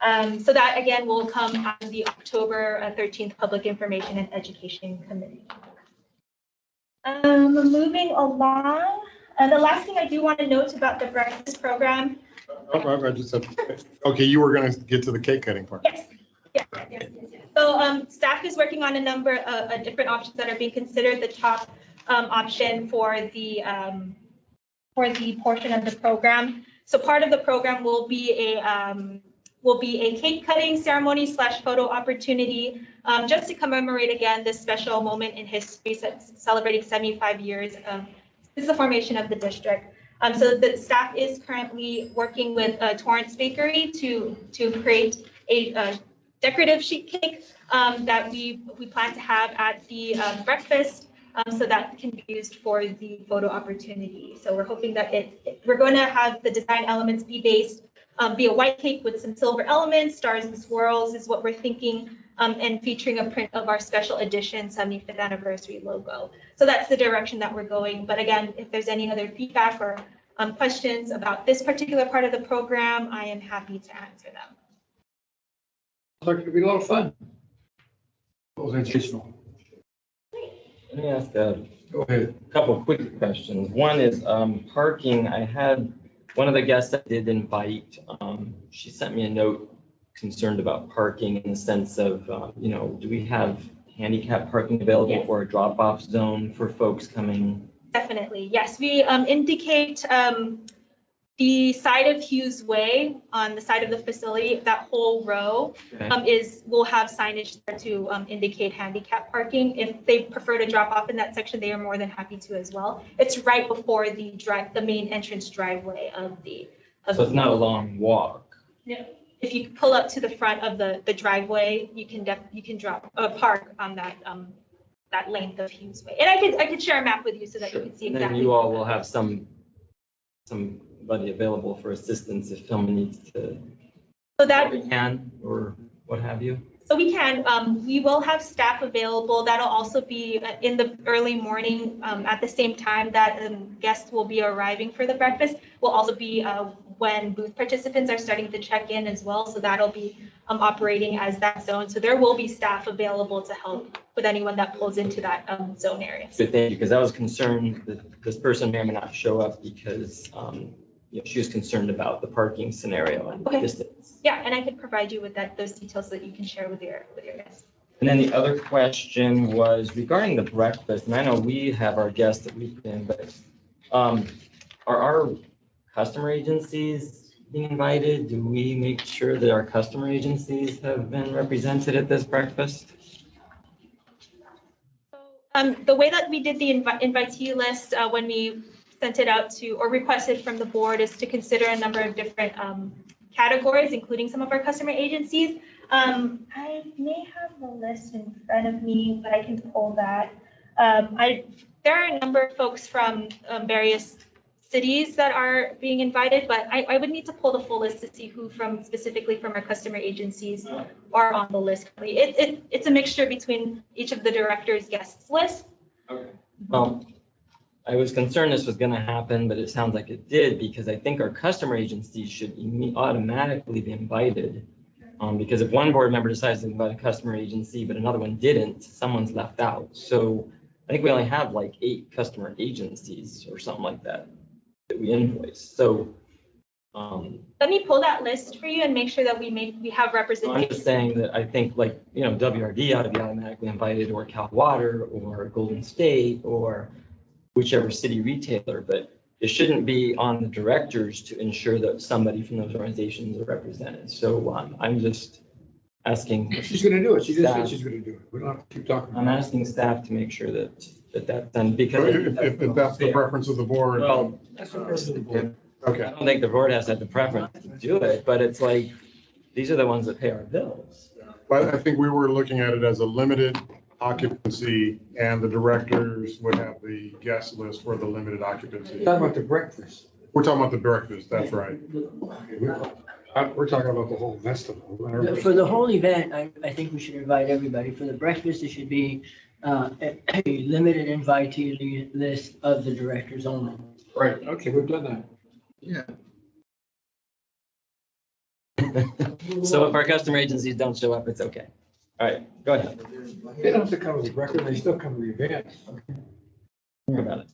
So that again will come on the October 13th Public Information and Education Committee. Moving along, the last thing I do want to note about the breakfast program. I just said, okay, you were going to get to the cake cutting part. Yes. Yes. So staff is working on a number of different options that are being considered. The top option for the portion of the program. So part of the program will be a cake cutting ceremony / photo opportunity, just to commemorate again this special moment in history, celebrating 75 years since the formation of the district. So the staff is currently working with Torrance Bakery to create a decorative sheet cake that we plan to have at the breakfast, so that can be used for the photo opportunity. So we're hoping that we're going to have the design elements be a white cake with some silver elements, stars and swirls is what we're thinking, and featuring a print of our special edition 75th anniversary logo. So that's the direction that we're going. But again, if there's any other feedback or questions about this particular part of the program, I am happy to answer them. It's like it'll be a lot of fun. It was educational. Let me ask a Go ahead. couple quick questions. One is parking. I had one of the guests that did invite, she sent me a note concerned about parking in the sense of, do we have handicap parking available Yes. or a drop-off zone for folks coming? Definitely, yes. We indicate the side of Hughes Way on the side of the facility, that whole row will have signage there to indicate handicap parking. If they prefer to drop off in that section, they are more than happy to as well. It's right before the main entrance driveway of the. So it's not a long walk. No. If you pull up to the front of the driveway, you can park on that length of Hughes Way. And I could share a map with you so that you can see And exactly. then you all will have somebody available for assistance if someone needs to. So that can or what have you. So we can. We will have staff available. That'll also be in the early morning at the same time that guests will be arriving for the breakfast. Will also be when booth participants are starting to check in as well. So that'll be operating as that zone. So there will be staff available to help with anyone that pulls into that zone area. Good, thank you, because I was concerned that this person may or may not show up because she was concerned about the parking scenario and distance. Yeah, and I could provide you with those details so that you can share with your guests. And then the other question was regarding the breakfast, and I know we have our guests that we put in, but are our customer agencies being invited? Do we make sure that our customer agencies have been represented at this breakfast? The way that we did the invitee list when we sent it out to or requested from the board is to consider a number of different categories, including some of our customer agencies. I may have the list in front of me, but I can pull that. There are a number of folks from various cities that are being invited, but I would need to pull the full list to see who specifically from our customer agencies are on the list. It's a mixture between each of the directors' guests list. Okay. Well, I was concerned this was going to happen, but it sounds like it did because I think our customer agencies should automatically be invited. Because if one board member decides to invite a customer agency, but another one didn't, someone's left out. So I think we only have like 8 customer agencies or something like that we invoice. So let me pull that list for you and make sure that we have representation. I'm just saying that I think WRD ought to be automatically invited, or Cal Water, or Golden State, or whichever city retailer, but it shouldn't be on the directors to ensure that somebody from those organizations are represented. So I'm just asking. She's going to do it. She just said she's going to do it. We don't have to keep talking. I'm asking staff to make sure that that's done because if that's the preference of the board. Well, that's the preference of the board. Okay. I don't think the board has to have the preference to do it, but it's like these are the ones that pay our bills. But I think we were looking at it as a limited occupancy, and the directors would have the guest list for the limited occupancy. Talking about the breakfast. We're talking about the breakfast, that's right. We're talking about the whole festival. For the whole event, I think we should invite everybody. For the breakfast, it should be a limited invitee list of the directors only. Right, okay, we've done that. Yeah. So if our customer agencies don't show up, it's okay. All right, go ahead. They don't have to come to the breakfast, they still come to the event. Hear about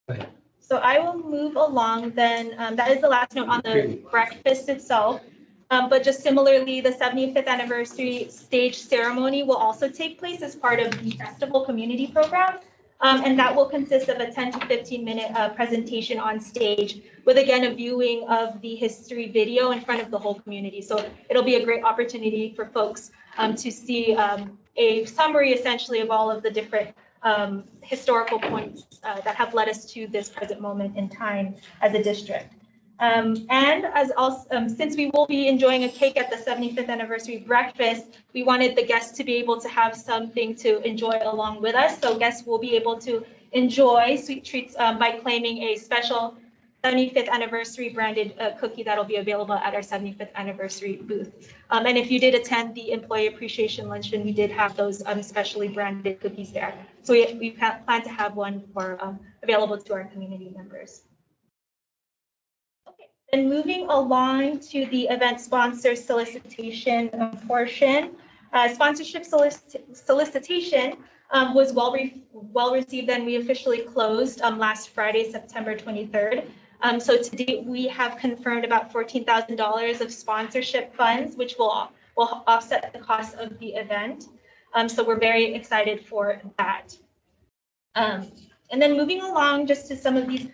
it. So I will move along then. That is the last note on the breakfast itself. But just similarly, the 75th anniversary stage ceremony will also take place as part of the festival community program. And that will consist of a 10 to 15 minute presentation on stage with, again, a viewing of the history video in front of the whole community. So it'll be a great opportunity for folks to see a summary essentially of all of the different historical points that have led us to this present moment in time as a district. And as also, since we will be enjoying a cake at the 75th anniversary breakfast, we wanted the guests to be able to have something to enjoy along with us. So guests will be able to enjoy sweet treats by claiming a special 75th anniversary branded cookie that'll be available at our 75th anniversary booth. And if you did attend the employee appreciation luncheon, we did have those specially branded cookies there. So we plan to have one for available to our community members. And moving along to the event sponsor solicitation portion, sponsorship solicitation was well received, and we officially closed last Friday, September 23rd. So to date, we have confirmed about $14,000 of sponsorship funds, which will offset the cost of the event. So we're very excited for that. And then moving along just to some of these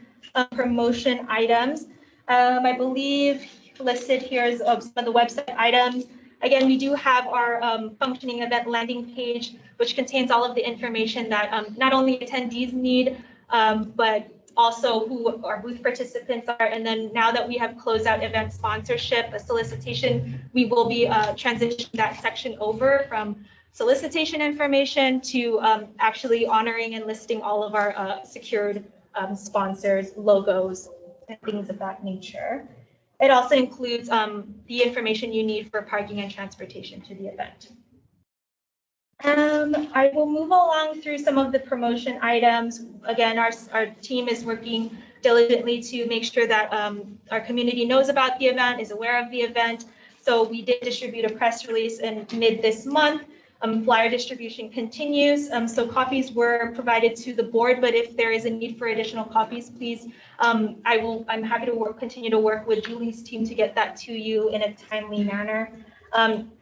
promotion items. I believe listed here is some of the website items. Again, we do have our functioning event landing page, which contains all of the information that not only attendees need, but also who our booth participants are. And then now that we have closed out event sponsorship, a solicitation, we will be transitioning that section over from solicitation information to actually honoring and listing all of our secured sponsors, logos, and things of that nature. It also includes the information you need for parking and transportation to the event. I will move along through some of the promotion items. Again, our team is working diligently to make sure that our community knows about the event, is aware of the event. So we did distribute a press release in mid this month. Flyer distribution continues. So copies were provided to the board, but if there is a need for additional copies, please, I'm happy to continue to work with Julie's team to get that to you in a timely manner.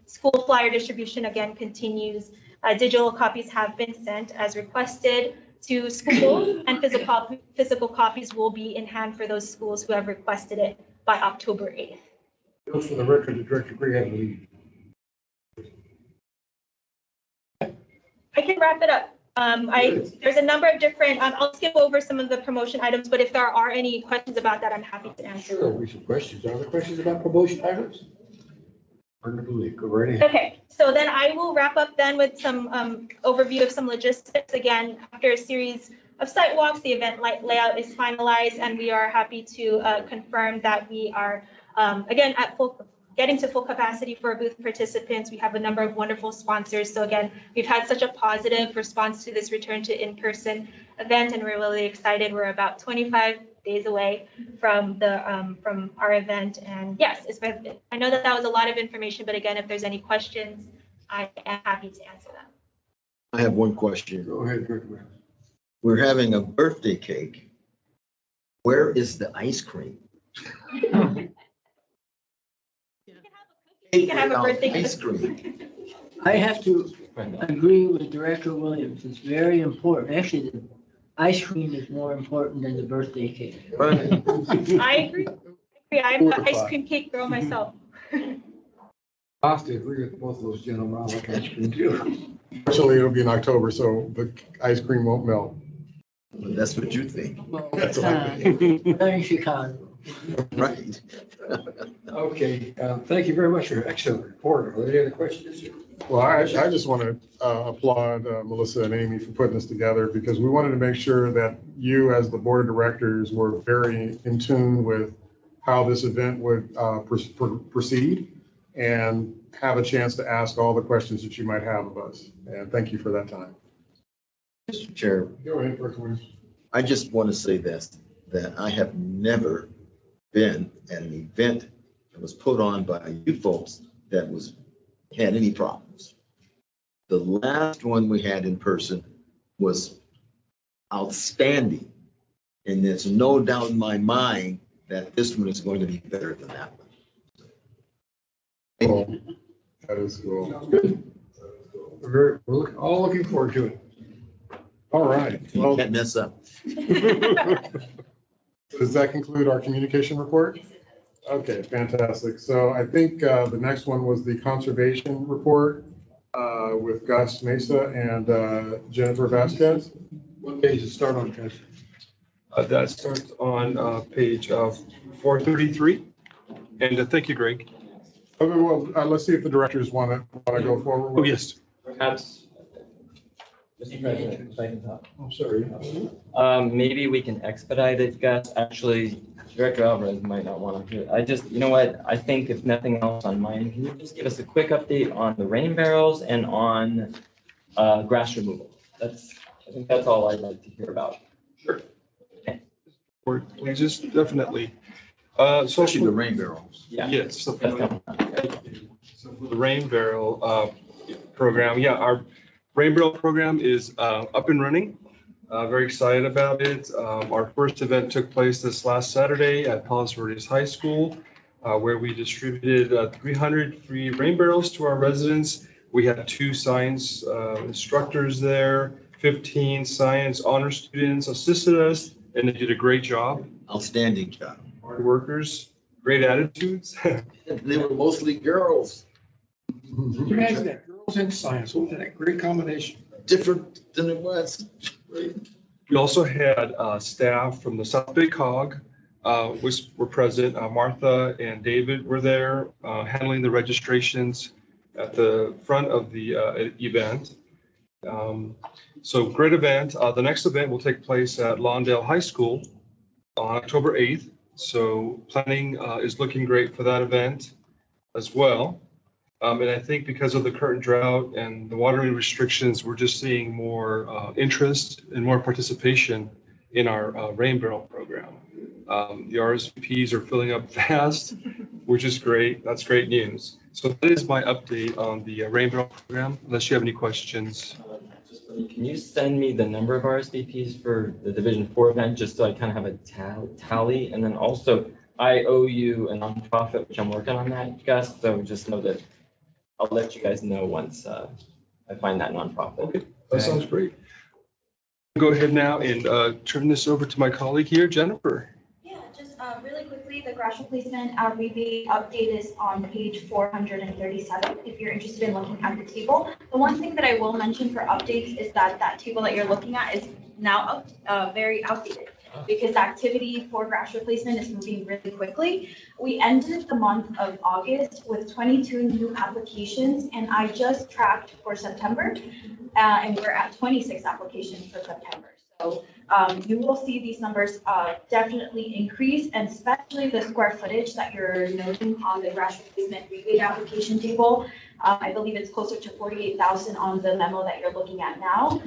School flyer distribution again continues. Digital copies have been sent as requested to schools, and physical copies will be in hand for those schools who have requested it by October 8th. Just for the record, the Director Greg had to leave. I can wrap it up. There's a number of different, I'll skip over some of the promotion items, but if there are any questions about that, I'm happy to answer Sure, them. we some questions. Are there questions about promotion items? Go right ahead. Okay, so then I will wrap up then with some overview of some logistics. Again, after a series of site walks, the event layout is finalized, and we are happy to confirm that we are, again, getting to full capacity for our booth participants. We have a number of wonderful sponsors. So again, we've had such a positive response to this return to in-person event, and we're really excited. We're about 25 days away from our event. And yes, I know that was a lot of information, but again, if there's any questions, I am happy to answer them. I have one question. Go ahead, Director. We're having a birthday cake. Where is the ice cream? You can have a birthday Ice cream. I have to agree with Director Williams. It's very important. Actually, the ice cream is more important than the birthday cake. Right. I agree. I'm an ice cream cake girl myself. I have to agree with both of those gentlemen. I like ice cream too. Fortunately, it'll be in October, so the ice cream won't melt. That's what you think. That's what I think. Not in Chicago. Right. Okay, thank you very much for your excellent report. Are there any other questions? Well, I just want to applaud Melissa and Amy for putting this together because we wanted to make sure that you, as the board of directors, were very in tune with how this event would proceed and have a chance to ask all the questions that you might have of us. And thank you for that time. Mr. Chair, Go ahead, Commissioner. I just want to say this, that I have never been at an event that was put on by you folks that had any problems. The last one we had in person was outstanding. And there's no doubt in my mind that this one is going to be better than that one. Cool. That is cool. We're all looking forward to it. All right. You Well, can't mess up. does that conclude our communication report? Okay, fantastic. So I think the next one was the conservation report with Gus Mesa and Jennifer Vasquez. What page does it start on, Gus? That starts on page 433. And thank you, Greg. Okay, well, let's see if the directors want to go forward. Oh, yes. Perhaps, Mr. President, if I can talk. I'm sorry. Maybe we can expedite it, Gus. Actually, Director Alvarez might not want to hear. You know what? I think if nothing else on mine, can you just give us a quick update on the rain barrels and on grass removal? I think that's all I'd like to hear about. Sure. Okay. Please, definitely. Especially the rain barrels. Yeah. Yes. So for the rain barrel program, yeah, our rain barrel program is up and running. Very excited about it. Our first event took place this last Saturday at Palos Verdes High School, where we distributed 300 free rain barrels to our residents. We had 2 science instructors there, 15 science honor students assisted us, and they did a great job. Outstanding job. Hard workers, great attitudes. They were mostly girls. Imagine that, girls in science, what was that great combination? Different than it was. We also had staff from the South Bay COG were present. Martha and David were there handling the registrations at the front of the event. So great event. The next event will take place at Lawndale High School on October 8th. So planning is looking great for that event as well. And I think because of the current drought and the watering restrictions, we're just seeing more interest and more participation in our rain barrel program. The RSVPs are filling up fast, which is great. That's great news. So that is my update on the rain barrel program, unless you have any questions. Can you send me the number of RSVPs for the Division 4 event, just so I kind of have a tally? And then also, I owe you a nonprofit, which I'm working on that, Gus, so just know that I'll let you guys know once I find that nonprofit. Okay, that sounds great. Go ahead now and turn this over to my colleague here, Jennifer. Yeah, just really quickly, the grass replacement rebate update is on page 437, if you're interested in looking at the table. The one thing that I will mention for updates is that that table that you're looking at is now very outdated because activity for grass replacement is moving really quickly. We ended the month of August with 22 new applications, and I just tracked for September, and we're at 26 applications for September. So you will see these numbers definitely increase, and especially the square footage that you're noting on the grass replacement rebate application table. I believe it's closer to 48,000 on the memo that you're looking at now,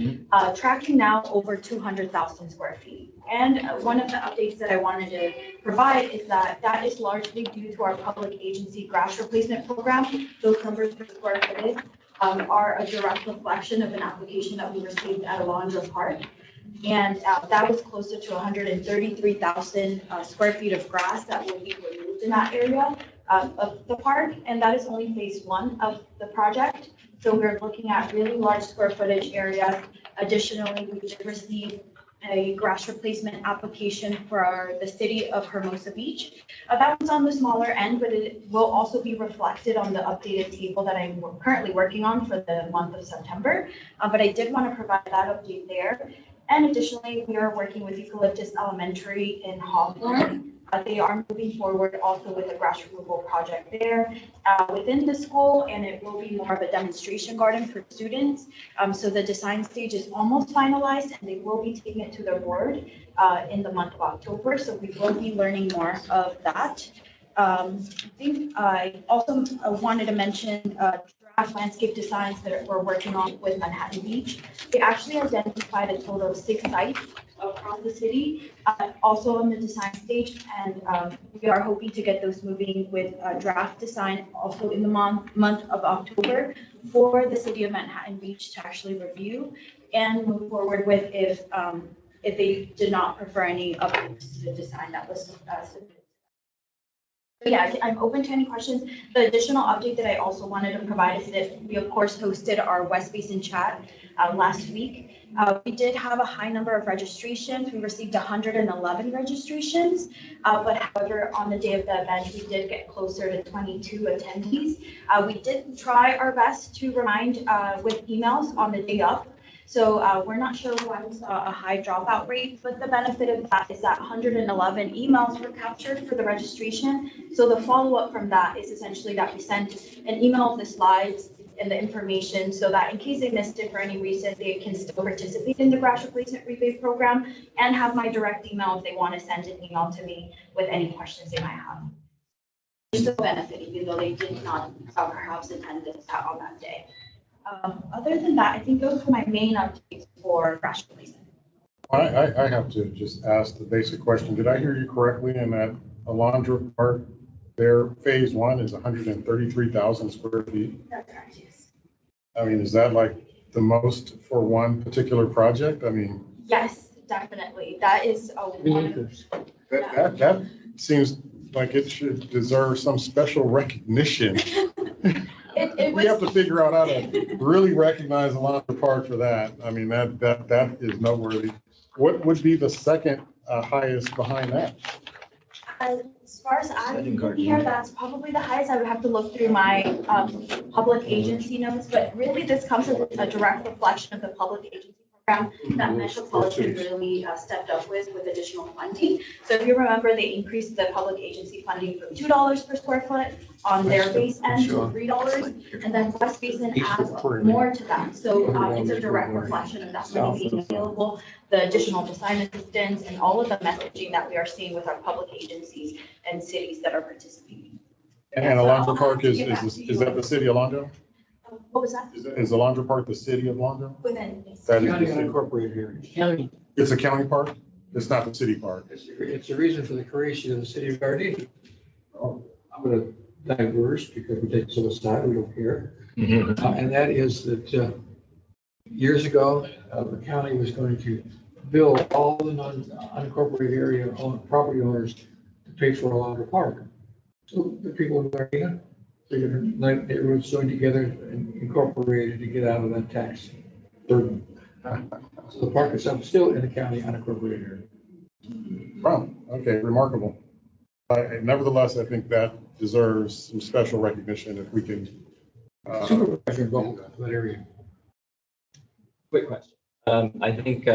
tracking now over 200,000 square feet. And one of the updates that I wanted to provide is that that is largely due to our public agency grass replacement program. Those numbers for square footage are a direct reflection of an application that we received at Alondra Park. And that was closer to 133,000 square feet of grass that will be removed in that area of the park. And that is only phase 1 of the project. So we're looking at really large square footage areas. Additionally, we did receive a grass replacement application for the city of Hermosa Beach. That was on the smaller end, but it will also be reflected on the updated table that I'm currently working on for the month of September. But I did want to provide that update there. And additionally, we are working with Eucalyptus Elementary in Hawthorne They are moving forward also with a grass removal project there within the school, and it will be more of a demonstration garden for students. So the design stage is almost finalized, and they will be taking it to their board in the month of October. So we will be learning more of that. I think I also wanted to mention draft landscape designs that we're working on with Manhattan Beach. They actually identified a total of 6 sites across the city, also on the design stage, and we are hoping to get those moving with draft design also in the month of October for the city of Manhattan Beach to actually review and move forward with if they did not prefer any updates to the design that was submitted. Yeah, I'm open to any questions. The additional update that I also wanted to provide is that we, of course, hosted our West Basin chat last week. We did have a high number of registrations. We received 111 registrations, but however, on the day of the event, we did get closer to 22 attendees. We did try our best to remind with emails on the day of. So we're not sure why we saw a high dropout rate, but the benefit of that is that 111 emails were captured for the registration. So the follow-up from that is essentially that we sent an email of the slides and the information so that in case they missed it for any reason, they can still participate in the grass replacement rebate program and have my direct email if they want to send an email to me with any questions they might have. There's still benefit, even though they did not perhaps attend this on that day. Other than that, I think those were my main updates for grass replacement. I have to just ask the basic question. Did I hear you correctly in that Alondra Park, their phase 1 is 133,000 square feet? That's correct, yes. I mean, is that like the most for one particular project? I mean. Yes, definitely. That is That seems like it should deserve some special recognition. We have to figure out how to really recognize Alondra Park for that. I mean, that is noteworthy. What would be the second highest behind that? As far as I'm here, that's probably the highest. I would have to look through my public agency notes, but really this comes as a direct reflection of the public agency program that Metropolitan really stepped up with additional funding. So if you remember, they increased the public agency funding from $2 per square foot on their base end to $3, and then West Basin adds more to that. So it's a direct reflection of that money being available, the additional design assistance, and all of the messaging that we are seeing with our public agencies and cities that are participating. And Alondra Park is that the city of Alondra? What was that? Is Alondra Park the city of Alondra? Within. That is County the city. unincorporated area. It's a county park? It's not the city park? It's the reason for the creation of the city of Gardena. I'm going to diverse because we take some aside, we don't care. And that is that years ago, the county was going to bill all the unincorporated area property owners to pay for Alondra Park. So the people in Gardena, figured neighborhoods joined together and incorporated to get out of that tax burden. So the park itself is still in the county unincorporated area. Wow, okay, remarkable. Nevertheless, I think that deserves some special recognition if we can. Supervisor involved in that area. Quick question. I think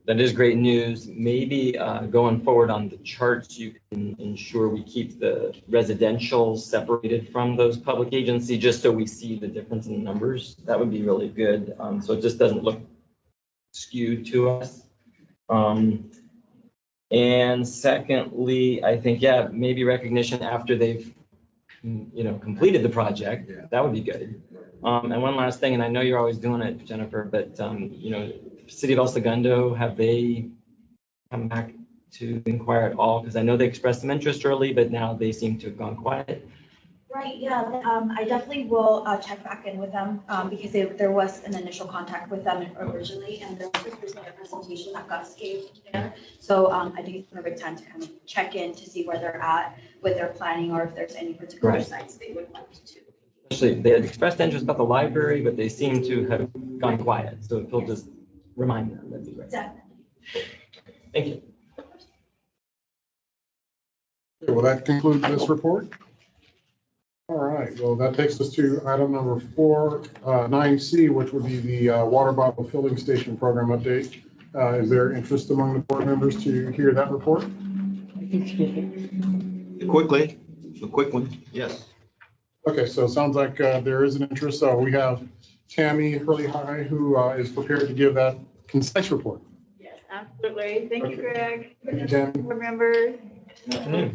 that is great news. Maybe going forward on the charts, you can ensure we keep the residential separated from those public agency, just so we see the difference in the numbers. That would be really good. So it just doesn't look skewed to us. And secondly, I think, yeah, maybe recognition after they've, completed the project. That would be good. And one last thing, and I know you're always doing it, Jennifer, but, City of El Segundo, have they come back to inquire at all? Because I know they expressed some interest early, but now they seem to have gone quiet. Right, yeah, I definitely will check back in with them because there was an initial contact with them originally, and there was recently a presentation that Gus gave there. So I think it's a perfect time to kind of check in to see where they're at with their planning or if there's any particular sites they would like to. Actually, they had expressed interest about the library, but they seem to have gone quiet. So if you'll just remind them, that'd be great. Definitely. Thank you. Okay, well, that concludes this report. All right, well, that takes us to item number 9C, which would be the water bottle filling station program update. Is there interest among the board members to hear that report? Quickly, a quick one, yes. Okay, so it sounds like there is an interest. So we have Tammy Hurley High, who is prepared to give that concise report. Yes, absolutely. Thank you, Greg. Thank you, Tammy. Board members. This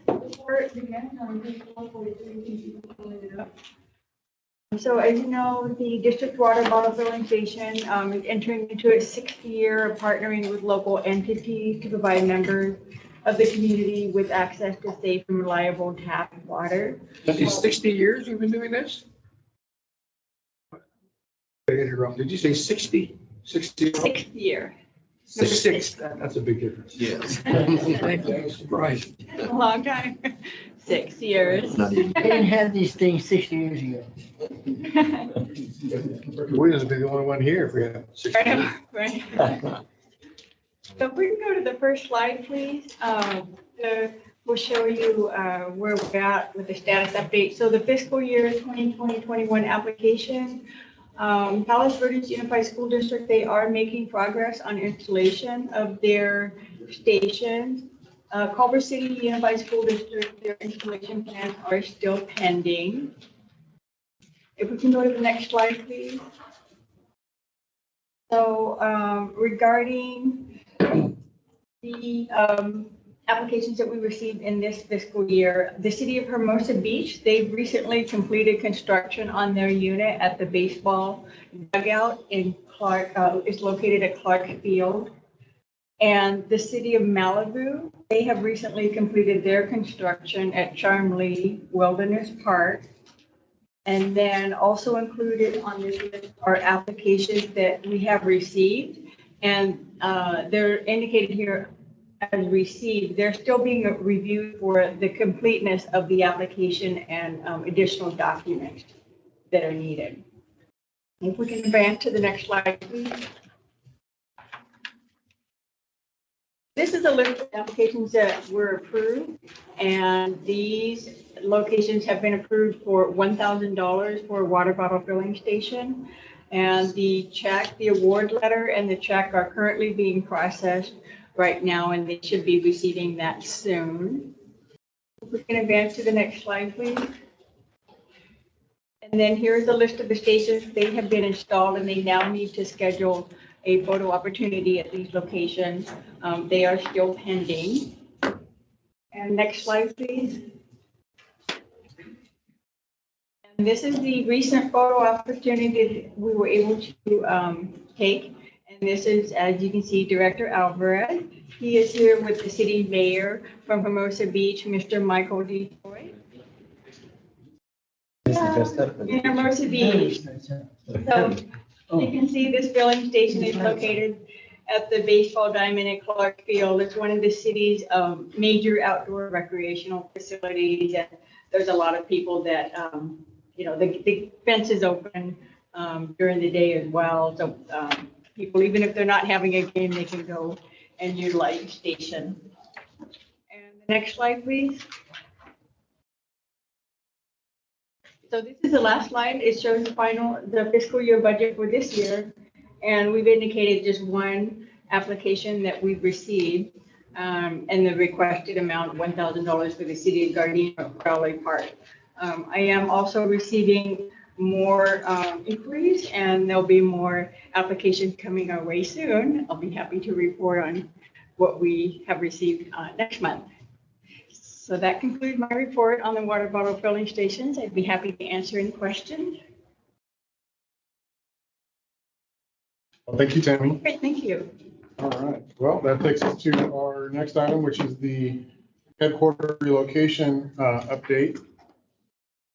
report begins on page 143. So as you know, the district water bottle filling station is entering into its 6th year of partnering with local entities to provide members of the community with access to safe and reliable tap water. That is 60 years we've been doing this? I interrupt. Did you say 60? 60? 6th year. Six. That's a big difference. Yes. Thank you. I was surprised. A long time. 6 years. I didn't have these things 60 years ago. Williams would be the only one here if we had 60 years. Right. So if we can go to the first slide, please. We'll show you where we're at with the status update. So the fiscal year 2020-21 application, Palos Verdes Unified School District, they are making progress on installation of their stations. Culver City Unified School District, their installation plans are still pending. If we can go to the next slide, please. So regarding the applications that we received in this fiscal year, the city of Hermosa Beach, they've recently completed construction on their unit at the baseball dugout in Clark. It's located at Clark Field. And the city of Malibu, they have recently completed their construction at Charmley Wilderness Park. And then also included on this list are applications that we have received. And they're indicated here as received. They're still being reviewed for the completeness of the application and additional documents that are needed. If we can advance to the next slide, please. This is a list of applications that were approved, and these locations have been approved for $1,000 for a water bottle filling station. And the check, the award letter and the check are currently being processed right now, and they should be receiving that soon. If we can advance to the next slide, please. And then here's a list of the stations. They have been installed and they now need to schedule a photo opportunity at these locations. They are still pending. And next slide, please. And this is the recent photo opportunity that we were able to take. And this is, as you can see, Director Alvarez. He is here with the city mayor from Hermosa Beach, Mr. Michael Detroit. In Hermosa Beach. So you can see this filling station is located at the baseball diamond at Clark Field. It's one of the city's major outdoor recreational facilities. And there's a lot of people that, you know, the fence is open during the day as well. So people, even if they're not having a game, they can go and utilize the station. And the next slide, please. So this is the last slide. It shows the fiscal year budget for this year. And we've indicated just one application that we've received and the requested amount of $1,000 for the city of Gardena Crowley Park. I am also receiving more inquiries, and there'll be more applications coming our way soon. I'll be happy to report on what we have received next month. So that concludes my report on the water bottle filling stations. I'd be happy to answer any questions. Well, thank you, Tammy. Great, thank you. All right. Well, that takes us to our next item, which is the headquarters relocation update.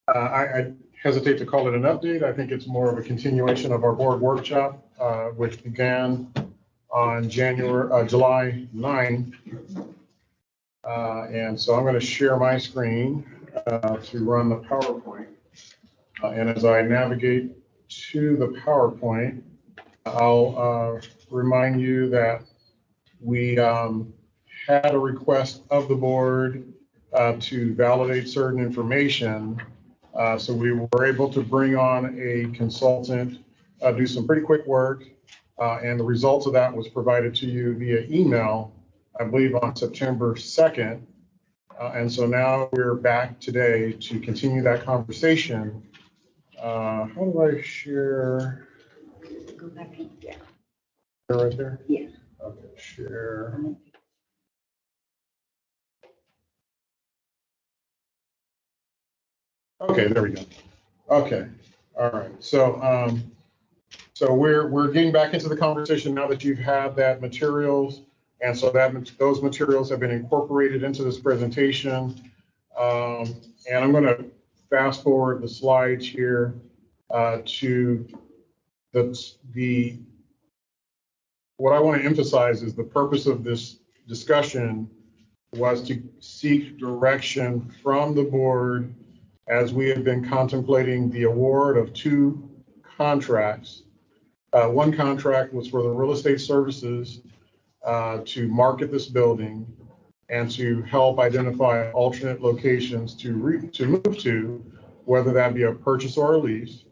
I hesitate to call it an update. I think it's more of a continuation of our board workshop, which began on July 9th. And so I'm going to share my screen to run the PowerPoint. And as I navigate to the PowerPoint, I'll remind you that we had a request of the board to validate certain information. So we were able to bring on a consultant, do some pretty quick work. And the results of that was provided to you via email I believe, on September 2nd. And so now we're back today to continue that conversation. How do I share? Go back in, yeah. Right there? Yeah. Okay, share. Okay, there we go. Okay, all right. So, so we're getting back into the conversation now that you've had that materials, and so that those materials have been incorporated into this presentation. And I'm going to fast forward the slides here to the what I want to emphasize is the purpose of this discussion was to seek direction from the board as we have been contemplating the award of 2 contracts. One contract was for the real estate services to market this building and to help identify alternate locations to move to, whether that be a purchase or a lease.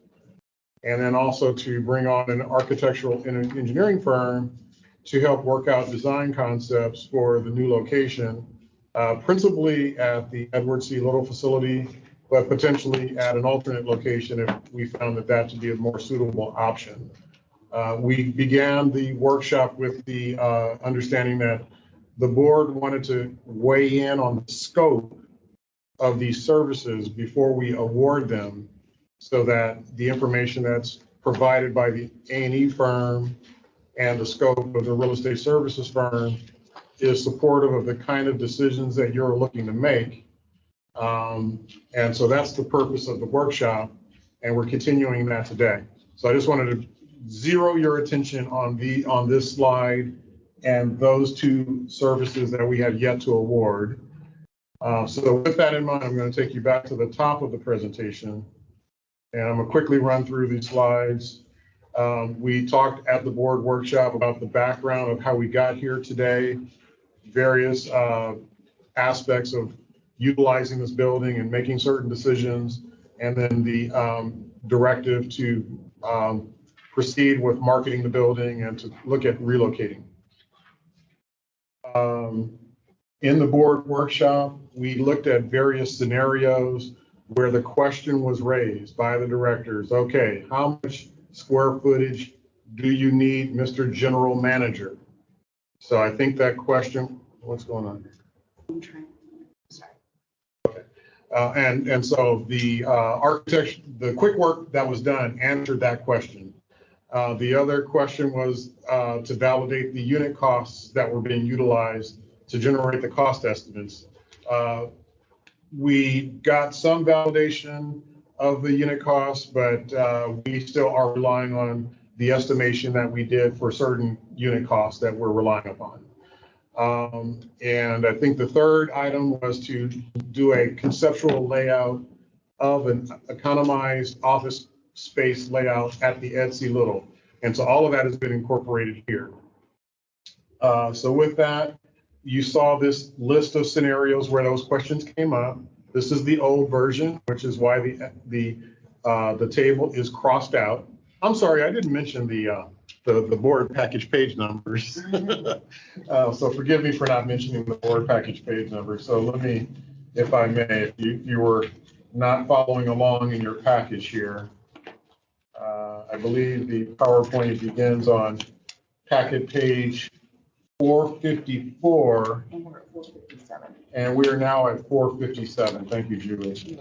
And then also to bring on an architectural and engineering firm to help work out design concepts for the new location, principally at the Edward C. Little facility, but potentially at an alternate location if we found that to be a more suitable option. We began the workshop with the understanding that the board wanted to weigh in on the scope of these services before we award them, so that the information that's provided by the A&E firm and the scope of the real estate services firm is supportive of the kind of decisions that you're looking to make. And so that's the purpose of the workshop, and we're continuing that today. So I just wanted to zero your attention on this slide and those 2 services that we have yet to award. So with that in mind, I'm going to take you back to the top of the presentation, and I'm going to quickly run through these slides. We talked at the board workshop about the background of how we got here today, various aspects of utilizing this building and making certain decisions, and then the directive to proceed with marketing the building and to look at relocating. In the board workshop, we looked at various scenarios where the question was raised by the directors. Okay, how much square footage do you need, Mr. General Manager? So I think that question, what's going on here? Okay. And so the architect, the quick work that was done answered that question. The other question was to validate the unit costs that were being utilized to generate the cost estimates. We got some validation of the unit costs, but we still are relying on the estimation that we did for certain unit costs that we're relying upon. And I think the third item was to do a conceptual layout of an economized office space layout at the Ed C. Little. And so all of that has been incorporated here. So with that, you saw this list of scenarios where those questions came up. This is the old version, which is why the table is crossed out. I'm sorry, I didn't mention the board package page numbers. So forgive me for not mentioning the board package page numbers. So let me, if I may, if you were not following along in your package here, I believe the PowerPoint begins on packet page 454. And we're at 457. And we are now at 457. Thank you, Julie.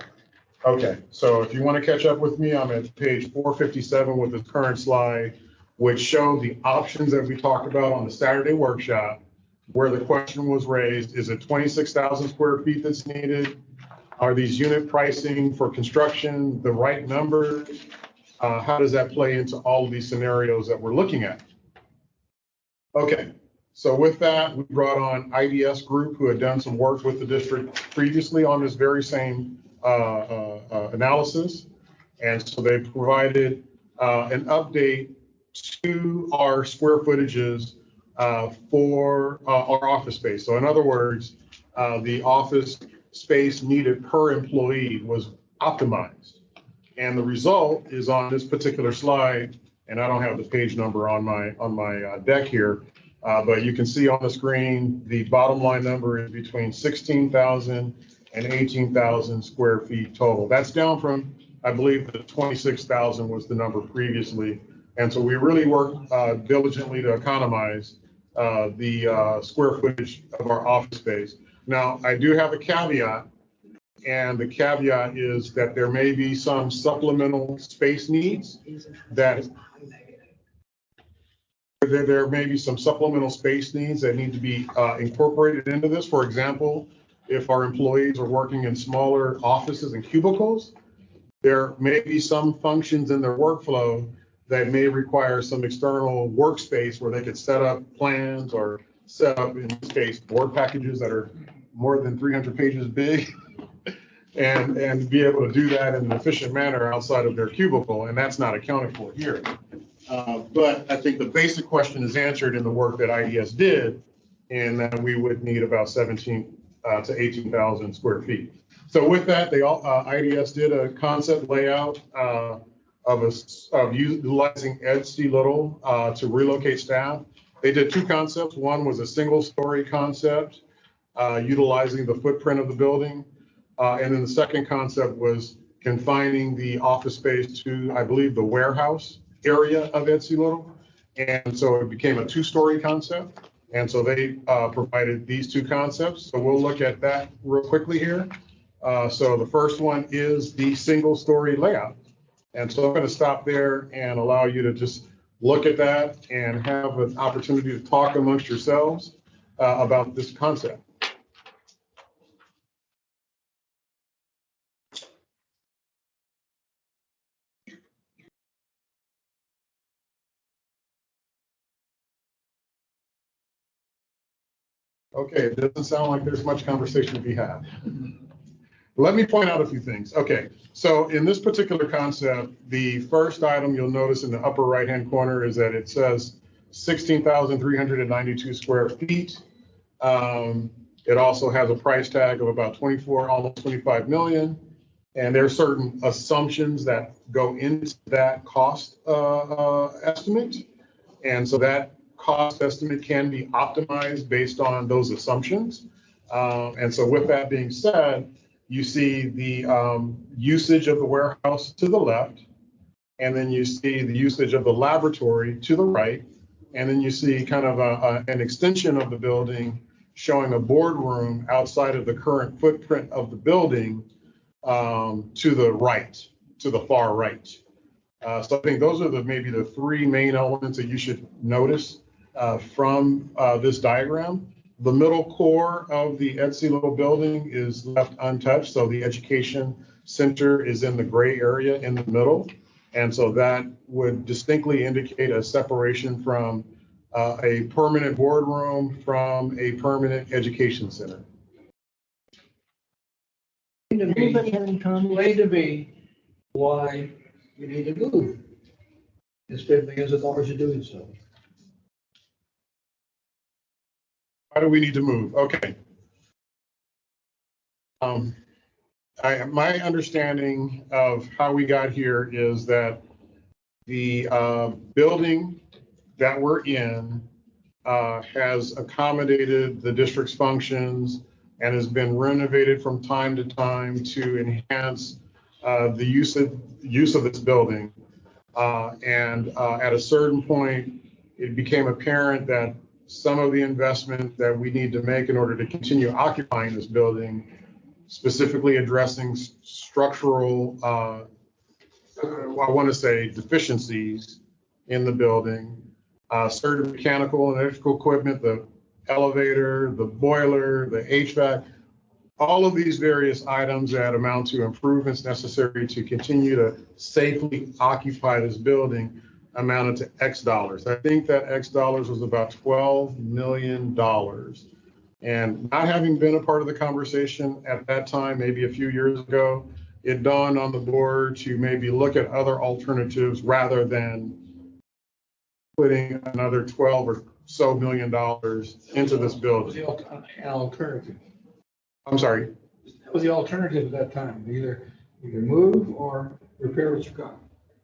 Okay, so if you want to catch up with me, I'm at page 457 with the current slide, which showed the options that we talked about on the Saturday workshop, where the question was raised, is it 26,000 square feet that's needed? Are these unit pricing for construction the right number? How does that play into all of these scenarios that we're looking at? Okay, so with that, we brought on IDS Group, who had done some work with the district previously on this very same analysis. And so they provided an update to our square footages for our office space. So in other words, the office space needed per employee was optimized. And the result is on this particular slide, and I don't have the page number on my deck here, But you can see on the screen, the bottom line number is between 16,000 and 18,000 square feet total. That's down from, I believe, the 26,000 was the number previously. And so we really work diligently to economize the square footage of our office space. Now, I do have a caveat, and the caveat is that there may be some supplemental space needs that there may be some supplemental space needs that need to be incorporated into this. For example, if our employees are working in smaller offices and cubicles, there may be some functions in their workflow that may require some external workspace where they could set up plans or set up, in this case, board packages that are more than 300 pages big and be able to do that in an efficient manner outside of their cubicle, and that's not accounted for here. But I think the basic question is answered in the work that IES did, and that we would need about 17 to 18,000 square feet. So with that, IDS did a concept layout of utilizing Ed C. Little to relocate staff. They did two concepts. One was a single-story concept utilizing the footprint of the building. And then the second concept was confining the office space to, I believe, the warehouse area of Ed C. Little. And so it became a two-story concept. And so they provided these two concepts. So we'll look at that real quickly here. So the first one is the single-story layout. And so I'm going to stop there and allow you to just look at that and have an opportunity to talk amongst yourselves about this concept. Okay, it doesn't sound like there's much conversation to be had. Let me point out a few things. Okay, so in this particular concept, the first item you'll notice in the upper right-hand corner is that it says 16,392 square feet. It also has a price tag of about 24, almost 25 million. And there are certain assumptions that go into that cost estimate. And so that cost estimate can be optimized based on those assumptions. And so with that being said, you see the usage of the warehouse to the left, and then you see the usage of the laboratory to the right, and then you see kind of an extension of the building showing a boardroom outside of the current footprint of the building to the right, to the far right. So I think those are maybe the three main elements that you should notice from this diagram. The middle core of the Ed C. Little building is left untouched. So the education center is in the gray area in the middle. And so that would distinctly indicate a separation from a permanent boardroom from a permanent education center. Anybody have any comment? Explain to me why you need to move and spend millions of dollars in doing so. Why do we need to move? Okay. My understanding of how we got here is that the building that we're in has accommodated the district's functions and has been renovated from time to time to enhance the use of this building. And at a certain point, it became apparent that some of the investment that we need to make in order to continue occupying this building, specifically addressing structural, I want to say deficiencies in the building, certain mechanical and electrical equipment, the elevator, the boiler, the HVAC, all of these various items that amount to improvements necessary to continue to safely occupy this building amounted to X dollars. I think that X dollars was about $12 million. And not having been a part of the conversation at that time, maybe a few years ago, it dawned on the board to maybe look at other alternatives rather than putting another 12 or so million dollars into this building. An alternative. I'm sorry. That was the alternative at that time. Either move or repair what you got.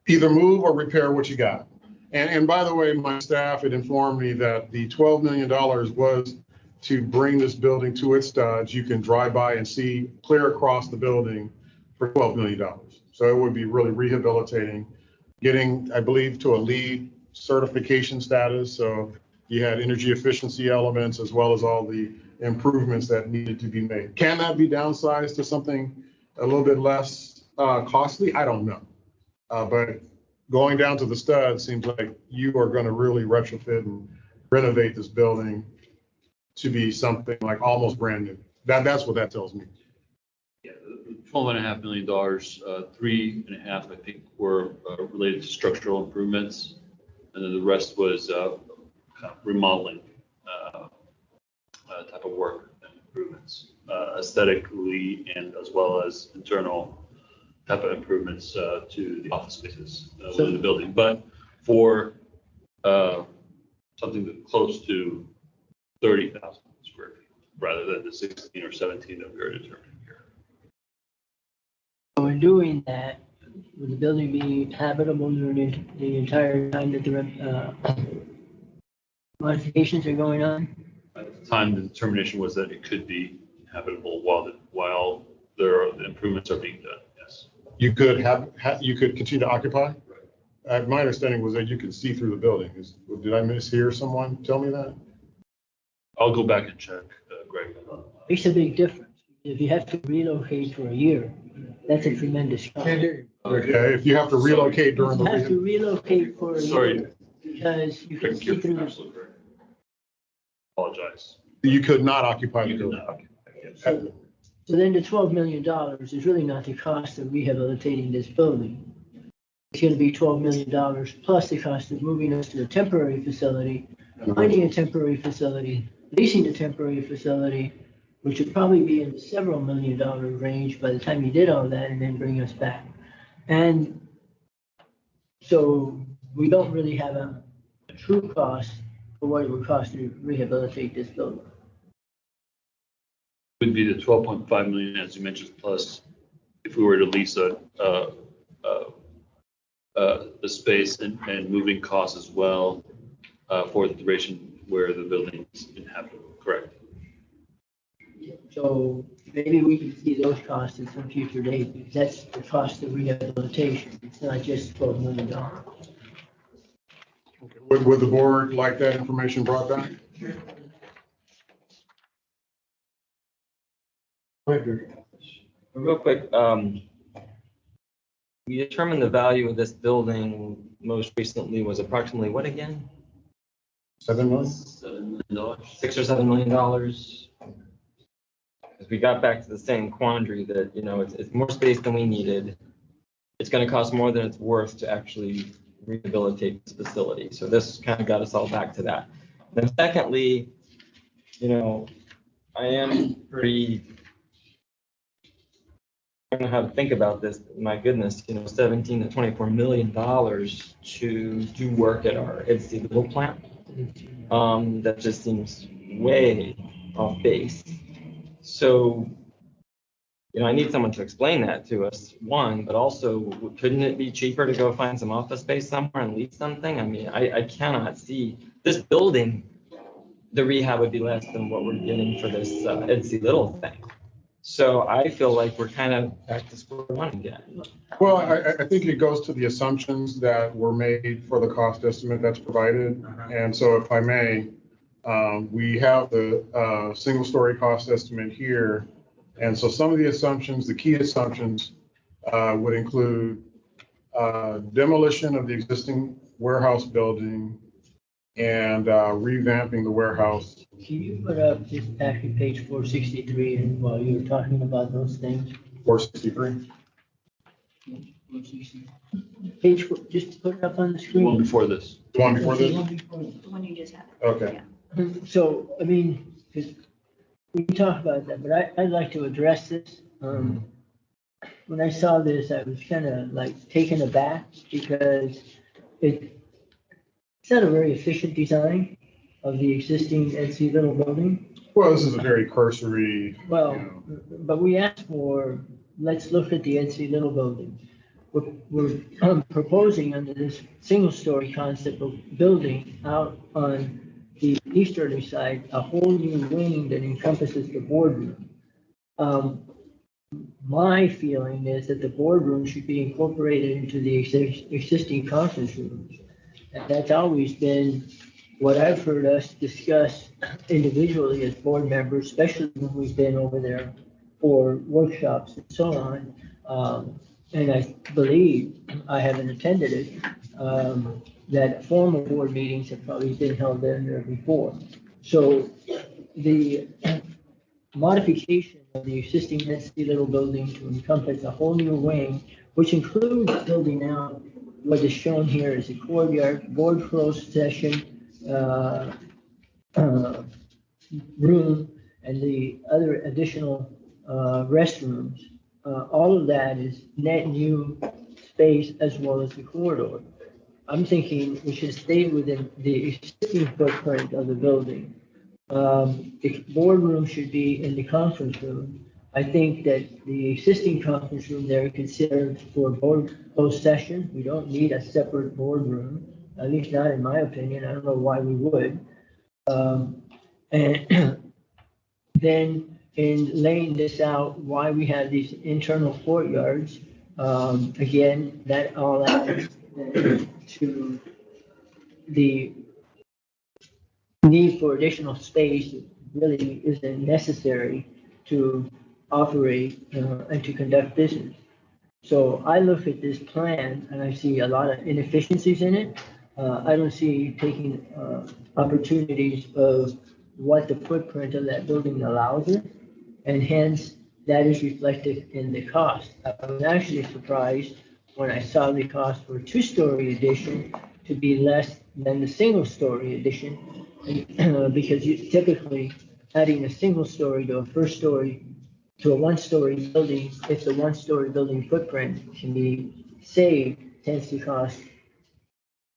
Either move or repair what you got. And by the way, my staff had informed me that the $12 million was to bring this building to its studs. You can drive by and see clear across the building for $12 million. So it would be really rehabilitating, getting, I believe, to a LEED certification status. So you had energy efficiency elements as well as all the improvements that needed to be made. Can that be downsized to something a little bit less costly? I don't know. But going down to the stud seems like you are going to really retrofit and renovate this building to be something like almost brand new. That's what that tells me. Yeah, $12.5 million, 3.5, I think, were related to structural improvements. And then the rest was kind of remodeling type of work and improvements, aesthetically and as well as internal type of improvements to the office spaces within the building. But for something that's close to 30,000 square feet rather than the 16 or 17 that we are determining here. So in doing that, would the building be habitable during the entire time that the modifications are going on? At the time, the determination was that it could be habitable while the improvements are being done. Yes. You could you could continue to occupy? My understanding was that you could see through the building. Did I mishear someone tell me that? I'll go back and check, Greg. Makes a big difference. If you have to relocate for a year, that's a tremendous cost. Okay, if you have to relocate during the You have to relocate for a year because you can see through. Apologize. You could not occupy the building. So then the $12 million is really not the cost of rehabilitating this building. It's going to be $12 million plus the cost of moving us to a temporary facility, finding a temporary facility, leasing a temporary facility, which would probably be in the several $1 million range by the time you did all that, and then bring us back. And so we don't really have a true cost for what it would cost to rehabilitate this building. Would be the 12.5 million, as you mentioned, plus if we were to lease the space and moving costs as well for the duration where the building is inhabitable. Correct. So maybe we can see those costs in some future date, because that's the cost of rehabilitation. It's not just $12 million. Would the board like that information brought back? Real quick, we determined the value of this building most recently was approximately what again? $7 million? $7 million. $6 or $7 million. As we got back to the same quandary that, you know, it's more space than we needed. It's going to cost more than it's worth to actually rehabilitate this facility. So this kind of got us all back to that. Then secondly, you know, I am pretty, I don't know how to think about this. My goodness, you know, 17 to $24 million to do work at our Ed Little plant. That just seems way off base. So, you know, I need someone to explain that to us, one, but also couldn't it be cheaper to go find some office space somewhere and lease something? I mean, I cannot see this building, the rehab would be less than what we're getting for this Ed Little thing. So I feel like we're kind of back to square one again. Well, I think it goes to the assumptions that were made for the cost estimate that's provided. And so if I may, we have the single story cost estimate here. And so some of the assumptions, the key assumptions would include demolition of the existing warehouse building and revamping the warehouse. Can you put up this packet page 463 and while you were talking about those things? 463. Page, just put it up on the screen. One before this. The one before this? The one you just had. Okay. So, I mean, because we can talk about that, but I'd like to address this. When I saw this, I was kind of like taken aback because it's not a very efficient design of the existing Ed Little building. Well, this is a very cursory. Well, but we asked for, let's look at the Ed Little building. we're proposing under this single-story concept of building out on the easterly side, a whole new wing that encompasses the boardroom. My feeling is that the boardroom should be incorporated into the existing conference rooms. And that's always been what I've heard us discuss individually as board members, especially when we've been over there for workshops and so on. And I believe, I haven't attended it, that formal board meetings have probably been held in there before. So the modification of the existing density little building to encompass a whole new wing, which includes building out what is shown here as a courtyard, board closed session, room, and the other additional restrooms. All of that is net new space as well as the corridor. I'm thinking we should stay within the existing footprint of the building. The boardroom should be in the conference room. I think that the existing conference room there could serve for board closed session. We don't need a separate boardroom, at least not in my opinion. I don't know why we would. And then in laying this out, why we have these internal courtyards, again, that all adds to the need for additional space really isn't necessary to operate and to conduct business. So I look at this plan and I see a lot of inefficiencies in it. I don't see taking opportunities of what the footprint of that building allows it. And hence, that is reflected in the cost. I was actually surprised when I saw the cost for a two-story addition to be less than the single-story addition. Because you typically adding a single story to a first story to a one-story building, if the one-story building footprint can be saved, tends to cost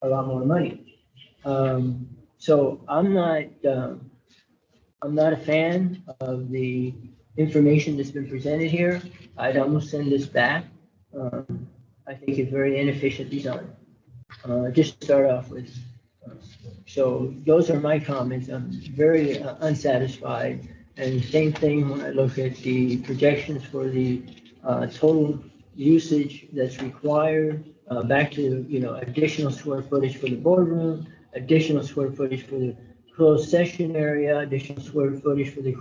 a lot more money. So I'm not a fan of the information that's been presented here. I'd almost send this back. I think it's very inefficient design. Just to start off with. So those are my comments. I'm very unsatisfied. And same thing when I look at the projections for the total usage that's required, back to, additional square footage for the boardroom, additional square footage for the closed session area, additional square footage for the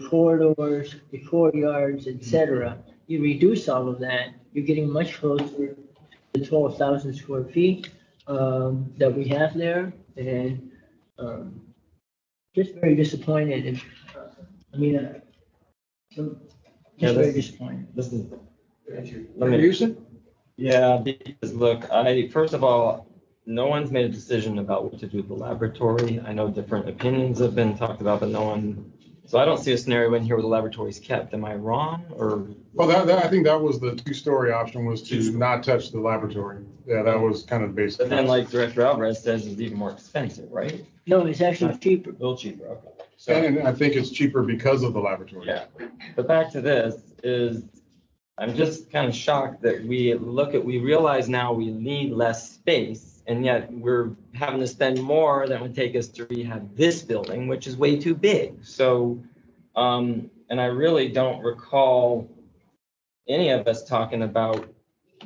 corridors, the courtyards, etc. You reduce all of that, you're getting much closer to the 12,000 square feet that we have there. And just very disappointed. And, very disappointed. This is. Let me use it. Yeah, because look, first of all, no one's made a decision about what to do with the laboratory. I know different opinions have been talked about, but no one. So I don't see a scenario in here where the laboratory is kept. Am I wrong or? Well, I think that was the two-story option, was to not touch the laboratory. Yeah, that was kind of basic. But then, like Director Alvarez says, it's even more expensive, right? No, it's actually cheaper. A little cheaper, okay. So, And I think it's cheaper because of the laboratory. yeah, but back to this is, I'm just kind of shocked that we realize now we need less space, and yet we're having to spend more than would take us to rehab this building, which is way too big. So, and I really don't recall any of us talking about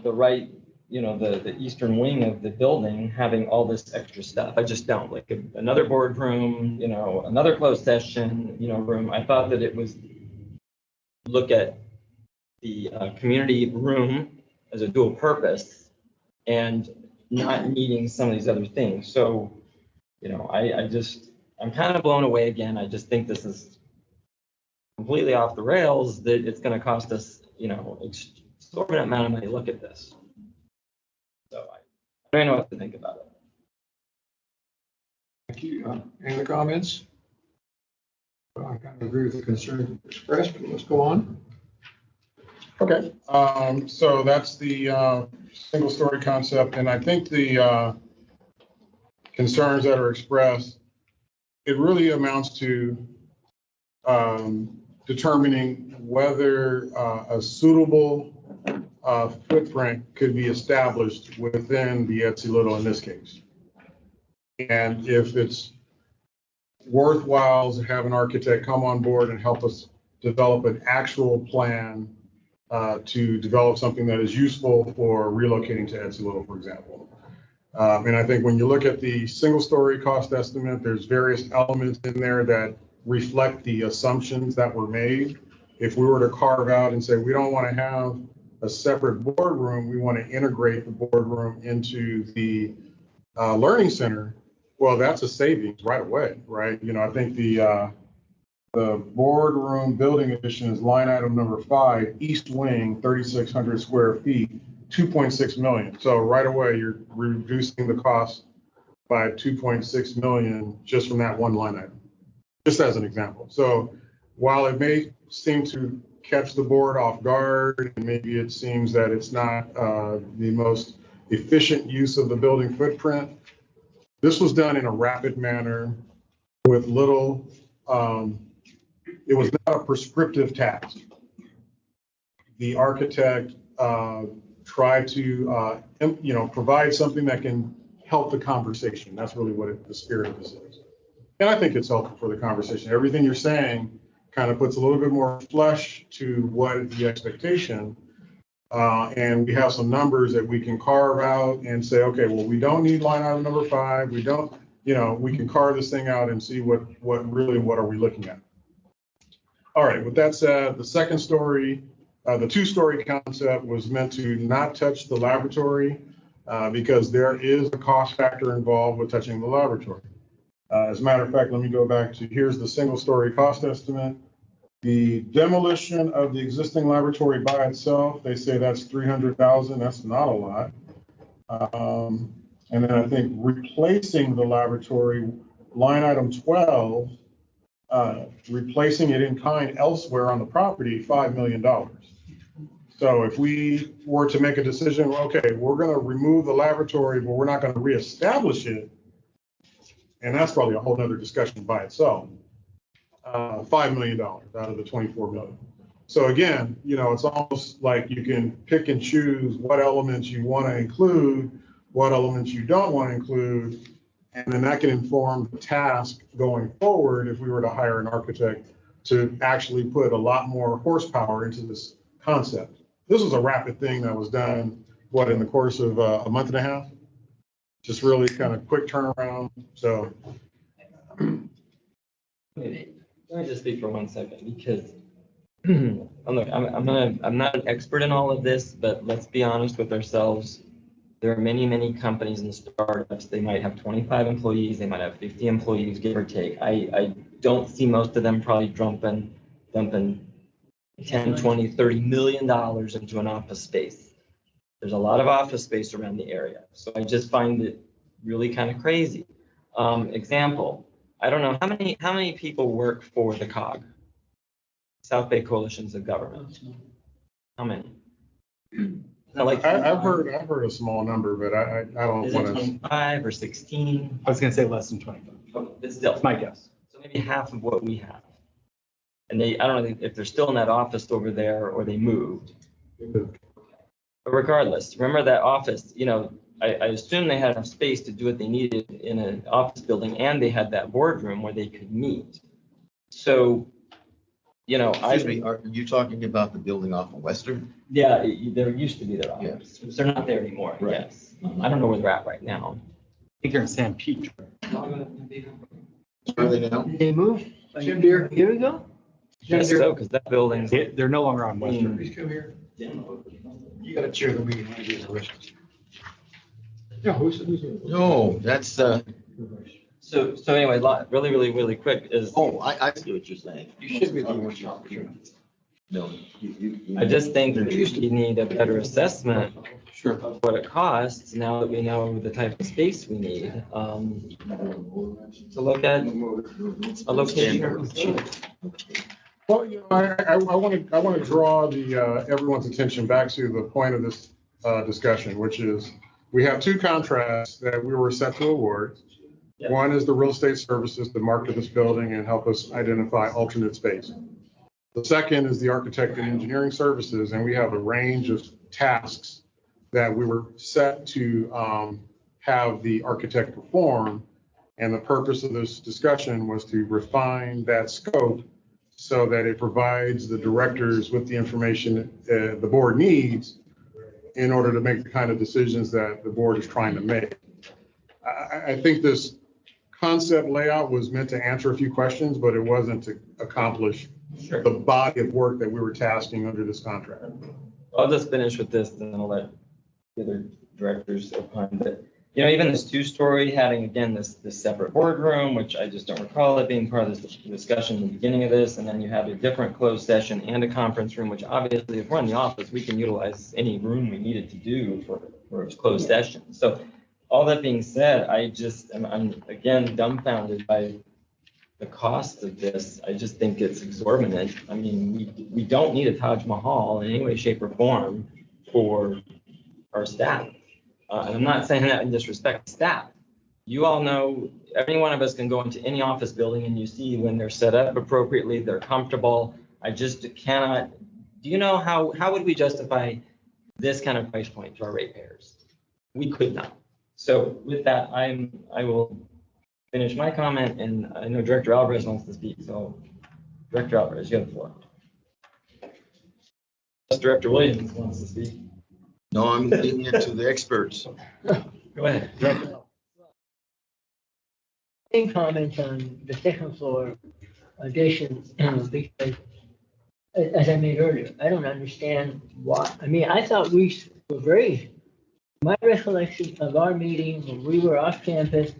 the right, the eastern wing of the building having all this extra stuff. I just don't. Like another boardroom, another closed session, room. I thought that it was look at the community room as a dual purpose and not needing some of these other things. So, I'm kind of blown away again. I just think this is completely off the rails, that it's going to cost us, exorbitant amount of money. Look at this. So I don't know what to think about it. Thank you. Any other comments? Well, I kind of agree with the concerns expressed, but let's go on. Okay, so that's the single-story concept, and I think the concerns that are expressed, it really amounts to determining whether a suitable footprint could be established within the Etsy Little in this case. And if it's worthwhile to have an architect come on board and help us develop an actual plan to develop something that is useful for relocating to Etsy Little, for example. And I think when you look at the single-story cost estimate, there's various elements in there that reflect the assumptions that were made. If we were to carve out and say, we don't want to have a separate boardroom, we want to integrate the boardroom into the learning center, well, that's a savings right away, right? You know, I think the boardroom building addition is line item number 5, east wing, 3,600 square feet, 2.6 million. So right away, you're reducing the cost by 2.6 million just from that one line item, just as an example. So while it may seem to catch the board off guard, and maybe it seems that it's not the most efficient use of the building footprint, this was done in a rapid manner with little, it was not a prescriptive task. The architect tried to, provide something that can help the conversation. That's really what the spirit of this is. And I think it's helpful for the conversation. Everything you're saying kind of puts a little bit more flesh to what is the expectation. And we have some numbers that we can carve out and say, okay, well, we don't need line item number 5. We don't, we can carve this thing out and see what are we looking at. All right, with that said, the second story, the 2-story concept was meant to not touch the laboratory because there is a cost factor involved with touching the laboratory. As a matter of fact, let me go back to, here's the single-story cost estimate. The demolition of the existing laboratory by itself, they say that's $300,000. That's not a lot. And then I think replacing the laboratory, line item 12, replacing it in kind elsewhere on the property, $5 million. So if we were to make a decision, okay, we're going to remove the laboratory, but we're not going to reestablish it, and that's probably a whole nother discussion by itself. $5 million out of the 24 million. So again, it's almost like you can pick and choose what elements you want to include, what elements you don't want to include, and then that can inform the task going forward if we were to hire an architect to actually put a lot more horsepower into this concept. This was a rapid thing that was done, in the course of a month and a half? Just really kind of quick turnaround, so. Let me just speak for 1 second because I'm not an expert in all of this, but let's be honest with ourselves. There are many, many companies and startups. They might have 25 employees. They might have 50 employees, give or take. I don't see most of them probably dumping 10, 20, 30 million dollars into an office space. There's a lot of office space around the area. So I just find it really kind of crazy. Example, I don't know how many people work for the COG, South Bay Coalitions of Government. How many? Like I've heard a small number, but I don't want to. 25 or 16? I was going to say less than 25. Oh, but still, that's my guess. So maybe half of what we have. And I don't know if they're still in that office over there or they moved. But regardless, remember that office, I assume they had enough space to do what they needed in an office building, and they had that boardroom where they could meet. So, Excuse me, are you talking about the building off of Western? Yeah, there used to be their office. Yes. They're not there anymore, right. Yes. I don't know where they're at right now. I think they're in San Pete. Are they now? Did they move? Jim Deere, here we go. Yes, so, because that building. They're no longer on Western. Please come here. You got to chair the meeting. Yeah, who's No, that's, So anyway, really quick is. Oh, I see what you're saying. You should be the one. No. I just think that we need a better assessment of what it costs now that we know the type of space we need to look at a location. Well, I want to draw everyone's attention back to the point of this discussion, which is we have 2 contracts that we were set to award. Yeah. One is the real estate services that market this building and help us identify alternate space. The second is the architect and engineering services, and we have a range of tasks that we were set to have the architect perform. And the purpose of this discussion was to refine that scope so that it provides the directors with the information the board needs in order to make the kind of decisions that the board is trying to make. I think this concept layout was meant to answer a few questions, but it wasn't to accomplish the body of work that we were tasking under this contract. I'll just finish with this, and then I'll let the other directors opine. But, you know, even this two-story having, again, this separate boardroom, which I just don't recall it being part of this discussion in the beginning of this, and then you have a different closed session and a conference room, which obviously, if we're in the office, we can utilize any room we needed to do for a closed session. So all that being said, I'm again dumbfounded by the cost of this. I just think it's exorbitant. I mean, we don't need a Taj Mahal in any way, shape, or form for our staff. And I'm not saying that in disrespect to staff. You all know, every one of us can go into any office building and you see when they're set up appropriately, they're comfortable. I just cannot, do you know how would we justify this kind of price point to our ratepayers? We could not. So with that, I will finish my comment, and I know Director Alvarez wants to speak, so Director Alvarez, you have the floor. Director Williams wants to speak. No, I'm leaving it to the experts. Go ahead. Same comment on the second floor addition, because as I made earlier, I don't understand why. I mean, I thought we were my recollection of our meeting when we were off campus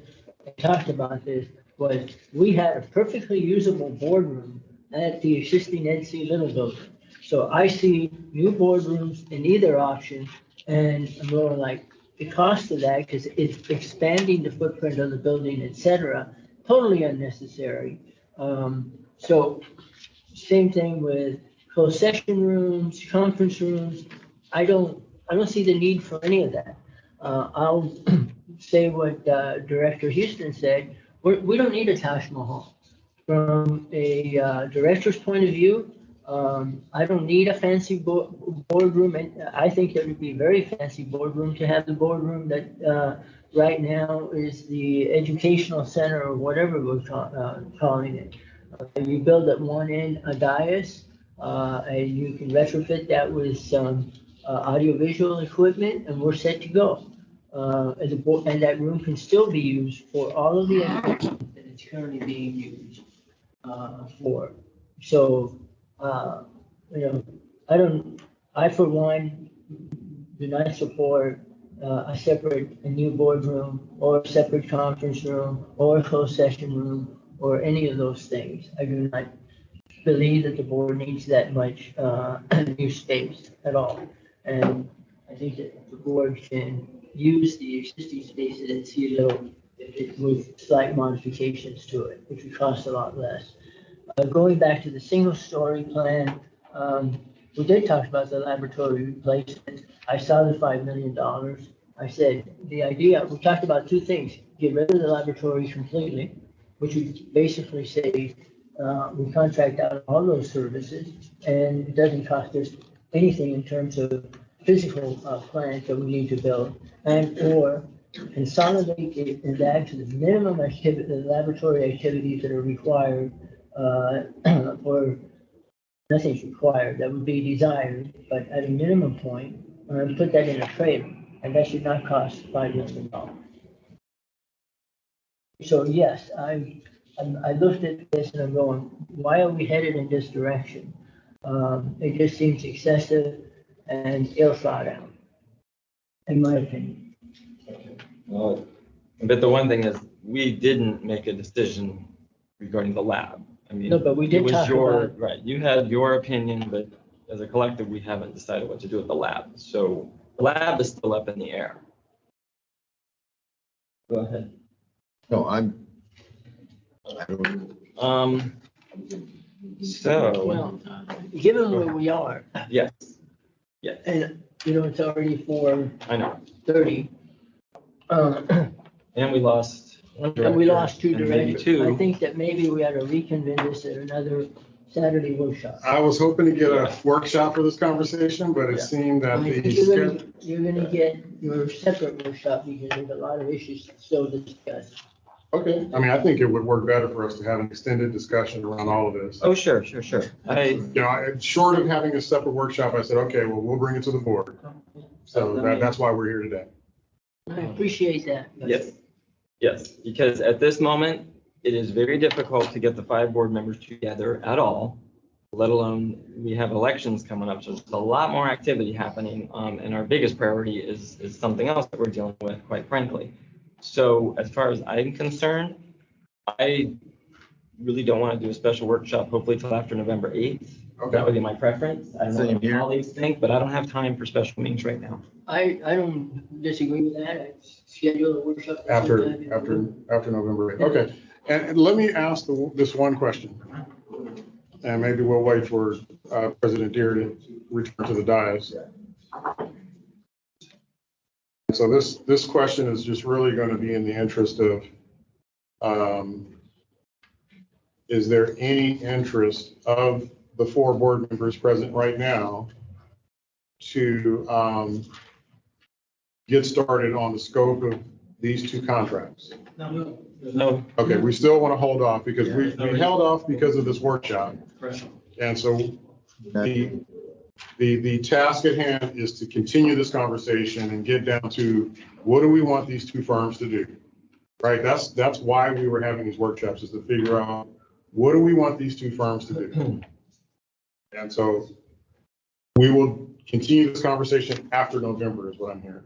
and talked about this was we had a perfectly usable boardroom at the existing NC Little building. So I see new boardrooms in either option, and I'm going like, the cost of that, because it's expanding the footprint of the building, et cetera, totally unnecessary. So same thing with closed session rooms, conference rooms. I don't see the need for any of that. I'll say what Director Houston said. We don't need a Taj Mahal. From a director's point of view, I don't need a fancy boardroom, and I think it would be a very fancy boardroom to have the boardroom that right now is the educational center or whatever we're calling it. You build at one end a dais, and you can retrofit that with some audiovisual equipment, and we're set to go. And that room can still be used for all of the education that it's currently being used for. So, I for one do not support a new boardroom or a separate conference room or a closed session room or any of those things. I do not believe that the board needs that much new space at all. And I think that the board can use the existing spaces at CLO with slight modifications to it, which would cost a lot less. Going back to the single-story plan, we did talk about the laboratory replacement. I saw the $5 million. I said, the idea, we talked about two things: get rid of the laboratory completely, which would basically say we contract out all those services, and it doesn't cost us anything in terms of physical plants that we need to build, and or consolidate it and add to the minimum activity, the laboratory activities that are required, or nothing's required, that would be desired, but at a minimum point, put that in a trailer, and that should not cost $5 million. So yes, I looked at this and I'm going, why are we headed in this direction? It just seems excessive and ill thought out, in my opinion. Well, but the one thing is, we didn't make a decision regarding the lab. I mean, No, but we did it was talk your, about- right, you had your opinion, but as a collective, we haven't decided what to do with the lab. So the lab is still up in the air. Go ahead. No, I don't know. So, Well, given where we are, yes, yes, and it's already 4:30. I know. And we lost one And we director lost two and maybe directors. two. I think that maybe we ought to reconvene this at another Saturday workshop. I was hoping to get a workshop for this conversation, but it seemed that I think the. you're gonna get your separate workshop because there's a lot of issues to still discuss. Okay, I mean, I think it would work better for us to have an extended discussion around all of this. Oh, sure. Short of having a separate workshop, I said, okay, well, we'll bring it to the board. So that's why we're here today. I appreciate that. Yes, because at this moment, it is very difficult to get the 5 board members together at all, let alone we have elections coming up. So there's a lot more activity happening. And our biggest priority is something else that we're dealing with, quite frankly. So as far as I'm concerned, I really don't want to do a special workshop, hopefully till after November 8th. Okay. That would be my preference. I don't know what my colleagues think, but I don't have time for special meetings right now. I don't disagree with that. I schedule a workshop. After November 8th. Okay, and let me ask this one question. And maybe we'll wait for President Deere to return to the dais. So this question is just really going to be in the interest of, is there any interest of the 4 board members present right now to get started on the scope of these 2 contracts? No. Okay, we still want to hold off because we held off because of this workshop. And so the task at hand is to continue this conversation and get down to what do we want these 2 firms to do? Right? That's why we were having these workshops, is to figure out what do we want these 2 firms to do? And so we will continue this conversation after November is what I'm hearing.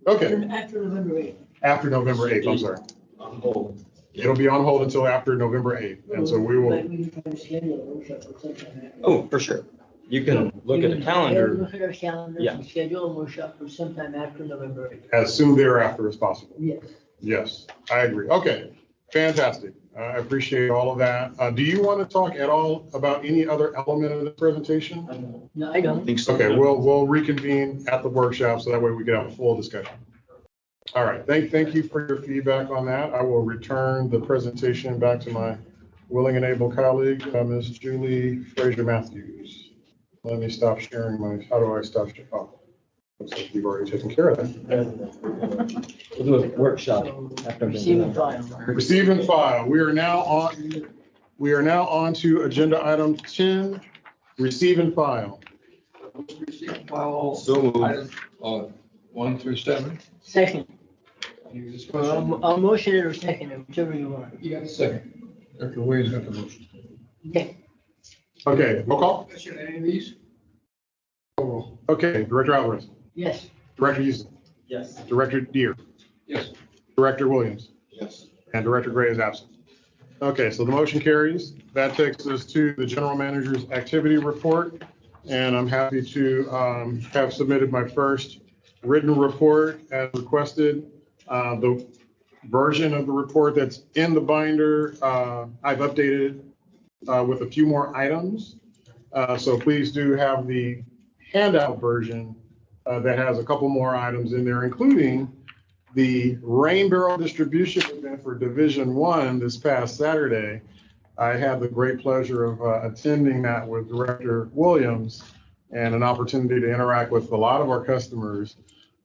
Okay. After November 8th. After November 8th, I'm sorry. On hold. It'll be on hold until after November 8th. And so we will. But we can try to schedule a workshop for sometime after. Oh, for sure. You can look at a calendar. Look at our calendars Yeah. and schedule a workshop for sometime after November 8th. As soon thereafter as possible. Yes. Yes, I agree. Okay, fantastic. I appreciate all of that. Do you want to talk at all about any other element of the presentation? No, I don't. Think so. Okay, we'll reconvene at the workshop so that way we can have a full discussion. All right, thank you for your feedback on that. I will return the presentation back to my willing and able colleague, Ms. Julie Fraser Matthews. Let me stop sharing how do I stop sharing? Oh, looks like you've already taken care of that. We'll do a workshop after. Receive and file. Receive and file. We are now on to agenda item 10, receive and file. File So moved. items, 1 through 7. Second. Any discussion? I'll motion it or second it, whichever you want. You got a second. Director Williams got the motion. Okay. Okay, roll call. Question, any of these? Roll. Okay, Director Alvarez, Yes. Director Houston, Yes. Director Deere, Yes. Director Williams, Yes. and Director Gray is absent. Okay, so the motion carries. That takes us to the general manager's activity report. And I'm happy to have submitted my first written report as requested. The version of the report that's in the binder, I've updated with a few more items. So please do have the handout version that has a couple more items in there, including the rain barrel distribution event for Division 1 this past Saturday. I had the great pleasure of attending that with Director Williams and an opportunity to interact with a lot of our customers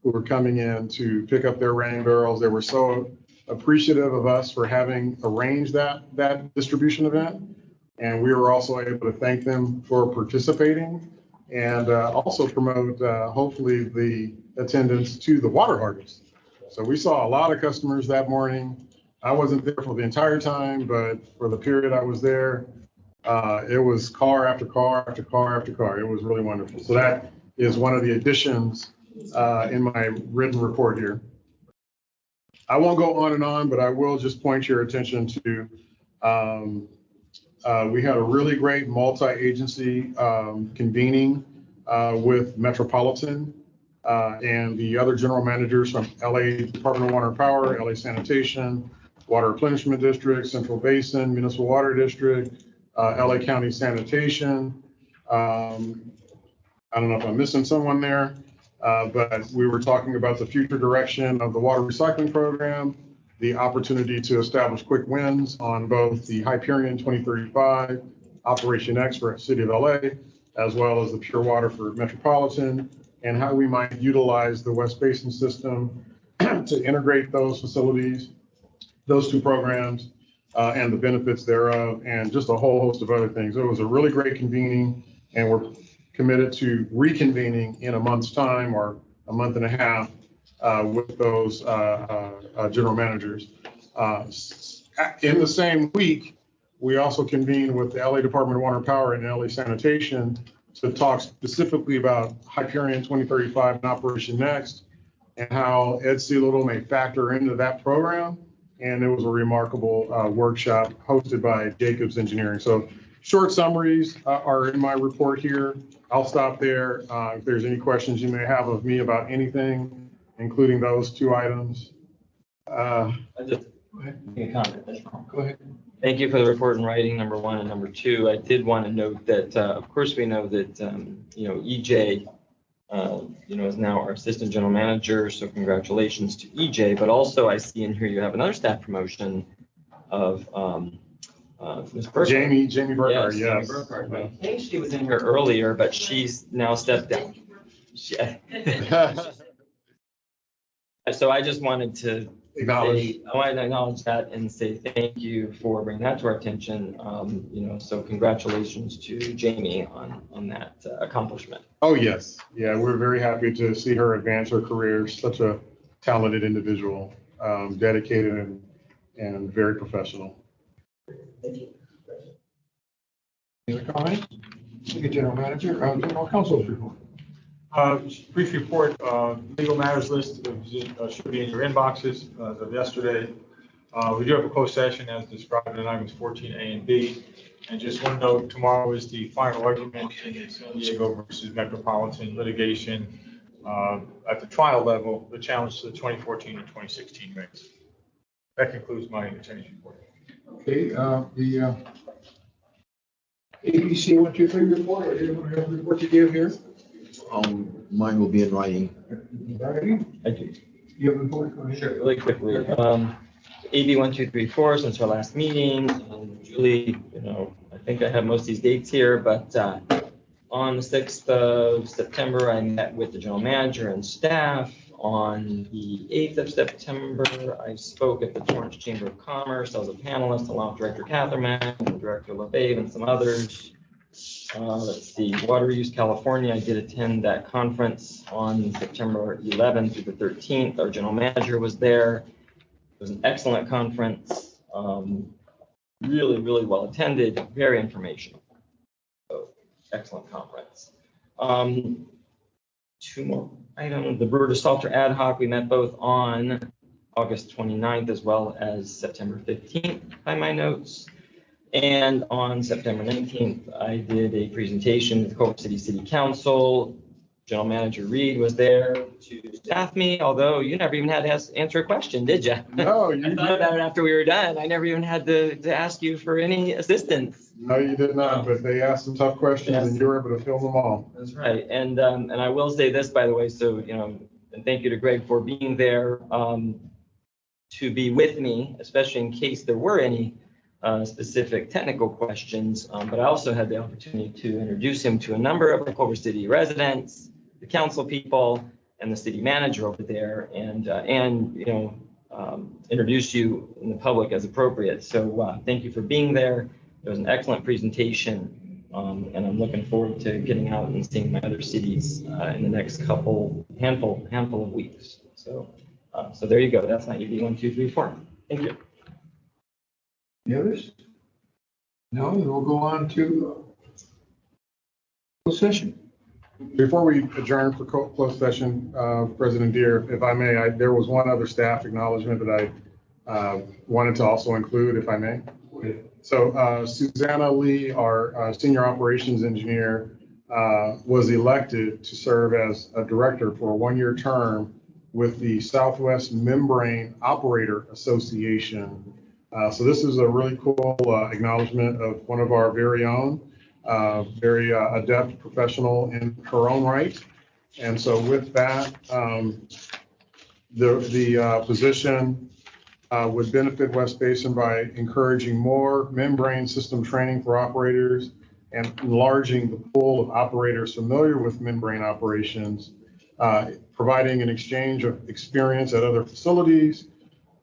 who were coming in to pick up their rain barrels. They were so appreciative of us for having arranged that distribution event. And we were also able to thank them for participating and also promote hopefully the attendance to the water harvest. So we saw a lot of customers that morning. I wasn't there for the entire time, but for the period I was there, it was car after car after car after car. It was really wonderful. So that is one of the additions in my written report here. I won't go on and on, but I will just point your attention to we had a really great multi-agency convening with Metropolitan and the other general managers from LA Department of Water and Power, LA Sanitation, Water Replenishment District, Central Basin, Municipal Water District, LA County Sanitation. I don't know if I'm missing someone there, but we were talking about the future direction of the water recycling program, the opportunity to establish quick wins on both the Hyperion 2035 Operation X for City of LA, as well as the Pure Water for Metropolitan, and how we might utilize the West Basin system to integrate those facilities, those two programs, and the benefits thereof, and just a whole host of other things. It was a really great convening, and we're committed to reconvening in a month's time or a month and a half with those general managers. In the same week, we also convened with the LA Department of Water and Power and LA Sanitation to talk specifically about Hyperion 2035 and Operation Next and how Ed C. Little may factor into that program. And it was a remarkable workshop hosted by Jacobs Engineering. So short summaries are in my report here. I'll stop there. If there's any questions you may have of me about anything, including those two items. I just make a comment. Go ahead. Thank you for the report in writing, number one, and number two. I did want to note that, of course, we know that, EJ, is now our assistant general manager. So congratulations to EJ. But also, I see in here you have another staff promotion of Ms. Burkhardt. Jamie Burkhardt, Jamie yes. Burkhardt. I think she was in here earlier, but she's now stepped down. So I just wanted to acknowledge that and say thank you for bringing that to our attention. So congratulations to Jamie on that accomplishment. Oh, yes. Yeah, we're very happy to see her advance her career. Such a talented individual, dedicated and very professional. Thank you. Any other comments? General Manager, General Counsel's report. Brief report, legal matters list should be in your inboxes as of yesterday. We do have a closed session as described in items 14A and B. And just one note, tomorrow is the final argument in the San Diego versus Metropolitan litigation at the trial level, the challenge to the 2014 and 2016 rates. That concludes my attorney's report. Okay, the ABC 123 report, or anyone have a report to give here? Mine will be in writing. I do. You have a report? Go ahead. Sure, really quickly. AB 1234 since our last meeting. Julie, I think I have most of these dates here, but on the 6th of September, I met with the general manager and staff. On the 8th of September, I spoke at the Torrance Chamber of Commerce. I was a panelist along with Director Catherman and Director LaFave and some others. Let's see, Water Use California, I did attend that conference on September 11th through the 13th. Our general manager was there. It was an excellent conference, really, really well attended, very informational. So, excellent conference. Two more items, the Brewer to Salter ad hoc, we met both on August 29th as well as September 15th by my notes. And on September 19th, I did a presentation with Culver City Council. General Manager Reed was there to staff me, although you never even had to answer a question, did you? No, I thought about it after we were done. I never even had to ask you for any assistance. No, you did not, but they asked some tough questions and you were able to fill them all. That's right. And I will say this, by the way, so, and thank you to Greg for being there to be with me, especially in case there were any specific technical questions, but I also had the opportunity to introduce him to a number of the Culver City residents, the council people, and the city manager over there, and introduce you in the public as appropriate. So thank you for being there. It was an excellent presentation, and I'm looking forward to getting out and seeing my other cities in the next handful of weeks. So there you go. That's my EB 1, 2, 3, 4. Thank you. Any others? No, then we'll go on to closed session. Before we adjourn for closed session, President Deere, if I may, there was one other staff acknowledgement that I wanted to also include, if I may. So Susanna Lee, our senior operations engineer, was elected to serve as a director for a one-year term with the Southwest Membrane Operator Association. So this is a really cool acknowledgement of one of our very own, very adept professional in her own right. And so with that, the position would benefit West Basin by encouraging more membrane system training for operators and enlarging the pool of operators familiar with membrane operations, providing an exchange of experience at other facilities,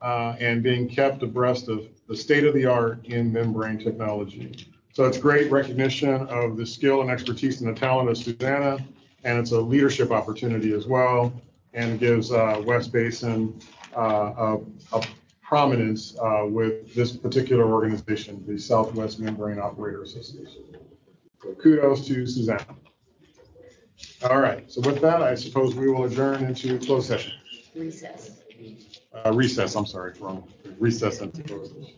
and being kept abreast of the state of the art in membrane technology. So it's great recognition of the skill and expertise and the talent of Susanna, and it's a leadership opportunity as well, and gives West Basin a prominence with this particular organization, the Southwest Membrane Operator Association. So kudos to Susanna. All right, so with that, I suppose we will adjourn into closed session. Recess. Recess, I'm sorry, wrong. Recess into closed session.